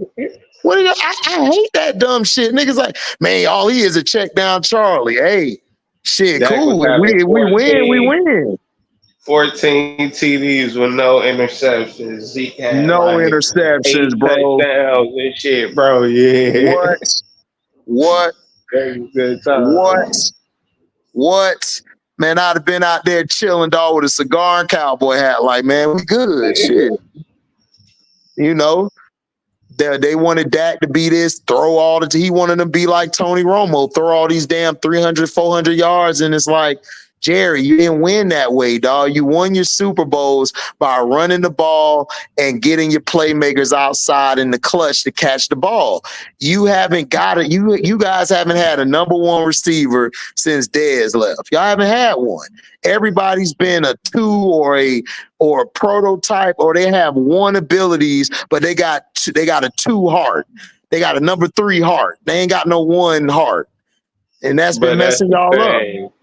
I hate that dumb shit. Niggas like, man, all he is a check down Charlie. Hey, shit, Dak cool. was If we win, we win. 14 TDs with no interceptions. Zeke had No like 8 interceptions, bro. touchdowns and shit, bro. Yeah. What? That was a good time. What? Man, I'd have been out there chilling, dog, with a cigar and cowboy hat. Like, man, we good. Shit. You know? They wanted Dak to be this, throw all the, he wanted to be like Tony Romo, throw all these damn 300, 400 yards. And it's like, Jerry, you didn't win that way, dog. You won your Super Bowls by running the ball and getting your playmakers outside in the clutch to catch the ball. You haven't got it. You guys haven't had a number one receiver since Dez left. Y'all haven't had one. Everybody's been a 2 or a prototype, or they have one abilities, but they got a 2 heart. They got a number 3 heart. They ain't got no 1 heart. And that's been messing y'all up.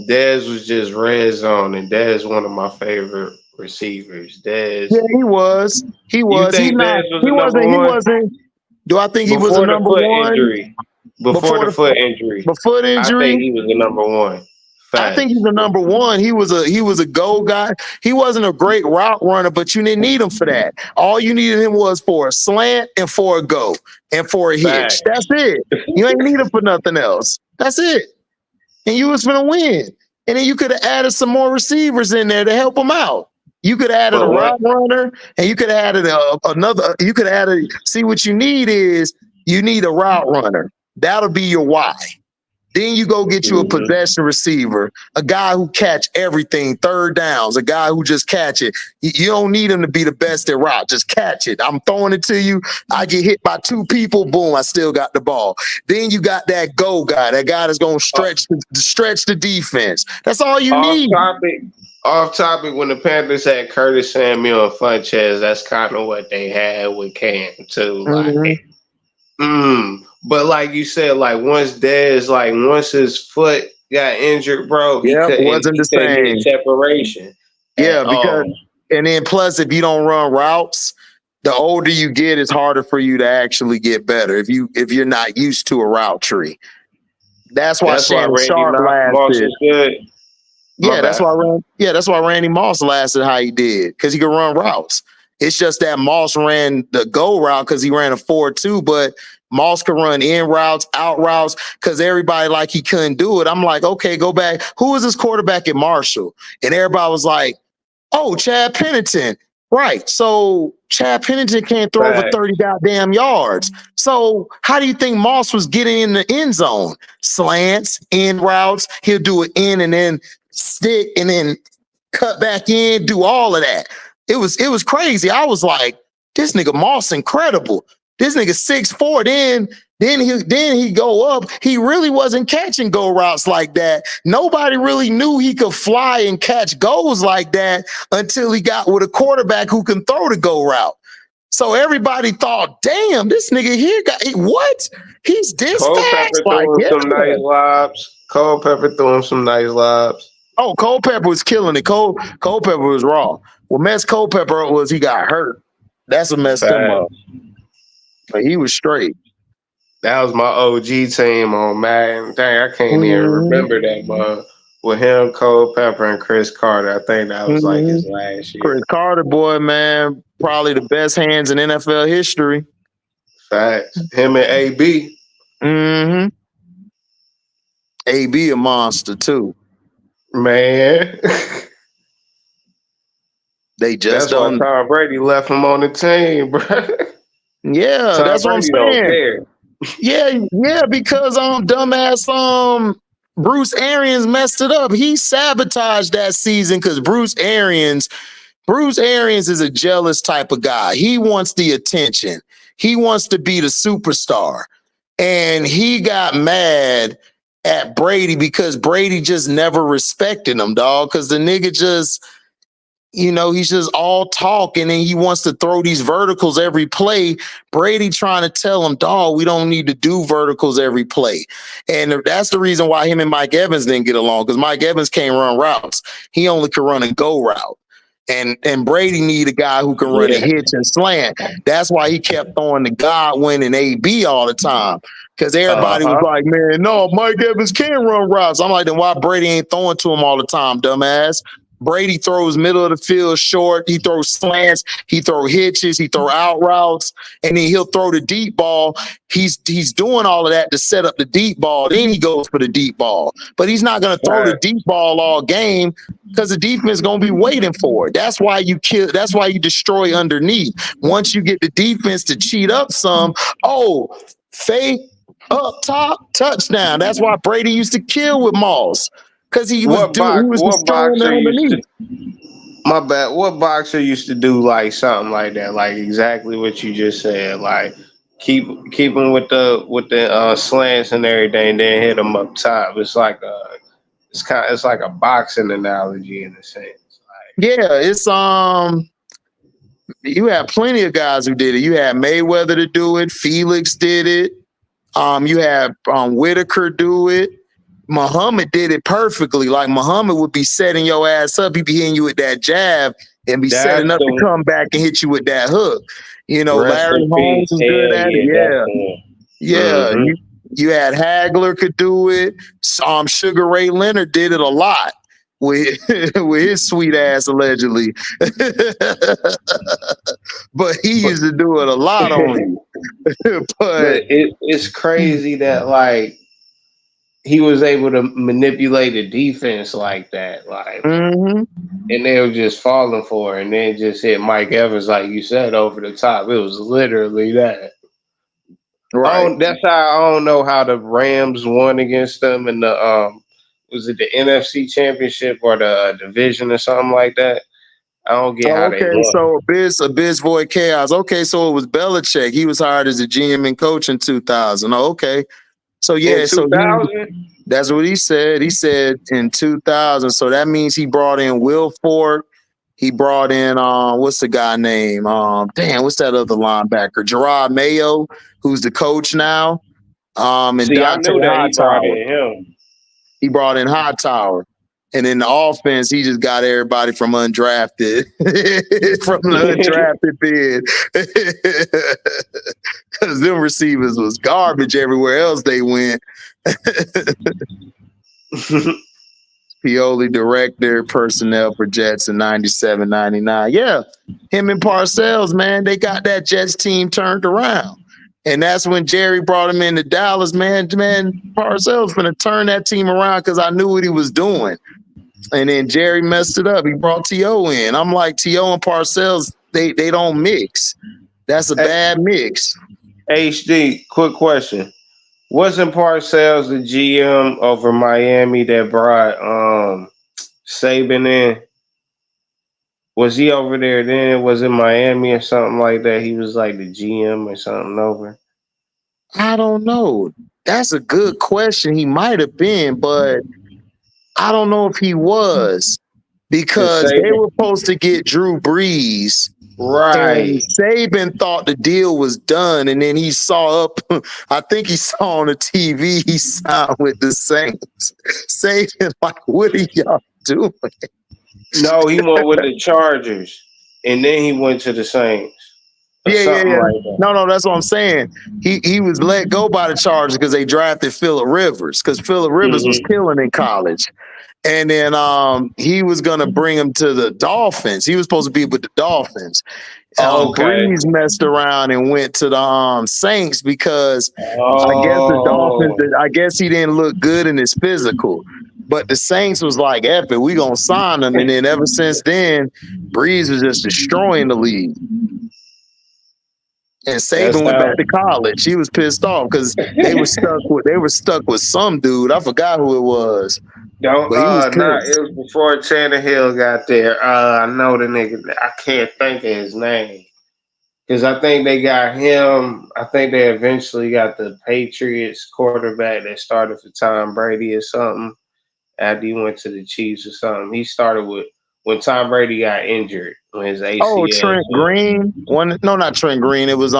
Dez was just red zone, and Dez one of my favorite receivers. Dez. Yeah, he was. He was. You think Dez was the number one? He wasn't. Do I think he was a number one? Injury. Before the foot injury. The foot injury? I think he was the number one. I think he's the number one. He was a goal guy. He wasn't a great route runner, but you didn't need him for that. All you needed him was for a slant and for a go and for a hitch. That's it. You ain't need him for nothing else. That's it. And you was gonna win. And then you could have added some more receivers in there to help him out. You could have added a route runner, and you could have added another. You could have added. See, what you need is you need a route runner. That'll be your why. Then you go get you a possession receiver, a guy who catch everything, third downs, a guy who just catch it. You don't need him to be the best at route. Just catch it. I'm throwing it to you. I get hit by 2 people. Boom, I still got the ball. Then you got that go guy, that guy that's going to stretch the defense. That's all you need. Off topic, when the Panthers had Curtis Samuel and Funches, that's kind of what they had with Cam too. Like, but like you said, like once his foot got injured, bro, he wasn't the same separation. Yeah, because and then plus if you don't run routes, the older you get, it's harder for you to actually get better if you're not used to a route tree. That's why Shannon Sharpe lasted. That's why Randy Moss lasted how he did, because he could run routes. It's just that Moss ran the go route because he ran a 4.2, but Moss could run in routes, out routes, because everybody like he couldn't do it. I'm like, okay, go back. Who was his quarterback at Marshall? And everybody was like, oh, Chad Pennington. Right. So Chad Pennington can't throw over 30 goddamn yards. So how do you think Moss was getting in the end zone? Slants, in routes. He'll do it in and then stick and then cut back in, do all of that. It was crazy. I was like, this nigga Moss incredible. This nigga 6'4", then he go up. He really wasn't catching go routes like that. Nobody really knew he could fly and catch goals like that until he got with a quarterback who can throw the go route. So everybody thought, damn, this nigga here what? He's this fast. Culpepper throwing some nice lobs. Oh, Culpepper was killing it. Culpepper was raw. What messed Culpepper up was he got hurt. That's what messed him up. But he was straight. That was my OG team on Madden. Dang, I can't even remember that, man. With him, Culpepper, and Chris Carter. I think that was like his last year. Chris Carter, boy, man, probably the best hands in NFL history. Facts. Him and AB. AB a monster too. Man. They just That's why Tom Brady left him on the team, bro. Yeah, Tom that's Brady what I'm saying. Yeah, because dumbass Bruce Arians messed it up. He sabotaged that season because Bruce Arians is a jealous type of guy. He wants the attention. He wants to be the superstar. And he got mad at Brady because Brady just never respected him, dog. Because the nigga he's just all talk, and then he wants to throw these verticals every play. Brady trying to tell him, dog, we don't need to do verticals every play. And that's the reason why him and Mike Evans didn't get along, because Mike Evans can't run routes. He only could run a go route. And Brady need a guy who can run a hitch and slant. That's why he kept throwing to Godwin and AB all the time. Because everybody was like, man, no, Mike Evans can't run routes. I'm like, then why Brady ain't throwing to him all the time, dumbass? Brady throws middle of the field short. He throws slants. He throws hitches. He throws out routes. And then he'll throw the deep ball. He's doing all of that to set up the deep ball. Then he goes for the deep ball. But he's not going to throw the deep ball all game because the defense is going to be waiting for it. That's why you kill. That's why you destroy underneath. Once you get the defense to cheat up some, fake up top, touchdown. That's why Brady used to kill with Moss. Because he was destroying underneath. My bad. What boxer used to do like something like that? Like exactly what you just said. Like keep him with the slants and everything, then hit him up top. It's like a boxing analogy in a sense. Yeah, it's you had plenty of guys who did it. You had Mayweather to do it. Felix did it. You had Whitaker do it. Muhammad did it perfectly. Like Muhammad would be setting your ass up. He'd be hitting you with that jab and be setting up to come back and hit you with that hook. Larry Holmes was good at it. Yeah. Mm-hmm. You had Hagler could do it. Sugar Ray Leonard did it a lot with his sweet ass allegedly. But he used to do it a lot on you. but it's crazy that like he was able to manipulate a defense like that, like, and they were just falling for it, and then just hit Mike Evans, like you said, over the top. It was literally that. Right. That's how I don't know how the Rams won against them in the was it the NFC Championship or the division or something like that? I don't get how they won. So Abyss Void Chaos. Okay, so it was Belichick. He was hired as a GM and coach in 2000. Oh, okay. So yeah, that's what he said. He said in 2000. So that means he brought in Will Ford. He brought in what's the guy name? What's that other linebacker? Gerard Mayo, who's the coach now. And Dante Hightower. He brought in Hightower. And in the offense, he just got everybody from undrafted, from the undrafted bid. Because them receivers was garbage everywhere else they went. Pioli director, personnel for Jets in 97, 99. Yeah, him and Parcells, man, they got that Jets team turned around. And that's when Jerry brought him into Dallas, man, Parcells finna turn that team around because I knew what he was doing. And then Jerry messed it up. He brought T.O. in. I'm like, T.O. and Parcells, they don't mix. That's a bad mix. HD, quick question. Wasn't Parcells the GM over Miami that brought Saban in? Was he over there then? Was it Miami or something like that? He was like the GM or something over? I don't know. That's a good question. He might have been, but I don't know if he was, because they were supposed to get Drew Brees. Right. And Saban thought the deal was done, and then he saw I think he saw on the TV he signed with the Saints. Saban, like, what are y'all doing? No, he went with the Chargers, and then he went to the Saints. Yeah. Like that. No, that's what I'm saying. He was let go by the Chargers because they drafted Phillip Rivers, because Phillip Rivers was killing in college. And then he was going to bring him to the Dolphins. He was supposed to be with the Dolphins. Breeze messed around and went to the Saints because I guess the Dolphins, I guess he didn't look good in his physical. But the Saints was like, F it, we going to sign him. And then ever since then, Breeze was just destroying the league. And Saban went back to college. He was pissed off because they were stuck with some dude. I forgot who it was. It was before Tannehill got there. I know the nigga. I can't think of his name because I think they got him. I think they eventually got the Patriots quarterback that started for Tom Brady or something. After he went to the Chiefs or something, he started with when Tom Brady got injured when his Oh, ACL. Trent Green. No, not Trent Green. It was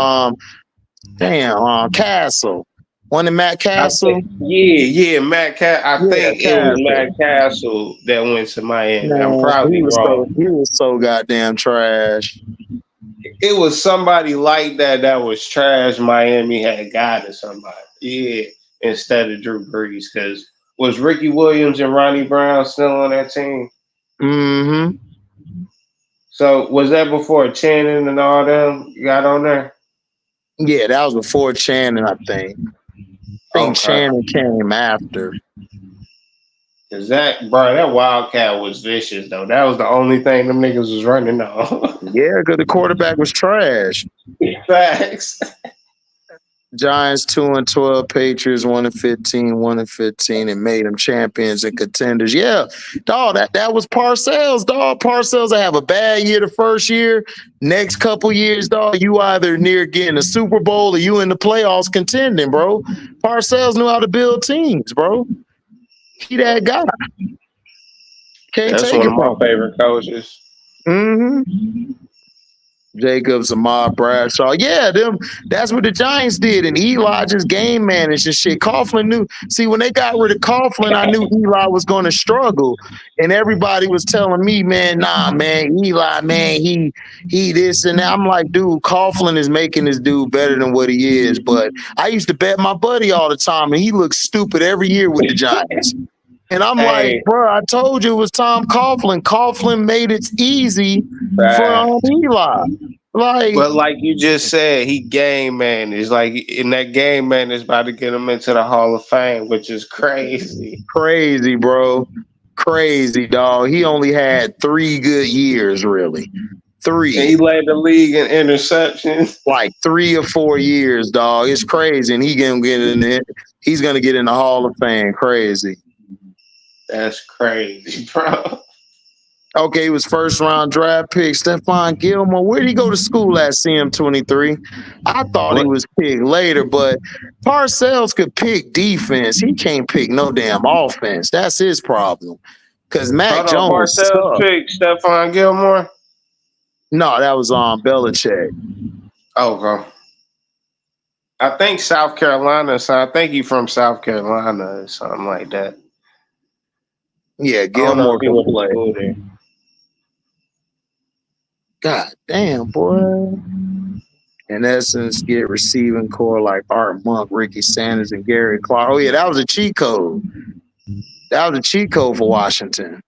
Castle. One in Matt Castle. Matt I Yeah, think it was Castle. Matt Castle that went to Miami. I'm Man, probably wrong. he was so goddamn trash. It was somebody like that was trash. Miami had gotten somebody. Yeah, instead of Drew Brees, because was Ricky Williams and Ronnie Brown still on that team? Mm-hmm. So was that before Shannon and all them got on there? Yeah, that was before Shannon, I think. Okay. Shannon came after. Cause that Wildcat was vicious though. That was the only thing them niggas was running on. Yeah, because the quarterback was trash. Facts. Giants 2-12, Patriots 1-15, 1-15, and made them champions and contenders. Yeah, dog, that was Parcells, dog. Parcells will have a bad year the first year. Next couple years, dog, you either near getting a Super Bowl or you in the playoffs contending, bro. Parcells knew how to build teams, bro. He that guy. Can't That's take one it of my from him. favorite coaches. Mm-hmm. Jacobs, Ahmad Bradshaw. Yeah, that's what the Giants did. And Eli just game managed and shit. Coughlin knew. See, when they got rid of Coughlin, I knew Eli was going to struggle. And everybody was telling me, man, nah, man, Eli, man, he this and that. I'm like, dude, Coughlin is making this dude better than what he is. But I used to bet my buddy all the time, and he looks stupid every year with the Giants. And I'm like, bro, I told you it was Tom Coughlin. Coughlin made it easy for Eli. But like you just said, he game managed. Like in that game man is about to get him into the Hall of Fame, which is crazy. Crazy, bro. Crazy, dog. He only had 3 good years, really. 3. And he led the league in interceptions. Like 3 or 4 years, dog. It's crazy. And he's gonna get in the Hall of Fame. Crazy. That's crazy, bro. Okay, he was first round draft pick. Stephon Gilmore. Where did he go to school at CM23? I thought he was picked later, but Parcells could pick defense. He can't pick no damn offense. That's his problem. Because Mac Jones Parcells picked Stephon Gilmore? No, that was Belichick. Okay. I think South Carolina, so I think he's from South Carolina or something like that. Yeah, Gilmore can play. God damn, boy. In essence, get receiving core like Art Monk, Ricky Sanders, and Gary Clark. Oh, yeah, that was a cheat code. That was a cheat code for Washington.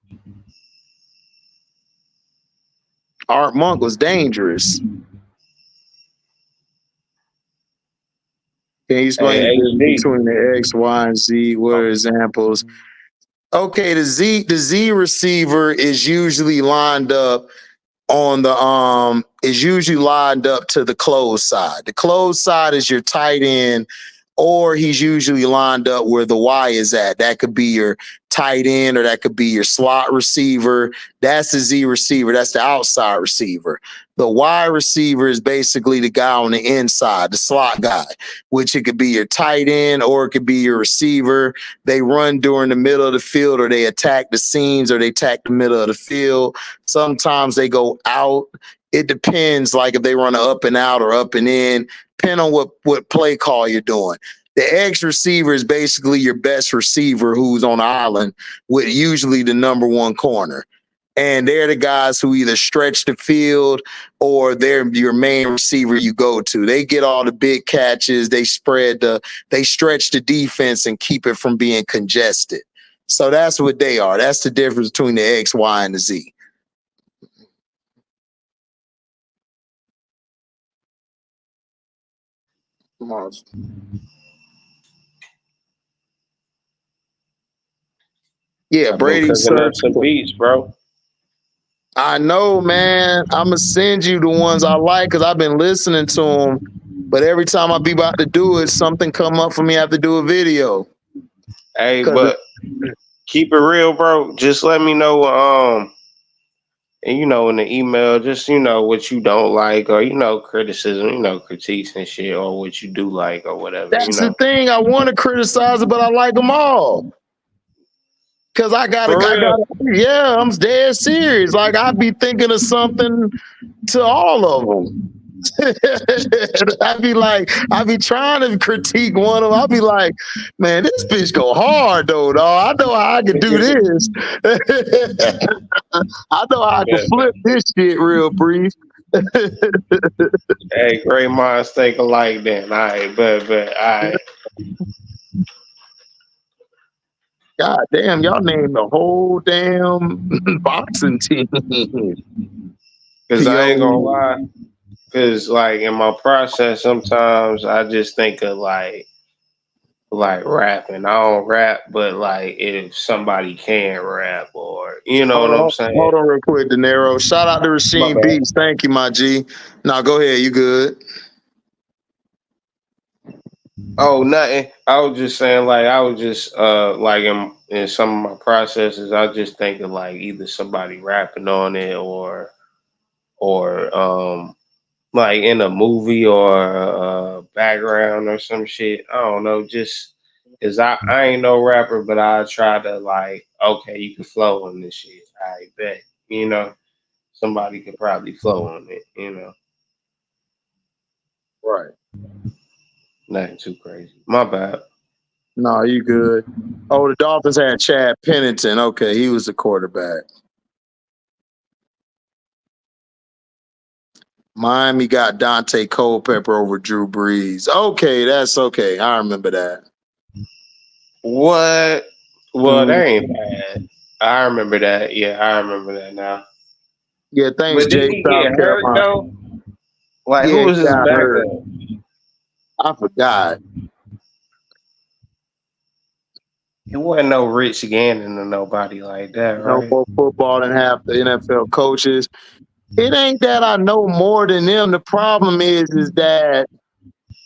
Art Monk was dangerous. Can you explain the difference between the X, Y, and Z? What are examples? Okay, the Z receiver is usually lined up on the is usually lined up to the close side. The close side is your tight end, or he's usually lined up where the Y is at. That could be your tight end, or that could be your slot receiver. That's the Z receiver. That's the outside receiver. The Y receiver is basically the guy on the inside, the slot guy, which it could be your tight end or it could be your receiver. They run during the middle of the field, or they attack the seams, or they attack the middle of the field. Sometimes they go out. It depends, like if they run up and out or up and in, depending on what play call you're doing. The X receiver is basically your best receiver who's on the island with usually the number 1 corner. And they're the guys who either stretch the field or they're your main receiver you go to. They get all the big catches. They stretch the defense and keep it from being congested. So that's what they are. That's the difference between the X, Y, and the Z. Yeah, Brady serves some beats, bro. I know, man. I'm gonna send you the ones I like because I've been listening to them. But every time I be about to do it, something come up for me. I have to do a video. Hey, but keep it real, bro. Just let me know. And in the email, just what you don't like, or criticism, critiques and shit, or what you do like, or whatever. That's the thing. I want to criticize it, but I like them all. Cause I gotta, For real? yeah, I'm dead serious. Like I be thinking of something to all of them. I be trying to critique one of them. I be like, man, this bitch go hard though, dog. I know how I can do this. I know how I can Yeah. flip this shit real brief. Hey, great minds think alike then. All right, but all right. God damn, y'all named the whole damn boxing team. Because I ain't gonna Yo, lie. Because like in my process, sometimes I just think of like rapping. I don't rap, but like if somebody can rap, or you know what I'm saying. hold on real quick, De Niro. Shout out to My Rasheen bad. Beats. Thank you, my G. Now go ahead, you good. Oh, nothing. I was just saying, like I was just like in some of my processes, I just think of like either somebody rapping on it or like in a movie or a background or some shit. I don't know, just cause I ain't no rapper, but I try to like, okay, you can flow on this shit. I bet, you know, somebody could probably flow on it, you know, Right. nothing too crazy. My bad. No, you good. Oh, the Dolphins had Chad Pennington. Okay, he was the quarterback. Miami got Dante Culpepper over Drew Brees. Okay, that's okay. I remember that. What? Well, Mm, that ain't bad. I remember that. Yeah, I remember that now. yeah, thanks, But did Jay, he South get hurt Carolina. though? Like, who Yeah, he was his got hurt. backup? I forgot. He wasn't no Rich Gannon or nobody like that, No right? more football than half the NFL coaches. It ain't that I know more than them. The problem is that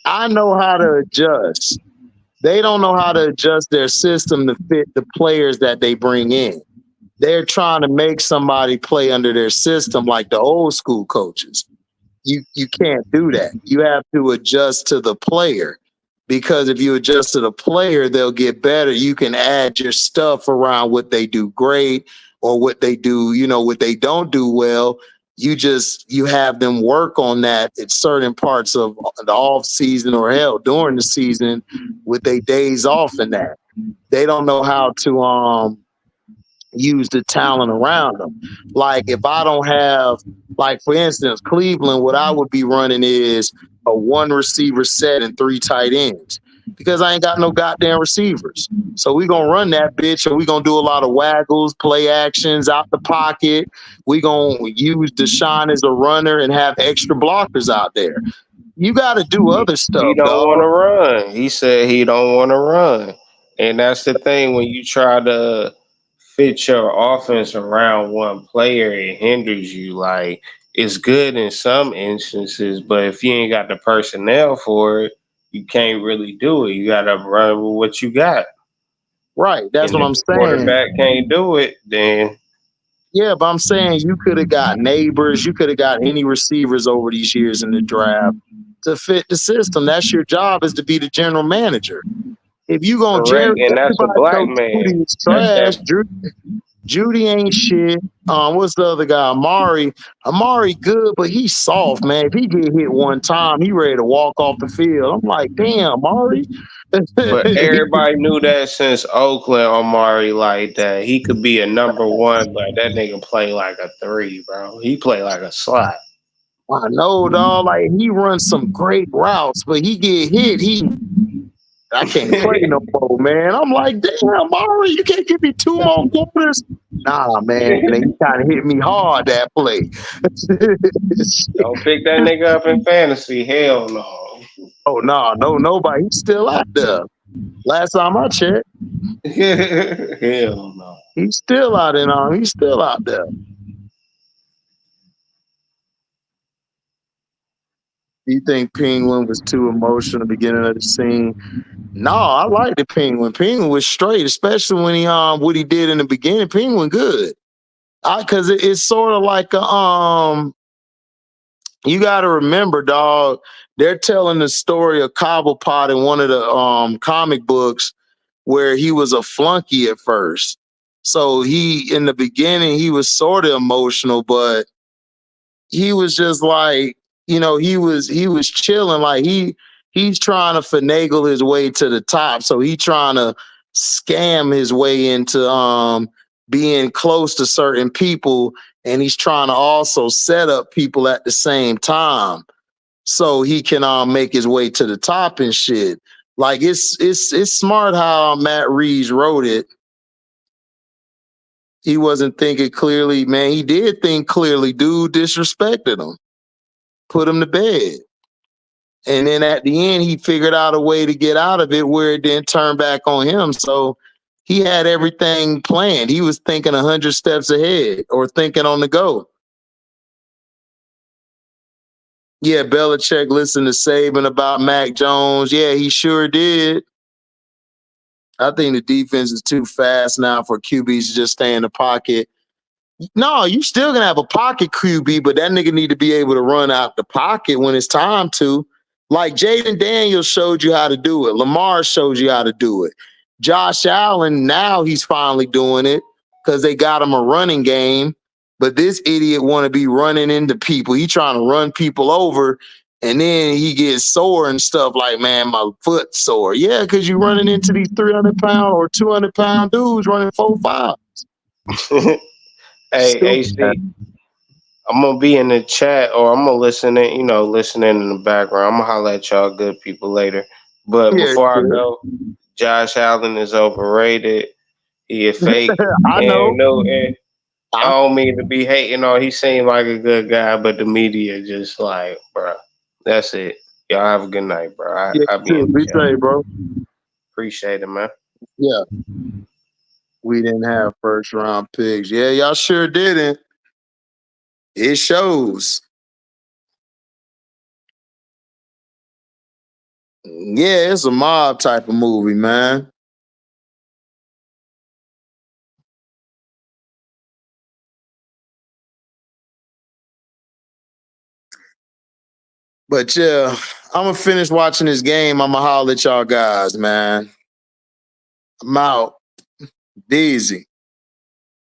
I know how to adjust. They don't know how to adjust their system to fit the players that they bring in. They're trying to make somebody play under their system like the old school coaches. You can't do that. You have to adjust to the player, because if you adjust to the player, they'll get better. You can add your stuff around what they do great or what they do, what they don't do well. You have them work on that at certain parts of the off season, or hell during the season with their days off, and that they don't know how to use the talent around them. Like if I don't have, like for instance, Cleveland, what I would be running is a one receiver set and three tight ends, because I ain't got no goddamn receivers. So we gonna run that bitch, and we gonna do a lot of waggles, play actions out the pocket. We gonna use Deshaun as a runner and have extra blockers out there. You got to do other He stuff, don't want dog. to run. He said he don't want to run, and that's the thing. When you try to fit your offense around one player, it hinders you. Like it's good in some instances, but if you ain't got the personnel for it, you can't really do it. You got to run with what you got. Right. That's And what if I'm the saying. quarterback can't do it, then Yeah, but I'm saying you could have got neighbors, you could have got any receivers over these years in the draft to fit the system. That's your job, is to be the general manager. If you gonna correct. Jerry, And that's a everybody black know man. Judy is That's that. trash. Judy ain't shit. What's the other guy? Amari. Amari good, but he's soft, man. If he get hit one time, he ready to walk off the field. I'm like, damn, Amari. But everybody knew that since Oakland, Omari like that. He could be a number one, but that nigga play like a three, bro. He play like a slot. I know, dog. Like he runs some great routes, but he get hit. I can't play no more, man. I'm like, damn, Mari, you can't give me two more quarters. Nah, man, and he kind of hit me hard that play. Don't pick that nigga up in fantasy. Hell no. Oh no, nobody. He's still out there. Last time I checked, Hell no. he's still out in he's still out there. Do you think Penguin was too emotional at the beginning of the scene? No, I like the Penguin. Penguin was straight, especially when he what he did in the beginning. Penguin good. Cause it's sort of like you got to remember, dog, they're telling the story of Cobblepot in one of the comic books where he was a flunky at first. So he, in the beginning, he was sort of emotional, but he was just like, you know, he was chilling. Like he's trying to finagle his way to the top. So he trying to scam his way into being close to certain people, and he's trying to also set up people at the same time so he can make his way to the top and shit. Like it's smart how Matt Reeves wrote it. He wasn't thinking clearly, man. He did think clearly. Dude disrespected him, put him to bed. And then at the end, he figured out a way to get out of it where it didn't turn back on him. So he had everything planned. He was thinking 100 steps ahead or thinking on the go. Yeah, Belichick listened to Saban about Mac Jones. Yeah, he sure did. I think the defense is too fast now for QBs to just stay in the pocket. No, you still gonna have a pocket QB, but that nigga need to be able to run out the pocket when it's time to. Like Jaden Daniels showed you how to do it. Lamar showed you how to do it. Josh Allen, now he's finally doing it because they got him a running game. But this idiot want to be running into people. He trying to run people over, and then he gets sore and stuff like, man, my foot sore. Yeah, because you running into these 300-pound or 200-pound dudes running 4.5. Hey, AC, I'm gonna be in the chat, or I'm gonna listen in, listening in the background. I'm gonna holler at y'all good people later. But Yeah, before I go, Josh Allen is overrated. He a fake I know. Cam Newton. I don't mean to be hating on. He seemed like a good guy, but the media just like, bro. That's it. Y'all have a good night, bro. Yeah, I be too. in Be the chat. safe, bro. Appreciate it, man. Yeah. We didn't have first round picks. Yeah, y'all sure didn't. It shows. Yeah, it's a mob type of movie, man. But yeah, I'm gonna finish watching this game. I'm gonna holler at y'all guys, man. I'm out. Easy.